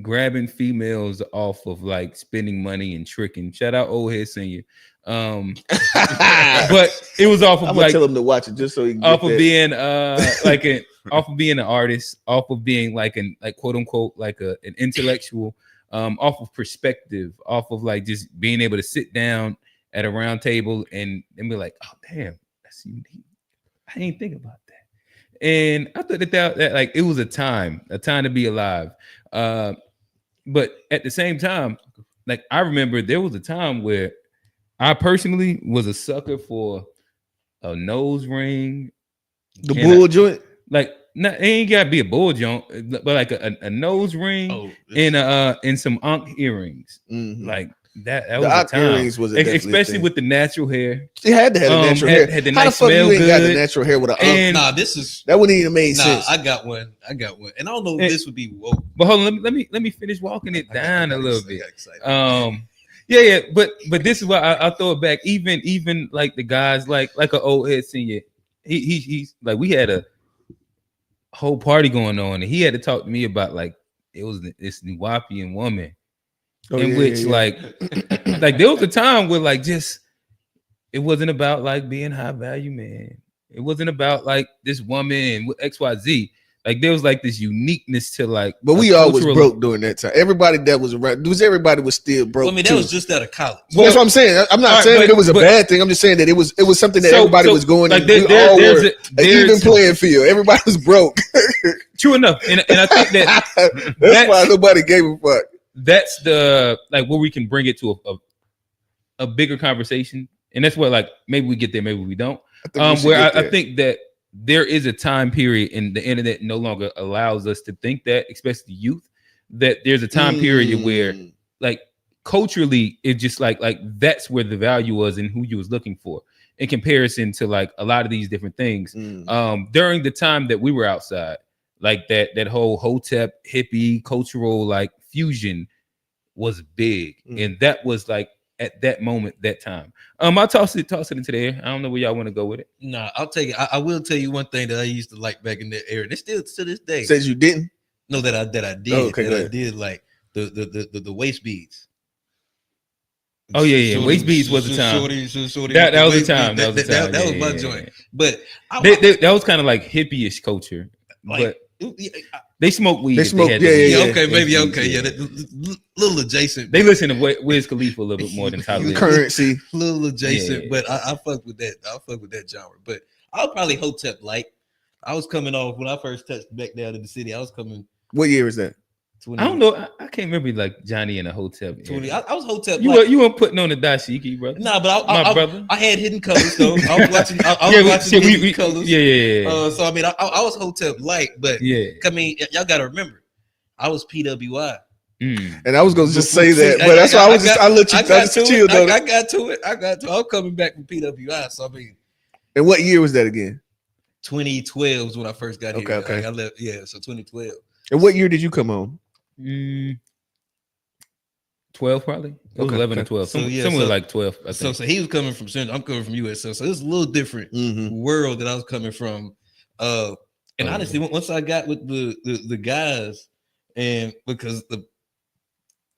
grabbing females off of like spending money and tricking. Shout out Old Head Senior. But it was off of I'm like gonna tell him to watch it just so he can off get of that. being off of being an artist, off of being like quote unquote like an intellectual. Off of perspective, off of like just being able to sit down at a round table and be like, oh damn, that's unique. I didn't think about that. And I thought that like it was a time to be alive. But at the same time, like I remember there was a time where I personally was a sucker for a nose ring. The bull joint? Like it ain't gotta be a bull joint, but like a nose ring and some ankh earrings. Like that was the a time. Earrings was a especially with the natural hair. She had to have the natural hair. Had the How nice the fuck smell you ain't got the good. natural hair with a And- Nah, this is that wouldn't even make sense. I got one, and I don't know if this would be woke. But hold on, let me finish walking it down a little bit. Yeah, but this is why I throw it back. Even like the guys like an Old Head Senior, he's like we had a whole party going on, and he had to talk to me about like it was this Nuwapian woman, which like there was a time where like just it wasn't about like being high value man. It wasn't about like this woman and XYZ. Like there was like this uniqueness to like, but we all was broke during that time. Everybody that was around, everybody was still broke. Well, I mean, that was just out of college. Well, that's what I'm saying. I'm not saying that it was a bad thing. I'm just saying that it was something that everybody was going. Like we all were an even playing field. Everybody was broke. True enough, and I think that that's why nobody gave a fuck. That's the like where we can bring it to a bigger conversation, and that's where like maybe we get there, maybe we don't. I think that there is a time period, and the internet no longer allows us to think that, especially youth, that there's a time period where like culturally it just like that's where the value was and who you was looking for in comparison to like a lot of these different things. During the time that we were outside, like that whole Hotep hippie cultural like fusion was big, and that was like at that moment, that time. I'll toss it into the air. I don't know where y'all want to go with it. Nah, I'll take it. I will tell you one thing that I used to like back in that era. And it's still to this day. Says you didn't? No, that I did. Oh, okay, I did like the waist beads. Oh yeah. Waist beads was the time. That was the time. That was the time. That was my joint. But that was kind of like hippie-ish culture. But they smoke weed. They smoke. Okay, maybe okay. Yeah, little adjacent. They listen to Wiz Khalifa a little bit more than Tyler. Currency. Little adjacent, but I fuck with that. I fuck with that genre. But I'll probably Hotep like. I was coming off when I first touched back down in the city. I was coming. What year is that? 20, I don't know. I can't remember like Johnny in a Hotep. 20. I was Hotep. You weren't putting on the dashiki, brother. Nah, but brother. I had hidden colors though. I was watching. I was watching hidden colors. Yeah. So I mean, I was Hotep light, but yeah. I mean, y'all got to remember, I was PWI. And I was gonna just say that, but that's why I let you chill though. I got to it. I'm coming back from PWI. So I mean, and what year was that again? 2012 was when I first got here. Okay. I left. Yeah, so 2012. And what year did you come on? 12 probably. It was 11 or 12. Somewhere like 12. I think. So he was coming from Central. I'm coming from USL. So it's a little different world that I was coming from. And honestly, once I got with the guys, and because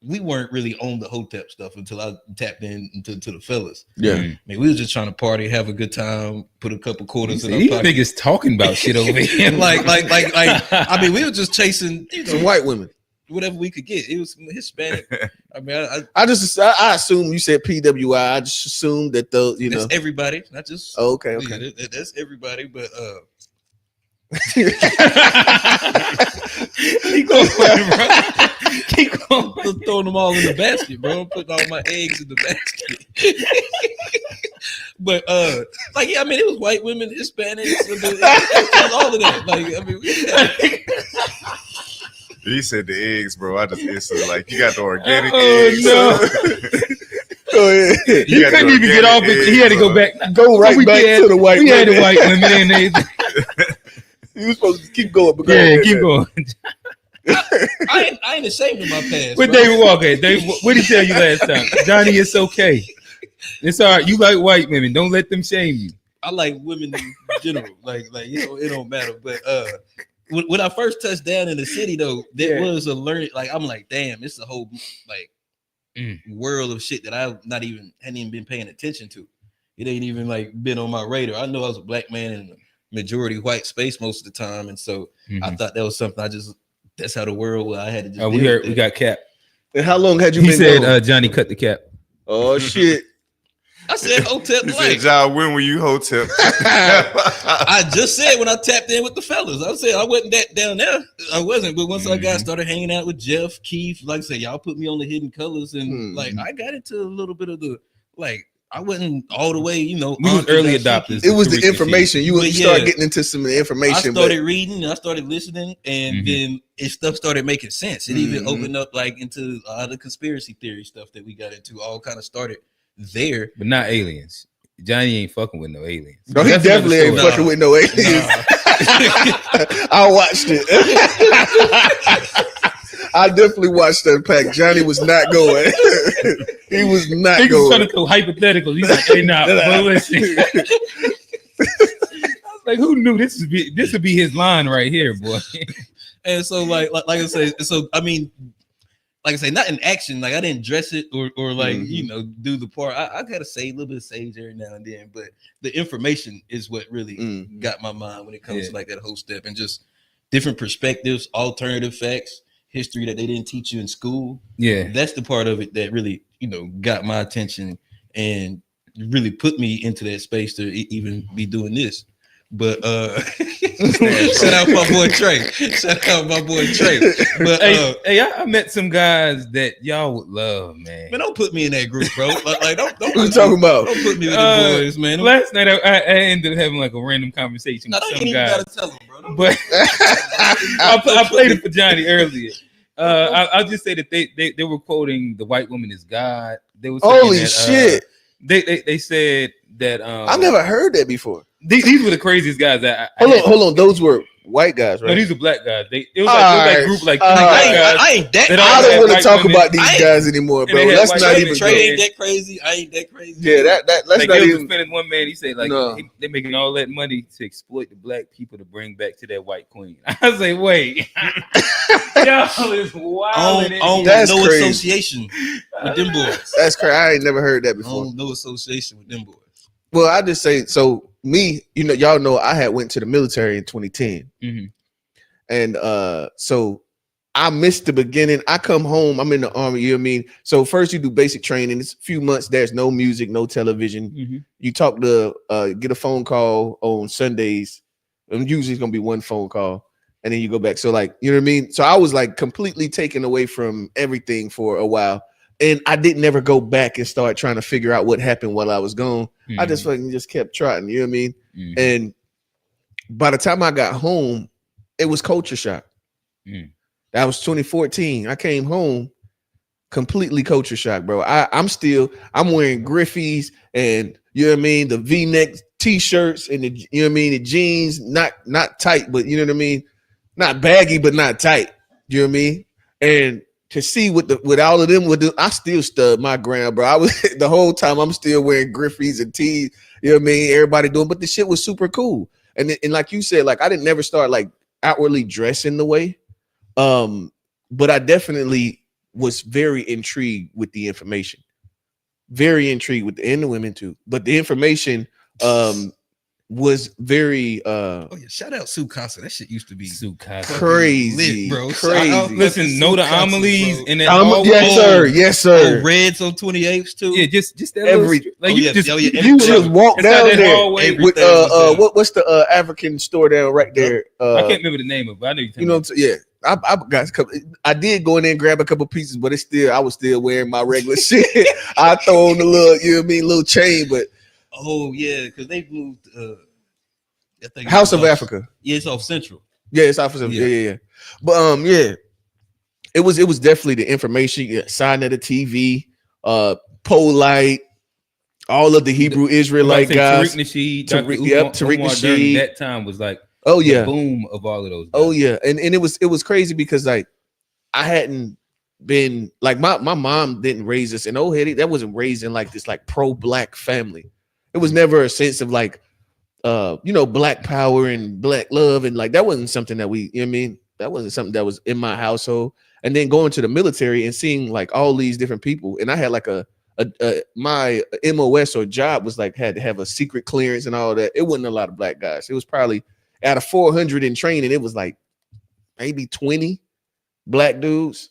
we weren't really on the Hotep stuff until I tapped into the fellas. Yeah. I mean, we was just trying to party, have a good time, put a couple quarters in our these pocket. niggas talking about shit over here. like, I mean, we were just chasing some white women. Whatever we could get. It was Hispanic. I mean, I assume you said PWI. I just assumed that that's everybody, not just okay. Yeah, that's everybody. But Keep going, bro. Keep going. I'm throwing them all in the basket, bro. I'm putting all my eggs in the basket. But like, yeah, I mean, it was white women, Hispanics, it was all of that. Like, I mean, he said the eggs, bro. I just instantly like, you got the organic Oh, eggs. no. Go ahead. He couldn't even get off it. He had to go back. Go right back to the white women. We had the women. white women and they. You were supposed to keep going. But go Yeah, ahead, keep man. going. I ain't ashamed of my past. With bro. David Walker, Dave, what did he tell you last time? Johnny, it's okay. It's all right. You like white women. Don't let them shame you. I like women in general. Like you know, it don't matter. But when I first touched down in the city, though, there was a learning. Like, I'm like, damn, it's a whole like world of shit that I hadn't even been paying attention to. It ain't even like been on my radar. I know I was a black man in a majority white space most of the time, and so I thought that was something that's how the world was. I had to just. We got Cap. And how long had you He been said gone? Johnny cut the cap. Oh shit. I said Hotep He Black. said, John, when were you Hotep? I just said when I tapped in with the fellas, I said I wasn't that down there. I wasn't, but once I started hanging out with Jeff, Keith, like I said, y'all put me on the Hidden Colors, and like I got into a little bit of the like. I wasn't all the way, you know. We was early adopters. It was the information. You started getting into some information. I started reading, I started listening, and then stuff started making sense. It even opened up like into the conspiracy theory stuff that we got into. All kind of started there, but not aliens. Johnny ain't fucking with no aliens. No, he definitely ain't fucking with no aliens. I watched it. I definitely watched that pack. Johnny was not going. He was not He was going. trying to go hypothetical. He's like, hey, nah, but listen. I was like, who knew this would be his line right here, boy? And so like I say, so I mean, like I say, not in action. Like I didn't dress it or like you know do the part. I gotta say a little bit of sage every now and then, but the information is what really got my mind when it comes to like that whole step and just different perspectives, alternative facts, history that they didn't teach you in school. Yeah, that's the part of it that really got my attention and really put me into that space to even be doing this. But shout out my boy Trey. Shout out my boy Trey. But hey, I met some guys that y'all would love, man. Man, don't put me in that group, bro. Like don't what you talking about? Don't put me with the boys, man. Last night I ended up having like a random conversation with some guy. Gotta tell them, bro. But I played it for Johnny earlier. I'll just say that they were quoting the white woman as God. They were saying holy that, shit. They said that I never heard that before. These were the craziest guys that Hold on. Those were white guys, right? No, these are black guys. It was like group like I ain't that. I don't want to talk about these guys anymore, bro. Let's not even. Trey ain't that crazy. I ain't that crazy. Yeah, let's like not they even. was defending one man. He said like they're making all that money to exploit the black people to bring back to that white queen. I was like, wait, y'all is wild. That's no crazy. Association with them boys. That's crazy. I ain't never heard that before. No association with them boys. Well, I just say so. Me, y'all know I had went to the military in 2010, and so I missed the beginning. I come home, I'm in the army. You know what I mean? So first you do basic training. It's a few months. There's no music, no television. You talk to get a phone call on Sundays. And usually it's gonna be one phone call, and then you go back. So like, you know what I mean? So I was like completely taken away from everything for a while. And I didn't ever go back and start trying to figure out what happened while I was gone. I just fucking just kept trotting, you know what I mean? And by the time I got home, it was culture shock. That was 2014. I came home completely culture shock, bro. I'm wearing Griffies and you know what I mean, the V-neck t-shirts and the you know what I mean, the jeans, not tight, but you know what I mean, not baggy, but not tight. You know what I mean? And to see with all of them, I still stud my ground, bro. I was the whole time I'm still wearing Griffies and tees. You know what I mean? Everybody doing, but the shit was super cool. And like you said, like I didn't never start like outwardly dressing the way, but I definitely was very intrigued with the information. Very intrigued with and the women too. But the information was very Oh yeah, shout out Sue Casa. That shit used to be crazy, lit, bro. crazy. Listen, know the homilies and then yes, sir, yes, sir. Reds on 28th too. Yeah, just that Every little, like you just you just walk down there with hallway. what's the African store down right there? I can't remember the name of it, but I know you know, yeah. I did go in there and grab a couple pieces, but I was still wearing my regular shit. I throw on the little, you know what I mean, little chain, but oh yeah, because they moved I think House of Africa. Yeah, it's off Central. Yeah, it's off of yeah. But yeah. It was definitely the information, sign of the TV, Polite, all of the Hebrew Israelite guys. Tariq Nasheed. That time was like the boom of all of those guys. Oh yeah, and it was crazy because like I hadn't been like my mom didn't raise us in Old Haiti. That wasn't raised in like this like pro-black family. It was never a sense of like black power and black love, and like that wasn't something that we, you know what I mean, that wasn't something that was in my household. And then going to the military and seeing like all these different people, and I had like my MOS or job was like had to have a secret clearance and all that. It wasn't a lot of black guys. It was probably out of 400 in training, it was like maybe 20 black dudes.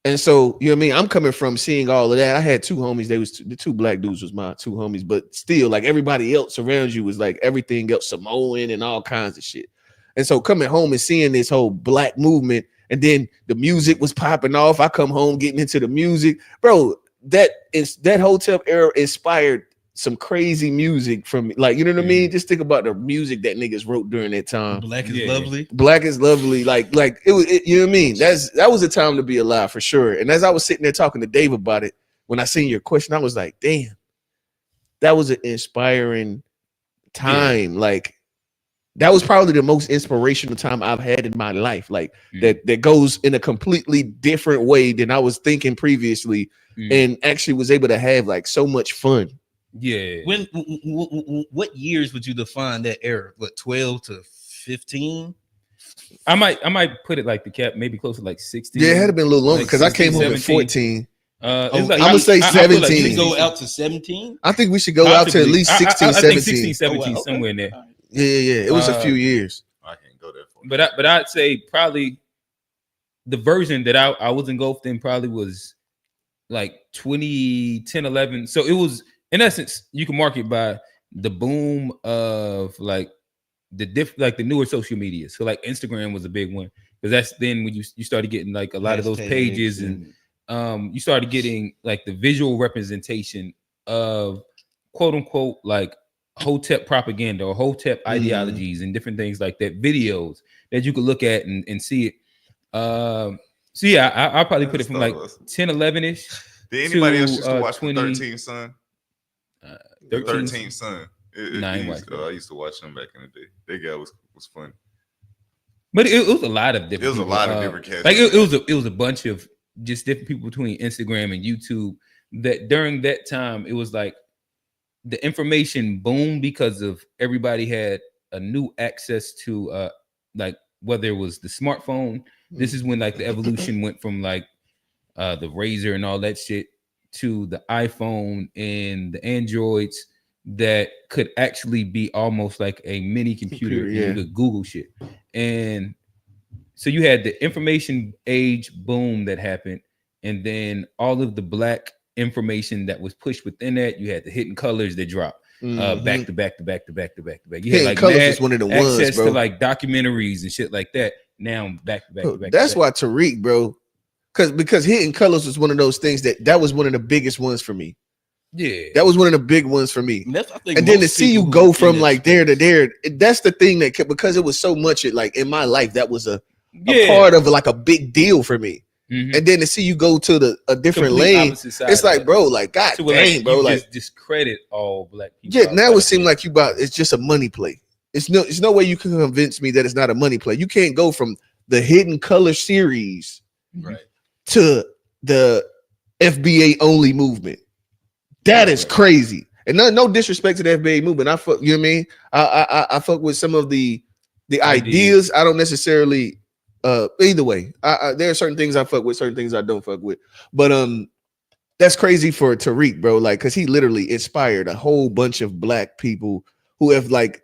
And so, you know what I mean? I'm coming from seeing all of that. I had two homies. The two black dudes was my two homies, but still, like everybody else around you was like everything else Samoan and all kinds of shit. And so coming home and seeing this whole black movement, and then the music was popping off. I come home getting into the music, bro. That Hotel era inspired some crazy music from, like, you know what I mean? Just think about the music that niggas wrote during that time. Black is lovely. Black is lovely. Like it was, you know what I mean? That was a time to be alive for sure. And as I was sitting there talking to Dave about it, when I seen your question, I was like, damn, that was an inspiring time. Like that was probably the most inspirational time I've had in my life. Like that goes in a completely different way than I was thinking previously, and actually was able to have like so much fun. Yeah. What years would you define that era? What, 12 to 15? I might put it like the cap, maybe close to like 16. Yeah, it had been a little longer because I came home at 14. I'm gonna say 17. Like we go out to 17. I think we should go out to at least 16, I 17. think 16, 17, somewhere in there. Yeah. It was a few years. I can't go there for. But I'd say probably the version that I was engulfed in probably was like 2010, 11. So it was, in essence, you can mark it by the boom of like the newer social media. So like Instagram was a big one because that's then when you started getting like a lot of those pages and you started getting like the visual representation of quote unquote like Hotep propaganda or Hotep ideologies and different things like that, videos that you could look at and see it. So yeah, I'll probably put it from like 10, 11-ish. Did anybody else used to watch 13th Son? 13th Son. I used to watch them back in the day. That guy was fun. But it was a lot of different. It was a lot of different cats. Like it was a bunch of just different people between Instagram and YouTube. That during that time, it was like the information boomed because of everybody had a new access to like whether it was the smartphone. This is when like the evolution went from like the Razor and all that shit to the iPhone and the Androids that could actually be almost like a mini computer. You could Google shit. And so you had the information age boom that happened, and then all of the black information that was pushed within that. You had the Hidden Colors that dropped back to back. You had like Colors was one of the access ones, bro. to like documentaries and shit like that. Now back to back. That's why Tariq, bro, because Hidden Colors was one of those things that was one of the biggest ones for me. Yeah, that was one of the big ones for me. And then to see you go from like there to there, that's the thing that because it was so much like in my life that was a part of like a big deal for me. And then to see you go to a different lane, it's like, bro, like God dang, bro, like just discredit all black people. Yeah, now it seems like it's just a money play. It's no way you can convince me that it's not a money play. You can't go from the Hidden Color series to the FBA only movement. That is crazy. And no disrespect to the FBA movement. I fuck, you know what I mean? I fuck with some of the ideas. I don't necessarily either way. There are certain things I fuck with, certain things I don't fuck with. But that's crazy for Tariq, bro. Like, cause he literally inspired a whole bunch of black people who have like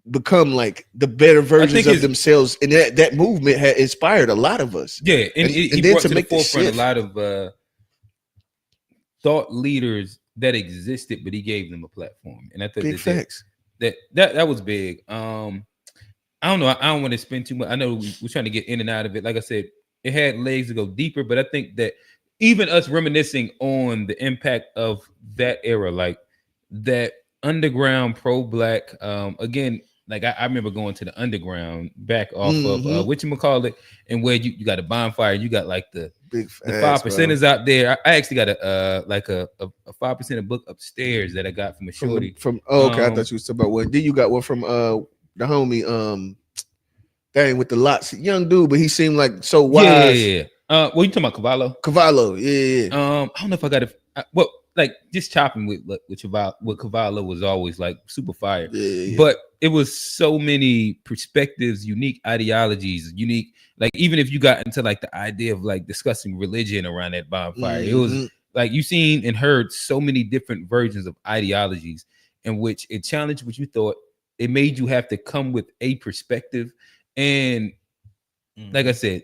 become like the better versions of themselves, and that movement had inspired a lot of us. Yeah, and then brought to to make the this forefront shift. a lot of thought leaders that existed, but he gave them a platform, and I thought Big facts. That was big. I don't know. I don't want to spend too much. I know we're trying to get in and out of it. Like I said, it had legs to go deeper, but I think that even us reminiscing on the impact of that era, like that underground pro-black, again, like I remember going to the underground back off of whatchamacallit, and where you got a bonfire, you got like the Big the facts, 5%ers out there. I actually got a 5% book upstairs that I got from a shorty. Okay, I thought you was talking about one. Then you got one from the homie dang with the lots, young dude, but he seemed like so wise. Yeah. Well, you talking about Cavallo? Cavallo, yeah. I don't know if I got it. Well, like just chopping with Cavallo was always like super fire. Yeah. But it was so many perspectives, unique ideologies, unique. Like even if you got into like the idea of like discussing religion around that bonfire, it was like you seen and heard so many different versions of ideologies in which it challenged what you thought. It made you have to come with a perspective. And like I said,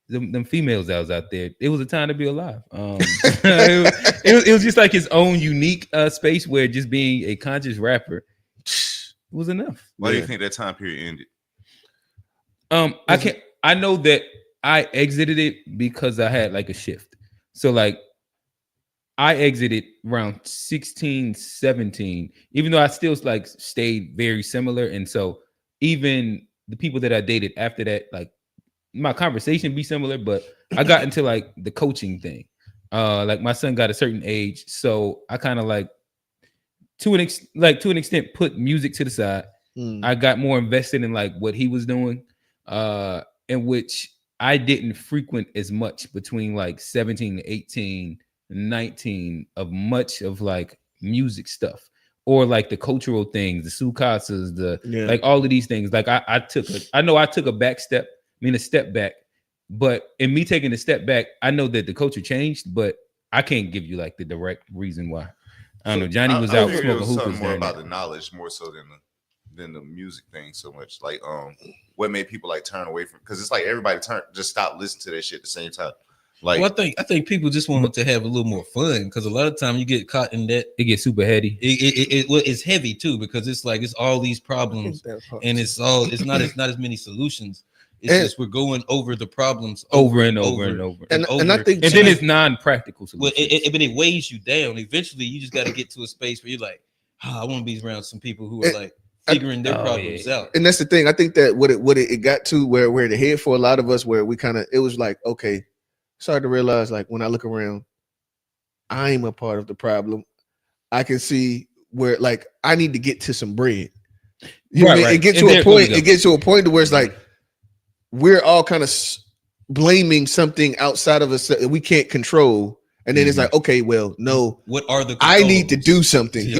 them females that was out there, it was a time to be alive. It was just like his own unique space where just being a conscious rapper was enough. Why do you think that time period ended? I know that I exited it because I had like a shift. So like I exited around 16, 17, even though I still like stayed very similar. And so even the people that I dated after that, like my conversation be similar, but I got into like the coaching thing. Like my son got a certain age, so I kind of like to an extent put music to the side. I got more invested in like what he was doing, in which I didn't frequent as much between like 17 to 18, 19 of much of like music stuff. Or like the cultural things, the sukasas, like all of these things. Like I took a step back, but in me taking a step back, I know that the culture changed, but I can't give you like the direct reason why. I don't know. Johnny was out smoking hookahs more during about that. the knowledge more so than the music thing so much. Like what made people like turn away from, because it's like everybody just stop listening to that shit at the same time. Like, well, I think people just wanted to have a little more fun, because a lot of time you get caught in that. It gets super heady. It's heavy too, because it's like it's all these problems, and it's not as many solutions. It's just we're going over the problems over and over. And I think, and then it's non-practical solutions. Well, but it weighs you down. Eventually, you just got to get to a space where you're like, I want to be around some people who are like figuring their problems out. And that's the thing. I think that what it got to where the head for a lot of us, where we kind of, it was like, okay, started to realize, like, when I look around, I'm a part of the problem. I can see where, like, I need to get to some bread. You know what I mean? It gets to a point. It gets to a point where it's like we're all kind of blaming something outside of us that we can't control, and then it's like, okay, well, no, what are the? I need to do something.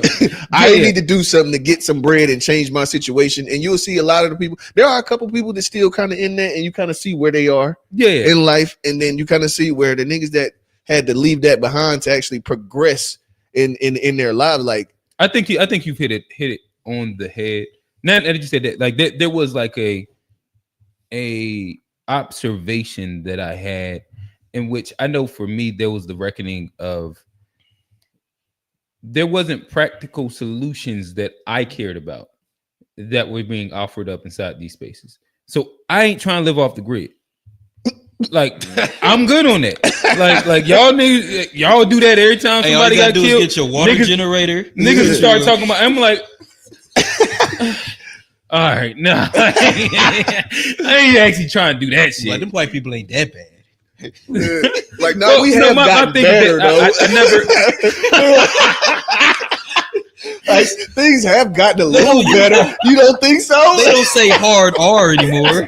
I need to do something to get some bread and change my situation. And you'll see a lot of the people. There are a couple people that still kind of in there, and you kind of see where they are, in life, and then you kind of see where the niggas that had to leave that behind to actually progress in their lives. Like, I think you've hit it on the head. Now that you said that, like there was like a observation that I had, in which I know for me there was the reckoning of there wasn't practical solutions that I cared about that were being offered up inside these spaces. So I ain't trying to live off the grid. Like, I'm good on that. Like y'all do that every time somebody got killed. Get your water generator. Niggas start talking about. I'm like, all right, nah. I ain't actually trying to do that shit. Like, them white people ain't that bad. Like, no, we have gotten better, though. I never. Like, things have gotten a little better. You don't think so? They don't say hard R anymore.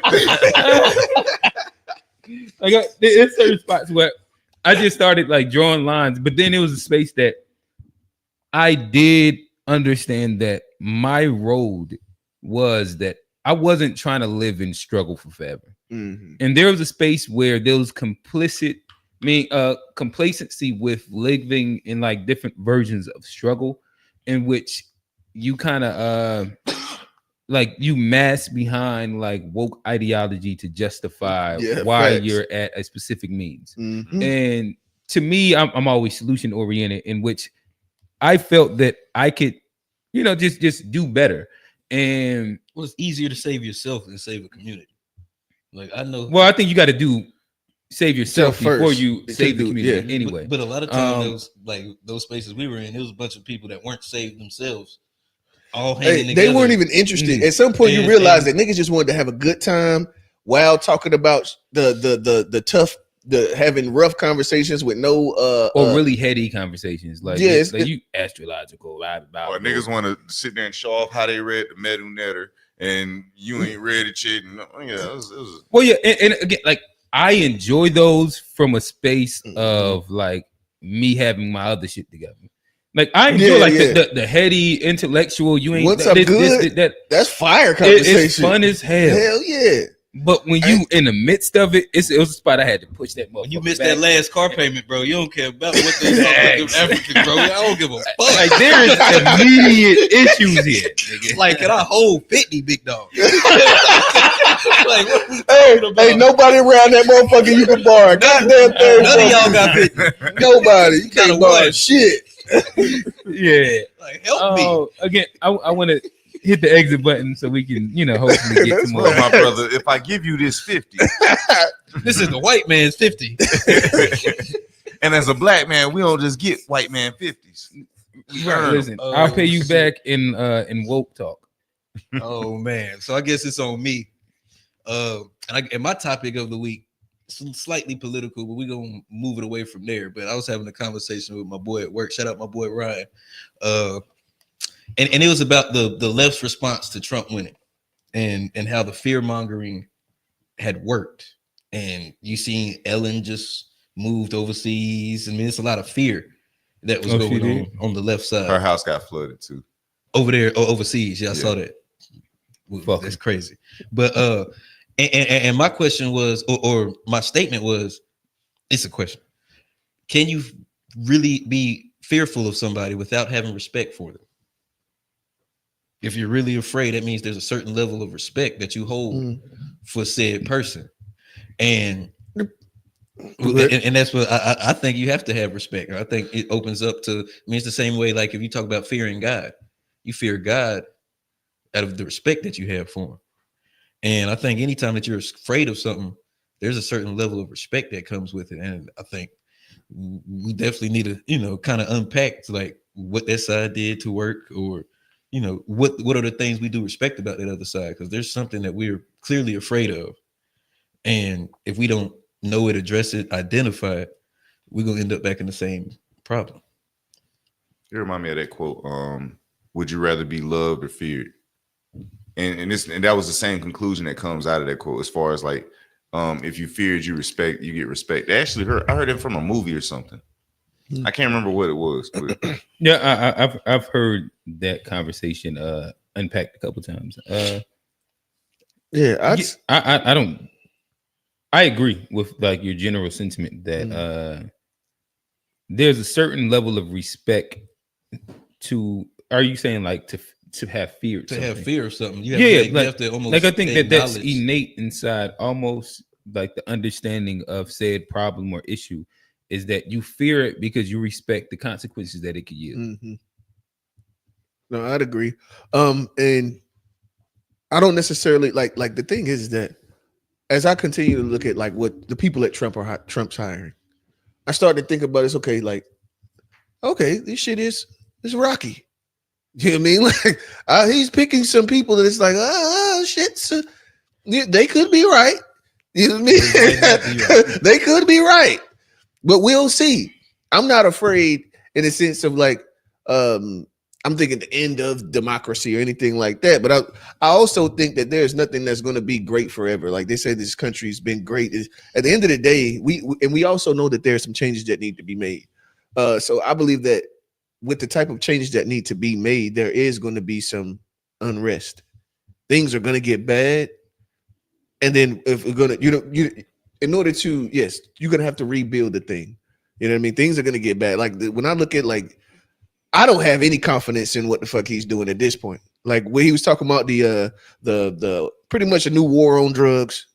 There's certain spots where I just started like drawing lines, but then it was a space that I did understand that my road was that I wasn't trying to live in struggle for forever. Mm-hmm. And there was a space where there was complacency with living in like different versions of struggle, in which you kind of like you mask behind like woke ideology to justify why facts. you're at a specific means. Mhm. And to me, I'm always solution oriented, in which I felt that I could, just do better. And well, it's easier to save yourself than save a community. Like I know. Well, I think you got to save yourself before you save the community. Yeah. Anyway, but a lot of times, those spaces we were in, it was a bunch of people that weren't saved themselves. All hanging they weren't even interested. At some point, you realize that niggas just wanted to have a good time while talking about the tough, having rough conversations with no or really heady conversations. Like you astrological, or niggas want to sit there and show off how they read the Medu Netter and you ain't read it shit. And it was well, yeah, and again, like I enjoy those from a space of like me having my other shit together. Like I enjoy the heady intellectual. You ain't what's up good. That's fire conversation. It's fun as hell. Hell yeah. But when you in the midst of it, it was a spot I had to push that motherfucker. When you missed that last car payment, bro, you don't care about what they talk about African, bro. I don't give a fuck. Like there is immediate issues here. Nigga. Like, can I hold 50, big dog? Hey, nobody around that motherfucker you can borrow. Goddamn thing. None of y'all got 50. Nobody. You can't borrow shit. Yeah. Like, help me. Again, I want to hit the exit button so we can, hopefully get some more. My brother, if I give you this 50, this is the white man's 50. And as a black man, we don't just get white man 50s. Right, listen, I'll pay you back in woke talk. Oh man, so I guess it's on me. And my topic of the week, slightly political, but we're gonna move it away from there. But I was having a conversation with my boy at work. Shout out my boy Ryan. And it was about the left's response to Trump winning and how the fear mongering had worked. And you seen Ellen just moved overseas. I mean, it's a lot of fear that was going on the left side. Her house got flooded too. Over there, overseas. Yeah, I saw that. That's crazy. But and my question was, or my statement was, it's a question. Can you really be fearful of somebody without having respect for them? If you're really afraid, that means there's a certain level of respect that you hold for said person. And that's what I think you have to have respect. I think it opens up to, I mean, it's the same way, like if you talk about fearing God, you fear God out of the respect that you have for him. And I think anytime that you're afraid of something, there's a certain level of respect that comes with it. And I think we definitely need to, kind of unpack like what that side did to work, or, what are the things we do respect about that other side? Because there's something that we're clearly afraid of. And if we don't know it, address it, identify it, we're going to end up back in the same problem. You remind me of that quote, would you rather be loved or feared? And that was the same conclusion that comes out of that quote, as far as like, if you feared, you get respect. I heard it from a movie or something. I can't remember what it was. But. Yeah, I've heard that conversation unpacked a couple times. I agree with like your general sentiment that there's a certain level of respect to. Are you saying like to have fear? To have fear of something, you have to almost like I think that's innate inside, almost like the understanding of said problem or issue is that you fear it because you respect the consequences that it could yield. Mm-hmm. No, I'd agree. And I don't necessarily like the thing is that as I continue to look at like what the people at Trump's hiring, I started to think about it's okay, like, okay, this shit is rocky. You know what I mean? Like he's picking some people that it's like, shit, so, they could be right. You know what I mean? They could be right. But we'll see. I'm not afraid in the sense of like, I'm thinking the end of democracy or anything like that. But I also think that there's nothing that's going to be great forever. Like they say, this country's been great. At the end of the day, we also know that there's some changes that need to be made. So I believe that with the type of changes that need to be made, there is going to be some unrest. Things are going to get bad. And then if we're going to, in order to, yes, you're going to have to rebuild the thing. You know what I mean? Things are going to get bad. Like when I look at like, I don't have any confidence in what the fuck he's doing at this point. Like where he was talking about the pretty much a new war on drugs.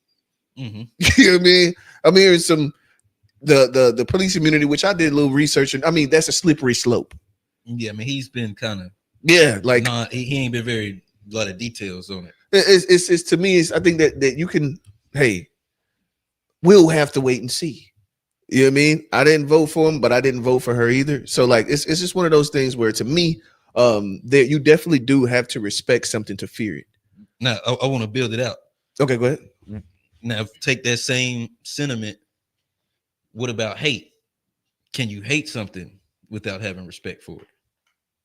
Mm-hmm. You know what I mean? I mean, there's some the police immunity, which I did a little research, and I mean that's a slippery slope. Yeah, I mean he's been kind of like he ain't been a lot of details on it. It's to me, I think that you can, hey, we'll have to wait and see. You know what I mean? I didn't vote for him, but I didn't vote for her either. So like it's just one of those things where to me, that you definitely do have to respect something to fear it. Now I want to build it out. Okay, go ahead. Now take that same sentiment. What about hate? Can you hate something without having respect for it?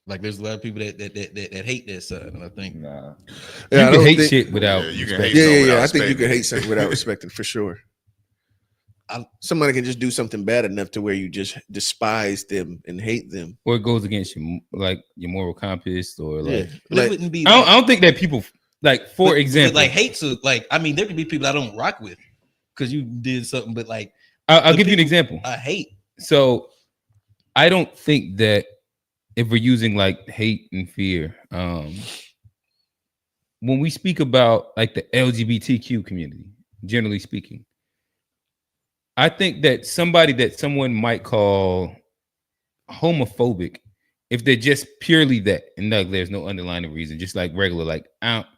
Like there's a lot of people that hate that side, and I think you can hate shit without. I think you can hate something without respecting for sure. Somebody can just do something bad enough to where you just despise them and hate them, or it goes against your moral compass, or like, it wouldn't be. I don't think that people like, for example, like hates. Like I mean, there can be people I don't rock with because you did something, but like I'll give you an example. I hate. So I don't think that if we're using like hate and fear, when we speak about like the LGBTQ community, generally speaking, I think that someone might call homophobic, if they're just purely that, and like there's no underlying reason, just like regular, like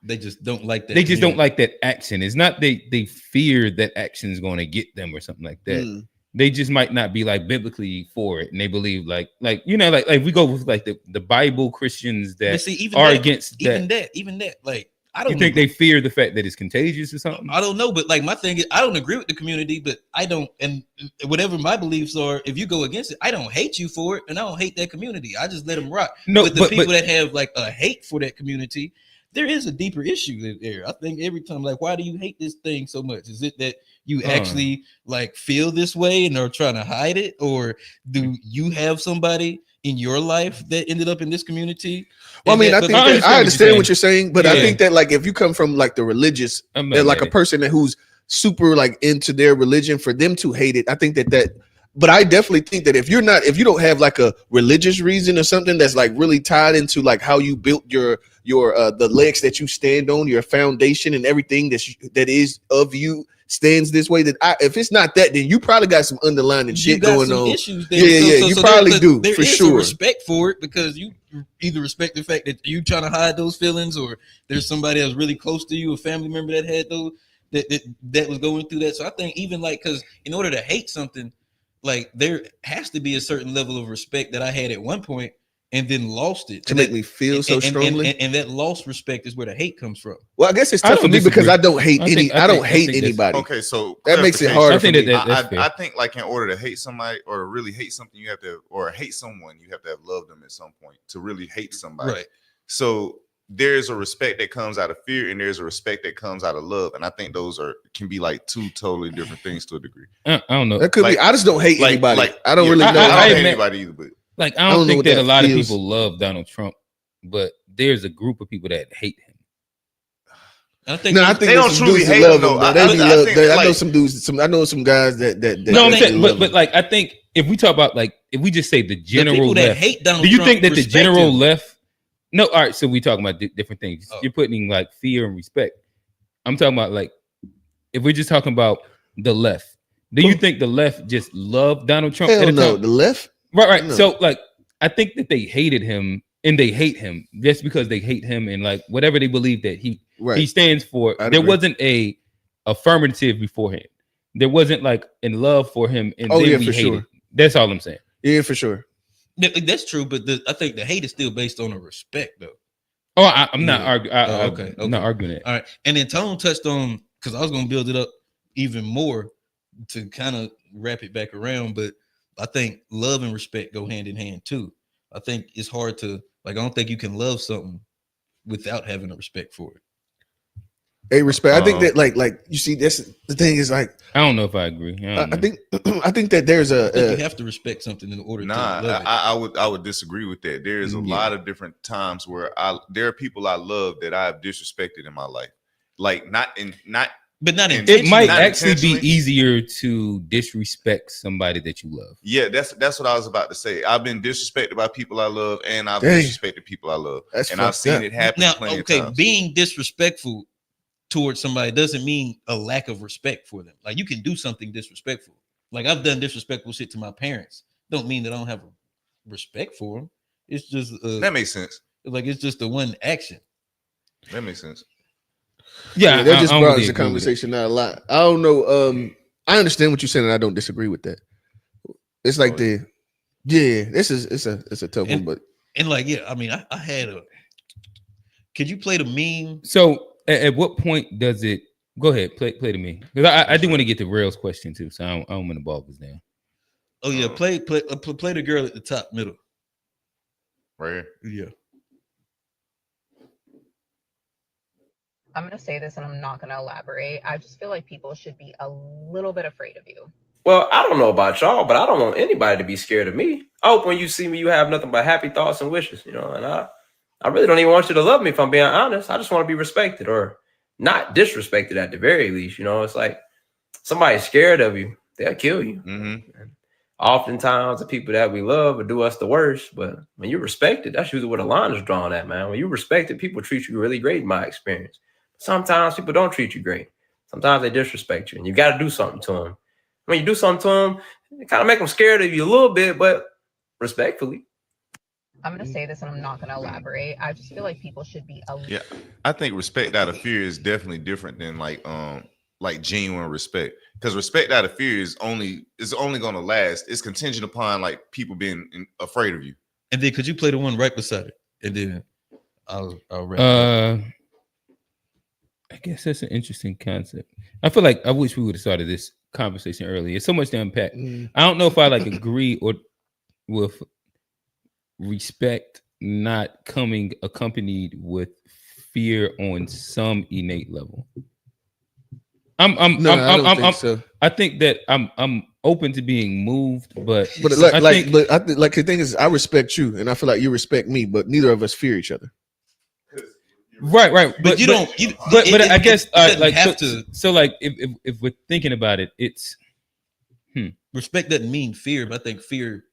they just don't like that. They just don't like that action. It's not they fear that action is going to get them or something like that. They just might not be like biblically for it, and they believe like you know, like we go with like the Bible Christians that against that. Even that, like I don't. You think they fear the fact that it's contagious or something? I don't know, but like my thing is, I don't agree with the community, but I don't, and whatever my beliefs are, if you go against it, I don't hate you for it, and I don't hate that community. I just let them rock. No, but the people that have like a hate for that community, there is a deeper issue there. I think every time, like, why do you hate this thing so much? Is it that you actually like feel this way and are trying to hide it, or do you have somebody in your life that ended up in this community? Well, I mean, I think I understand what you're saying, but I think that like if you come from like the religious, like a person who's super like into their religion, for them to hate it, I think that. But I definitely think that if you don't have like a religious reason or something that's like really tied into like how you built your the legs that you stand on, your foundation and everything that is of you stands this way, that if it's not that, then you probably got some underlying shit going on. Issues there. You probably do for sure. Respect for it, because you either respect the fact that you trying to hide those feelings, or there's somebody that's really close to you, a family member that had those that was going through that. So I think even like, because in order to hate something, like there has to be a certain level of respect that I had at one point and then lost it to make me feel so strongly. And that lost respect is where the hate comes from. Well, I guess it's tough for me because I don't hate anybody. Okay, so that makes it hard. I think like in order to hate somebody or to really hate something, you have to, or hate someone, you have to have loved them at some point to really hate somebody. Right. So there's a respect that comes out of fear, and there's a respect that comes out of love, and I think those can be like two totally different things to a degree. I don't know. That could be. I just don't hate anybody. I don't really know. I don't hate anybody either, but like I don't think that a lot of people love Donald Trump, but there's a group of people that hate him. I think they don't truly hate him though. I know some dudes. I know some guys that no, I'm saying, but like I think if we talk about like if we just say the general people that left, hate Donald do you Trump think that the general him? left? No, all right. So we talking about different things. You're putting like fear and respect. I'm talking about like if we're just talking about the left. Do you think the left just loved Donald Trump? Hell no, the left. Right. No. So like I think that they hated him, and they hate him just because they hate him, and like whatever they believe that he stands for. There wasn't a affirmative beforehand. There wasn't like in love for him, and then we hated. Sure. That's all I'm saying. Yeah, for sure. That's true, but I think the hate is still based on a respect, though. Oh, I'm not arguing. Okay. I'm not arguing it. All right, and then Tone touched on, because I was going to build it up even more to kind of wrap it back around, but I think love and respect go hand in hand too. I think it's hard to like. I don't think you can love something without having a respect for it. Hey, respect. I think that like you see, that's the thing is like I don't know if I agree. I think that there's I think you have to respect something in order to love it. I would disagree with that. There is a lot of different times where there are people I love that I have disrespected in my life, like not but not it might actually be easier to disrespect somebody that you love. Yeah, that's what I was about to say. I've been disrespected by people I love, and I've disrespected people I love, and I've seen it happen. Now, plenty okay, of times. being disrespectful towards somebody doesn't mean a lack of respect for them. Like you can do something disrespectful. Like I've done disrespectful shit to my parents. Don't mean that I don't have respect for them. It's just that makes sense. Like it's just the one action. That makes sense. Yeah, that just brought the conversation out a lot. I don't know. I understand what you're saying, and I don't disagree with that. It's like it's a tough one, but like I mean, I had a. Could you play the meme? So at what point does it? Go ahead, play the meme, because I do want to get the Rails question too. So I don't want to bog this down. Oh yeah, play the girl at the top middle. Right here. Yeah. I'm going to say this and I'm not going to elaborate. I just feel like people should be a little bit afraid of you. Well, I don't know about y'all, but I don't want anybody to be scared of me. I hope when you see me, you have nothing but happy thoughts and wishes, and I really don't even want you to love me if I'm being honest. I just want to be respected or not disrespected at the very least. It's like somebody's scared of you, they'll kill you. Mm-hmm. Oftentimes the people that we love will do us the worst, but when you're respected, that's usually where the line is drawn at, man. When you're respected, people treat you really great in my experience. Sometimes people don't treat you great. Sometimes they disrespect you, and you got to do something to them. When you do something to them, it kind of make them scared of you a little bit, but respectfully. I'm going to say this and I'm not going to elaborate. I just feel like people should be Yeah, I think respect out of fear is definitely different than like genuine respect. Because respect out of fear is only going to last. It's contingent upon like people being afraid of you. And then could you play the one right beside it? And then I'll wrap I guess that's an interesting concept. I feel like I wish we would have started this conversation earlier. It's so much to unpack. I don't know if I agree or with respect not coming accompanied with fear on some innate level. I don't think so. I think that I'm open to being moved, but I think the thing is, I respect you, and I feel like you respect me, but neither of us fear each other. Right. But I guess like have to. So like if we're thinking about it, it's respect doesn't mean fear, but I think fear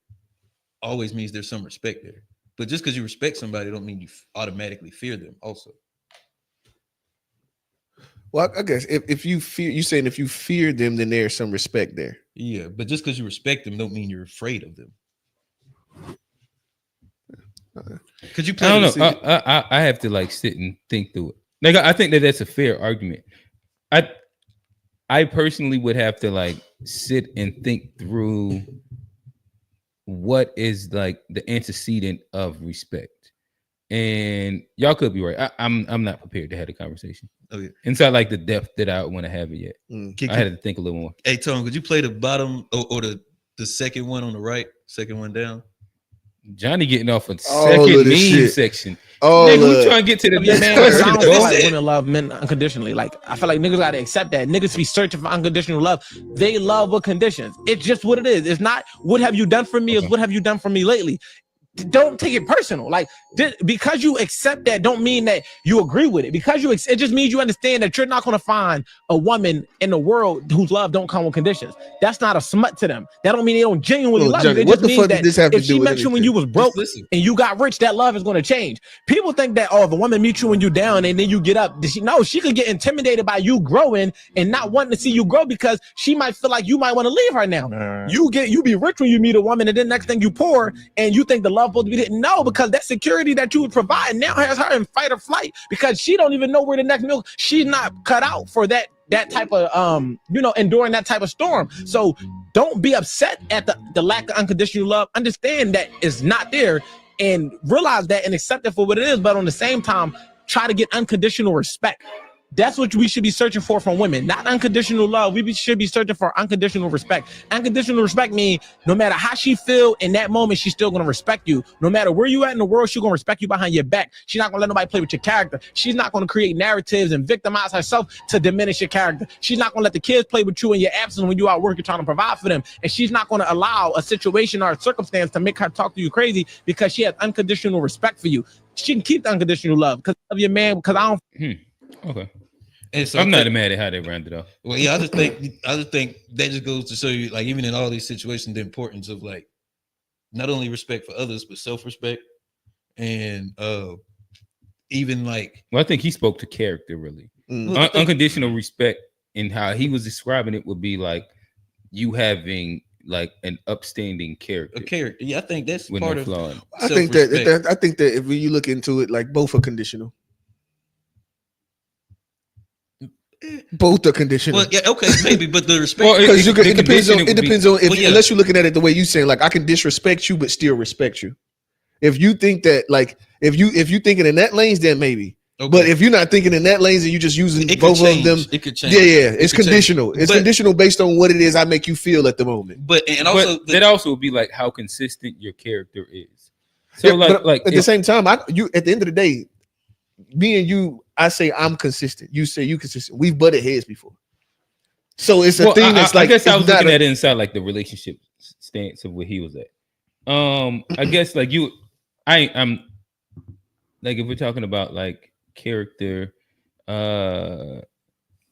always means there's some respect there. But just because you respect somebody, don't mean you automatically fear them. Also, well, I guess if you fear, you're saying if you fear them, then there's some respect there. Yeah, but just because you respect them, don't mean you're afraid of them. Could you play? I don't know. I have to like sit and think through it. Like I think that's a fair argument. I personally would have to like sit and think through what is like the antecedent of respect. And y'all could be right. I'm not prepared to have a conversation. Okay. Inside like the depth that I want to have it yet. I had to think a little more. Hey Tone, could you play the bottom or the second one on the right, second one down? Johnny getting off a second meme section. Nigga, we trying to get to the man. I don't feel like women love men unconditionally. Like I feel like niggas gotta accept that. Niggas be searching for unconditional love. They love with conditions. It's just what it is. It's not what have you done for me, is what have you done for me lately. Don't take it personal. Like because you accept that don't mean that you agree with it. Because it just means you understand that you're not going to find a woman in the world whose love don't come with conditions. That's not a smut to them. That don't mean they don't genuinely love Johnny, you. It what just the fuck means did this that have to if do she with met you when you was broke and you got rich, that love is going to change. People think that if a woman meets you when you down and then you get up, she could get intimidated by you growing and not wanting to see you grow because she might feel like you might want to leave her now. You be rich when you meet a woman and then next thing you poor and you think the love supposed to be no, because that security that you would provide now has her in fight or flight because she don't even know where the next meal. She's not cut out for that type of enduring that type of storm. So don't be upset at the lack of unconditional love. Understand that it's not there and realize that and accept it for what it is, but on the same time try to get unconditional respect. That's what we should be searching for from women, not unconditional love. We should be searching for unconditional respect. Unconditional respect means no matter how she feel in that moment, she's still going to respect you. No matter where you at in the world, she's going to respect you behind your back. She's not going to let nobody play with your character. She's not going to create narratives and victimize herself to diminish your character. She's not going to let the kids play with you in your absence when you're out working trying to provide for them. And she's not going to allow a situation or a circumstance to make her talk to you crazy because she has unconditional respect for you. She can keep the unconditional love because of your man, because I don't. Okay. And so I'm not mad at how they rounded off. Well, yeah, I just think that just goes to show you, like, even in all these situations, the importance of like not only respect for others but self-respect, and even like. Well, I think he spoke to character really. Unconditional respect, and how he was describing it would be like you having like an upstanding character. A character, yeah, I think that's with part no of. flaw. I think that if you look into it, like both are conditional. Both are conditional. Well, yeah, okay, maybe, but the respect. Well, it depends on if, well, yeah. unless you looking at it the way you saying, like I can disrespect you but still respect you. If you think that, like, if you thinking in that lanes, then maybe. Okay. But if you're not thinking in that lanes and you just using both of them, it could change. Yeah, it's conditional. It's conditional based on what it is I make you feel at the moment. But that also would be like how consistent your character is. So like at the same time, you at the end of the day, me and you, I say I'm consistent. You say you consistent. We've butted heads before. So it's a thing that's like. I guess I was looking at it inside like the relationship stance of where he was at. I guess like I'm like if we're talking about like character, but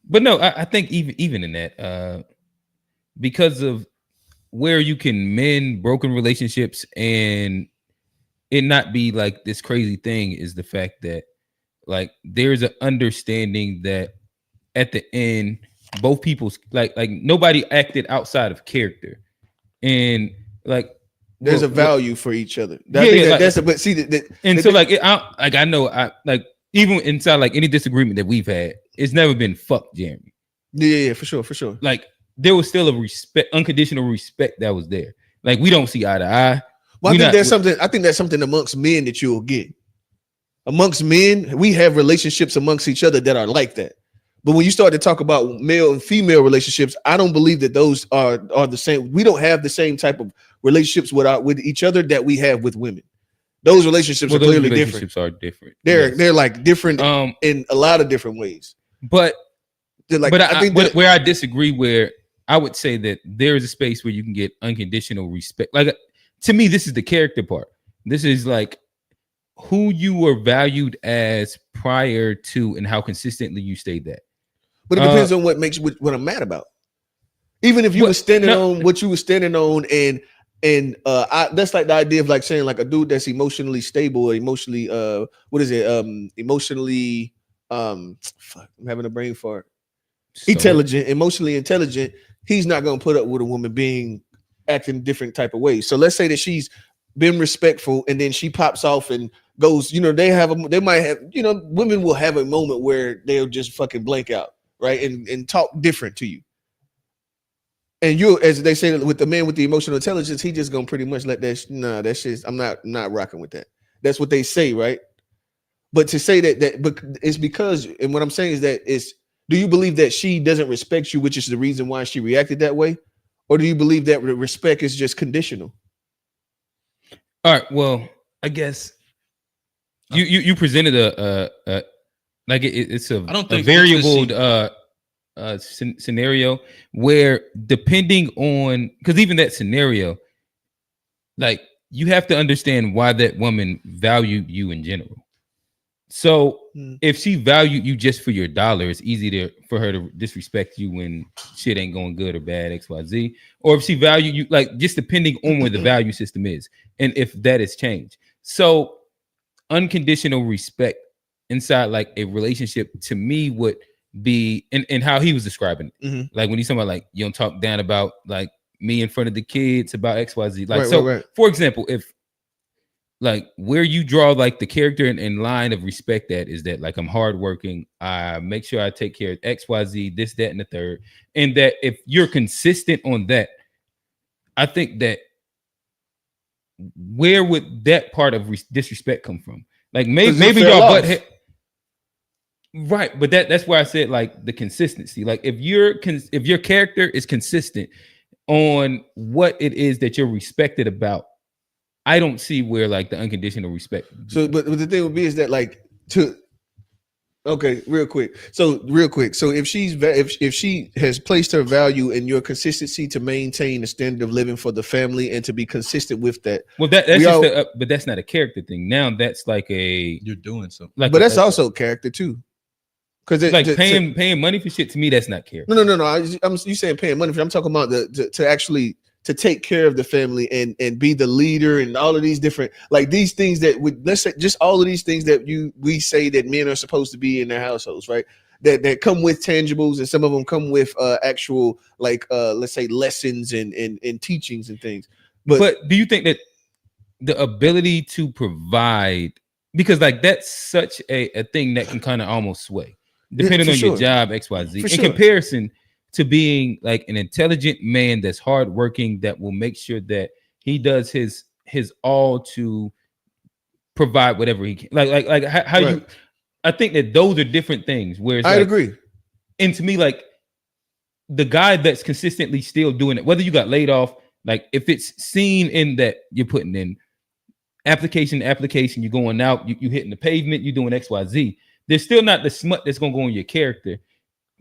no, I think even in that, because of where you can mend broken relationships and it not be like this crazy thing is the fact that like there's an understanding that at the end both people's like nobody acted outside of character, and like there's a value for each other. But see I know I like even inside like any disagreement that we've had, it's never been fuck Jeremy. Yeah, for sure. Like there was still a respect, unconditional respect that was there. Like we don't see eye to eye. Well, I think that's something amongst men that you'll get. Amongst men, we have relationships amongst each other that are like that. But when you start to talk about male and female relationships, I don't believe that those are the same. We don't have the same type of relationships with each other that we have with women. Those relationships are clearly different. They're like different in a lot of different ways. But like, I think where I disagree, where I would say that there is a space where you can get unconditional respect. Like to me, this is the character part. This is like who you were valued as prior to and how consistently you stayed that. But it depends on what what I'm mad about. Even if you were standing on what you were standing on, and that's like the idea of like saying like a dude that's emotionally stable, or emotionally emotionally I'm having a brain fart. Emotionally intelligent. He's not gonna put up with a woman being acting different type of ways. So let's say that she's been respectful, and then she pops off and goes, they might have, women will have a moment where they'll just fucking blank out, right? And talk different to you. And you, as they say with the man with the emotional intelligence, he just gonna pretty much let that shit, I'm not rocking with that. That's what they say, right? But to say that it's because, and what I'm saying is that do you believe that she doesn't respect you, which is the reason why she reacted that way? Or do you believe that respect is just conditional? All right. Well, I guess you presented it's a variable scenario where depending on, because even that scenario, like you have to understand why that woman valued you in general. So if she valued you just for your dollar, it's easy for her to disrespect you when shit ain't going good or bad, XYZ. Or if she valued you, like just depending on where the value system is and if that has changed. So unconditional respect inside like a relationship to me would be, and how he was describing it. Mm-hmm. Like when he's talking about like, you don't talk down about like me in front of the kids about XYZ. Like, for example, if like where you draw like the character and line of respect that is that like I'm hardworking, I make sure I take care of XYZ, this, that, and the third. And that if you're consistent on that, I think that where would that part of disrespect come from? Like maybe y'all butt right, but that's why I said like the consistency. Like if your character is consistent on what it is that you're respected about, I don't see where like the unconditional respect. So, but the thing would be is that like real quick. So if she has placed her value in your consistency to maintain the standard of living for the family and to be consistent with that. Well, but that's not a character thing. Now that's like you're doing something. Like, but that's also character too. Because like paying money for shit, to me, that's not care. No. You saying paying money for? I'm talking about to actually to take care of the family and be the leader and all of these different like these things that let's say just all of these things that we say that men are supposed to be in their households, right? That come with tangibles, and some of them come with actual like let's say lessons and teachings and things. But do you think that the ability to provide, because like that's such a thing that can kind of almost sway depending on your job, XYZ, in comparison to being like an intelligent man that's hardworking, that will make sure that he does his all to provide whatever he can. Like how you, I think that those are different things. Whereas I agree. And to me, like the guy that's consistently still doing it, whether you got laid off, like if it's seen in that you're putting in application, you're going out, you hitting the pavement, you're doing XYZ, there's still not the smut that's gonna go on your character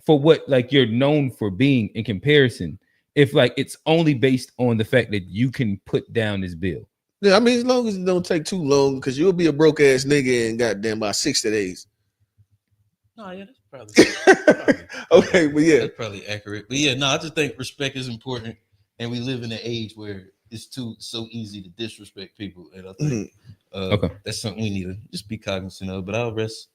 for what like you're known for being in comparison. If like it's only based on the fact that you can put down this bill. Yeah, I mean, as long as it don't take too long, because you'll be a broke ass nigga in goddamn about 60 days. No, yeah, that's probably okay, but yeah, that's probably accurate. But yeah, no, I just think respect is important, and we live in an age where it's so easy to disrespect people, and I think that's something we need to just be cognizant of. But I'll rest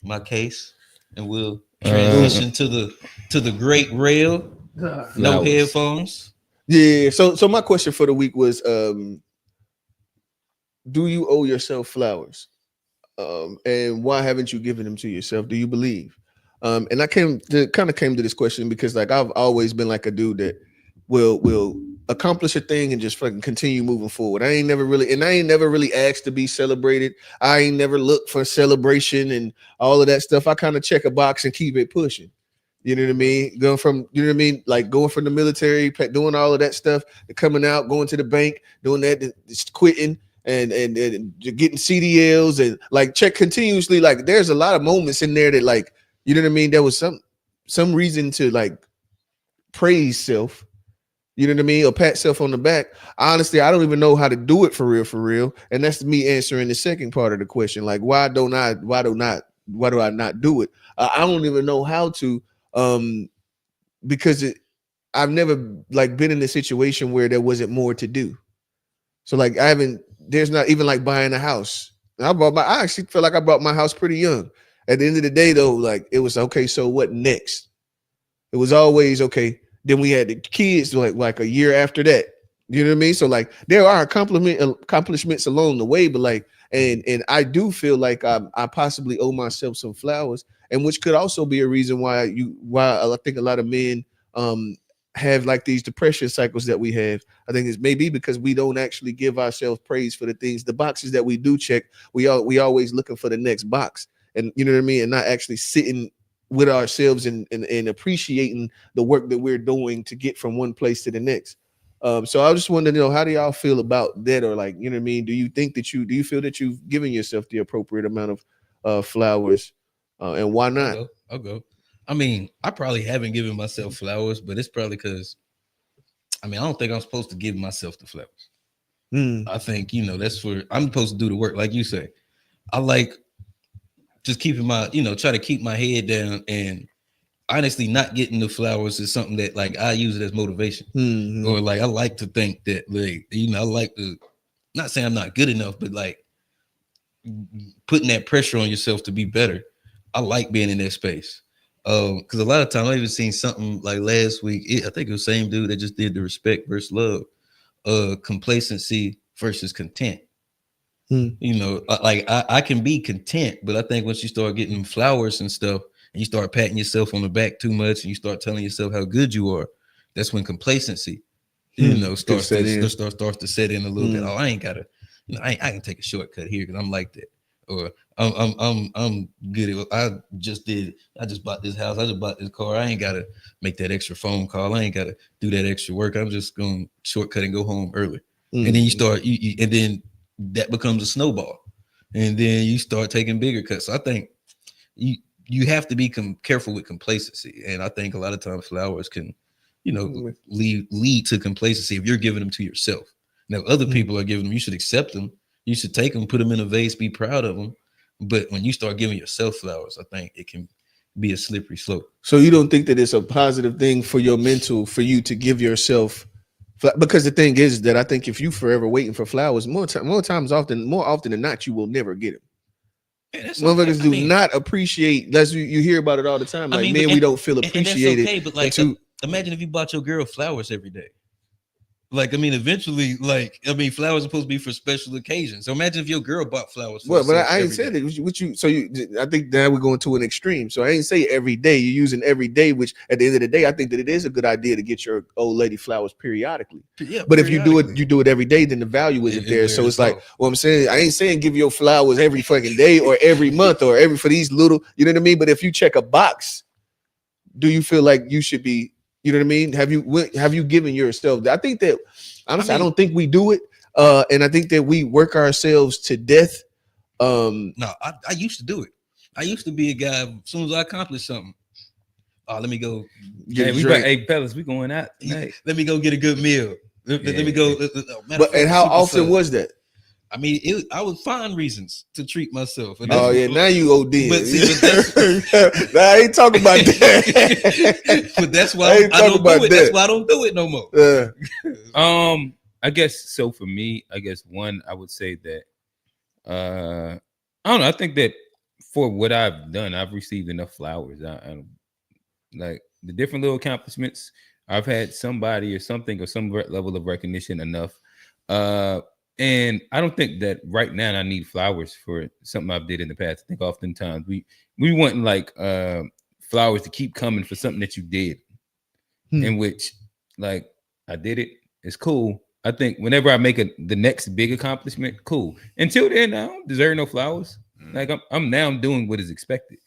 my case, and we'll transition to the great rail. No headphones. Yeah. So my question for the week was, do you owe yourself flowers? And why haven't you given them to yourself? Do you believe? And I came to this question because like I've always been like a dude that will accomplish a thing and just fucking continue moving forward. I ain't never really asked to be celebrated. I ain't never looked for celebration and all of that stuff. I kind of check a box and keep it pushing. You know what I mean? Going from the military, doing all of that stuff, coming out, going to the bank, doing that, just quitting and getting CDLs and like check continuously. Like there's a lot of moments in there that like, you know what I mean? There was some reason to like praise self. You know what I mean? Or pat self on the back. Honestly, I don't even know how to do it for real. And that's me answering the second part of the question. Like, why do I not do it? I don't even know how to, because I've never like been in a situation where there wasn't more to do. So like there's not even like buying a house. I actually feel like I bought my house pretty young. At the end of the day though, like it was okay. So what next? It was always okay. Then we had the kids like a year after that. You know what I mean? So like there are accomplishments along the way, but like and I do feel like I possibly owe myself some flowers, and which could also be a reason why I think a lot of men have like these depression cycles that we have. I think it's maybe because we don't actually give ourselves praise for the things, the boxes that we do check. We always looking for the next box, and you know what I mean, and not actually sitting with ourselves and appreciating the work that we're doing to get from one place to the next. So I just wanted to know, how do y'all feel about that? Or like, you know what I mean? Do you feel that you've given yourself the appropriate amount of flowers? And why not? I'll go. I mean, I probably haven't given myself flowers, but it's probably because, I mean, I don't think I'm supposed to give myself the flowers. I think, I'm supposed to do the work. Like you say, I like just keeping try to keep my head down, and honestly not getting the flowers is something that like I use it as motivation. Or like I like to think that like, I like to, not saying I'm not good enough, but like putting that pressure on yourself to be better. I like being in that space. Because a lot of times I even seen something like last week, I think it was the same dude that just did the respect versus love, complacency versus content. Like I can be content, but I think once you start getting flowers and stuff, and you start patting yourself on the back too much, and you start telling yourself how good you are, that's when complacency, starts to set in a little bit. Oh, I ain't gotta, I can take a shortcut here because I'm like that, or I'm good at. I just bought this house. I just bought this car. I ain't gotta make that extra phone call. I ain't gotta do that extra work. I'm just gonna shortcut and go home early. And then you start, and then that becomes a snowball, and then you start taking bigger cuts. So I think you have to be careful with complacency, and I think a lot of times flowers can, lead to complacency if you're giving them to yourself. Now, other people are giving them, you should accept them, you should take them, put them in a vase, be proud of them. But when you start giving yourself flowers, I think it can be a slippery slope. So you don't think that it's a positive thing for your mental for you to give yourself, because the thing is that I think if you forever waiting for flowers, more often than not, you will never get them. Motherfuckers do not appreciate. That's you hear about it all the time. Like, we don't feel appreciated. And that's okay, but like, imagine if you bought your girl flowers every day. Like, I mean, eventually, like, I mean, flowers are supposed to be for special occasions. So imagine if your girl bought flowers. Well, but I ain't said it. I think now we're going to an extreme. So I ain't say every day. You're using every day, which at the end of the day, I think that it is a good idea to get your old lady flowers periodically. Yeah, but if you do it every day, then the value isn't there. So it's like, what I'm saying, I ain't saying give your flowers every fucking day or every month or every for these little, you know what I mean? But if you check a box, do you feel like you should be? You know what I mean? Have you given yourself? I think that honestly, I don't think we do it, and I think that we work ourselves to death. No, I used to do it. I used to be a guy. As soon as I accomplished something, let me go. Hey, fellas, we going out tonight. Let me go get a good meal. Let me go. And how often was that? I mean, I would find reasons to treat myself. And now you OD. But I ain't talking about that. But that's why I don't do it. That's why I don't do it no more. I guess so. For me, I guess one, I would say that I don't know. I think that for what I've done, I've received enough flowers. I like the different little accomplishments. I've had somebody or something or some level of recognition enough. And I don't think that right now I need flowers for something I've did in the past. I think oftentimes we want like flowers to keep coming for something that you did, in which like I did it. It's cool. I think whenever I make the next big accomplishment, cool. Until then, I don't deserve no flowers. Like I'm doing what is expected.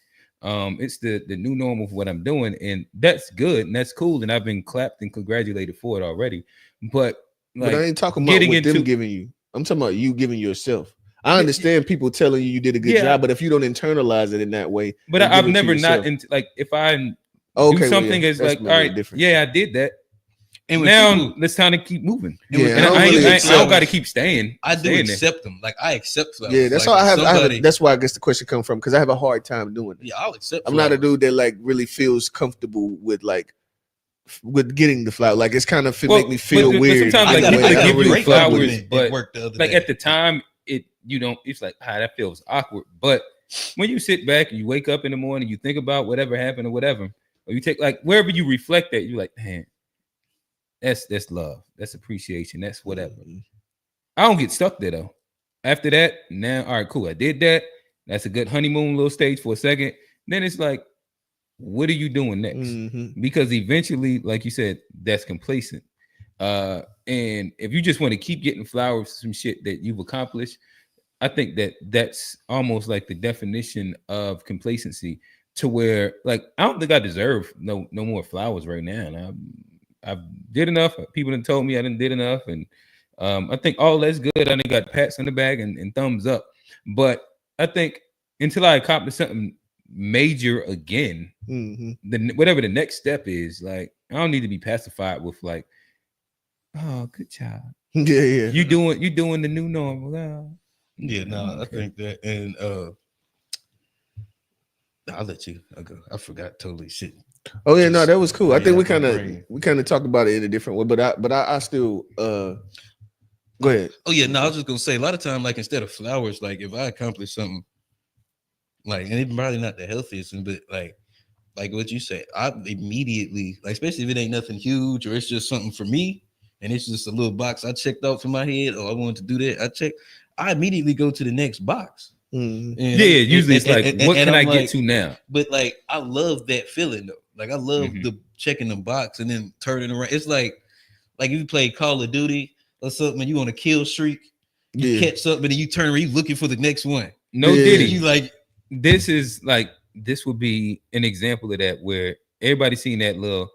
It's the new normal for what I'm doing, and that's good and that's cool. And I've been clapped and congratulated for it already. But like, I ain't talking about what them giving you. I'm talking about you giving yourself. I understand people telling you did a good job, but if you don't internalize it in that way, but I've never not like if I do something is like, all right, different. Yeah, I did that. And now let's kind of keep moving. Yeah, and I don't got to keep staying. I do accept them. Like I accept flowers. Yeah, that's like, all I have. That's why I guess the question comes from, because I have a hard time doing it. Yeah, I'll accept. I'm not a dude that like really feels comfortable with getting the flower. Like it's kind of make me feel weird. Sometimes like people give you flowers, but like at the time it's like that feels awkward. But when you sit back and you wake up in the morning, you think about whatever happened or whatever, or you take like wherever you reflect that, you're like, man, that's love, that's appreciation, that's whatever. I don't get stuck there though. After that, now all right, cool, I did that. That's a good honeymoon little stage for a second. Then it's like, what are you doing next? Because eventually, like you said, that's complacent. And if you just want to keep getting flowers for some shit that you've accomplished, I think that's almost like the definition of complacency, to where like I don't think I deserve no more flowers right now. And I did enough. People done told me I didn't did enough, and I think all that's good. I done got pats on the back and thumbs up. But I think until I accomplish something major again, whatever the next step is, like I don't need to be pacified with like, oh, good job. Yeah. You doing the new normal. Yeah, no, I think that, and I'll let you go. I forgot totally shit. Oh yeah, no, that was cool. I think we kind of talked about it in a different way, but I still go ahead. Oh yeah, no, I was just gonna say a lot of time, like instead of flowers, like if I accomplish something, like, and it's probably not the healthiest, but like what you say, I immediately, like, especially if it ain't nothing huge or it's just something for me and it's just a little box I checked off in my head, or I wanted to do that, I immediately go to the next box. Usually it's like, what can I get to now? But like, I love that feeling though. Like I love the checking the box and then turning around. It's like if you play Call of Duty or something and you on a kill streak, you catch something and you turn around, you looking for the next one. No Diddy. You like, this would be an example of that, where everybody seen that little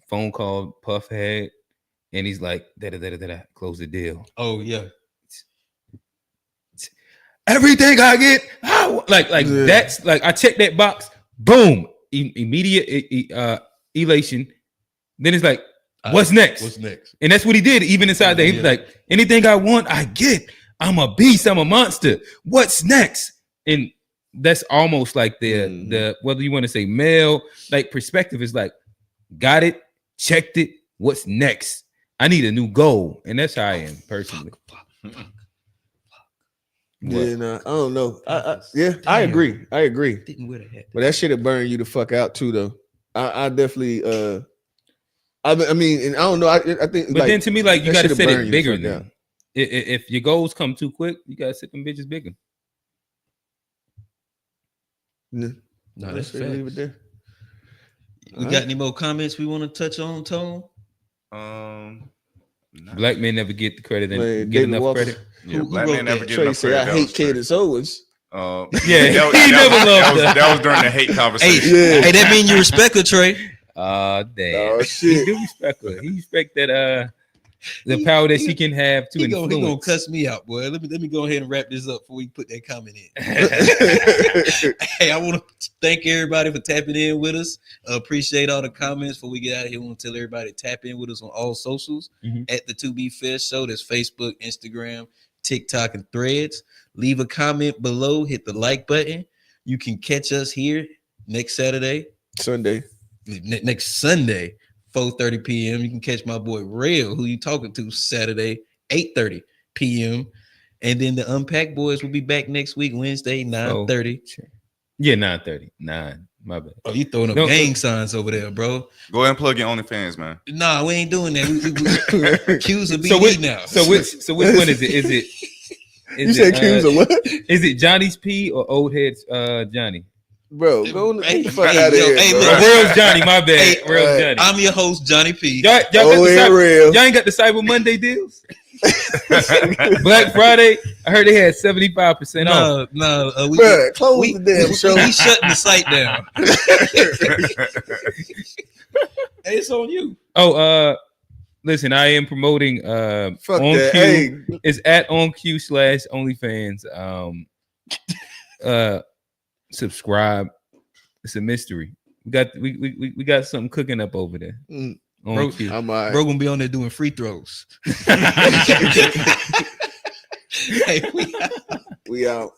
phone call Puff had, and he's like, da close the deal. Oh yeah. Everything I get, that's like I check that box, boom, immediate elation. Then it's like, what's next? What's next? And that's what he did. Even inside there, he was like, anything I want, I get. I'm a beast. I'm a monster. What's next? And that's almost like the whether you want to say male, like perspective is like, got it, checked it, what's next? I need a new goal, and that's how I am personally. Yeah, nah, I don't know. I agree. But that shit will burn you the fuck out too, though. I definitely I mean, and I don't know. I think, but then to me, like you got to set it bigger now. now. If your goals come too quick, you got to set them bitches bigger. No, that's fair. Leave it there. We got any more comments we want to touch on, Tone? Black men never get the credit and Man, get David enough Walker. credit. Yeah, black men never get Trey enough said, credit. I hate Candace Owens. Yeah, that was during the hate conversation. Hey, that mean you respect her, Trey? Damn. Oh shit. He do respect her. He respect that the power that she can have to influence. He gonna cuss me out, boy. Let me go ahead and wrap this up before we put that comment in. Hey, I want to thank everybody for tapping in with us. Appreciate all the comments. Before we get out of here, I want to tell everybody to tap in with us on all socials at the To Be Fair Show. That's Facebook, Instagram, TikTok, and Threads. Leave a comment below. Hit the like button. You can catch us here next Sunday, 4:30 p.m. You can catch my boy Rail, who you talking to, Saturday, 8:30 p.m. And then the Unpack Boys will be back next week, Wednesday, 9:30. Yeah, 9:30. 9. My bad. Oh, you throwing up gang signs over there, bro. Go ahead and plug your OnlyFans, man. Nah, we ain't doing that. We Q's a BD now. So which one is it? You said Q's a what? Is it Johnny's P or Old Head's Johnny? Bro, go the fuck out of here. Hey, bro. look, Real's Johnny, my bad. Hey, Real's Johnny. I'm your host, Johnny P. Y'all ain't got the Cyber Monday deals? Black Friday, I heard they had 75% off. No, close the damn show. We shutting the site down. Hey, it's on you. Oh, listen, I am promoting Fuck on that. Q. Hey. It's at onq/OnlyFans. Subscribe. It's a mystery. We got something cooking up over there. Bro, bro gonna be on there doing free throws. Hey, we out.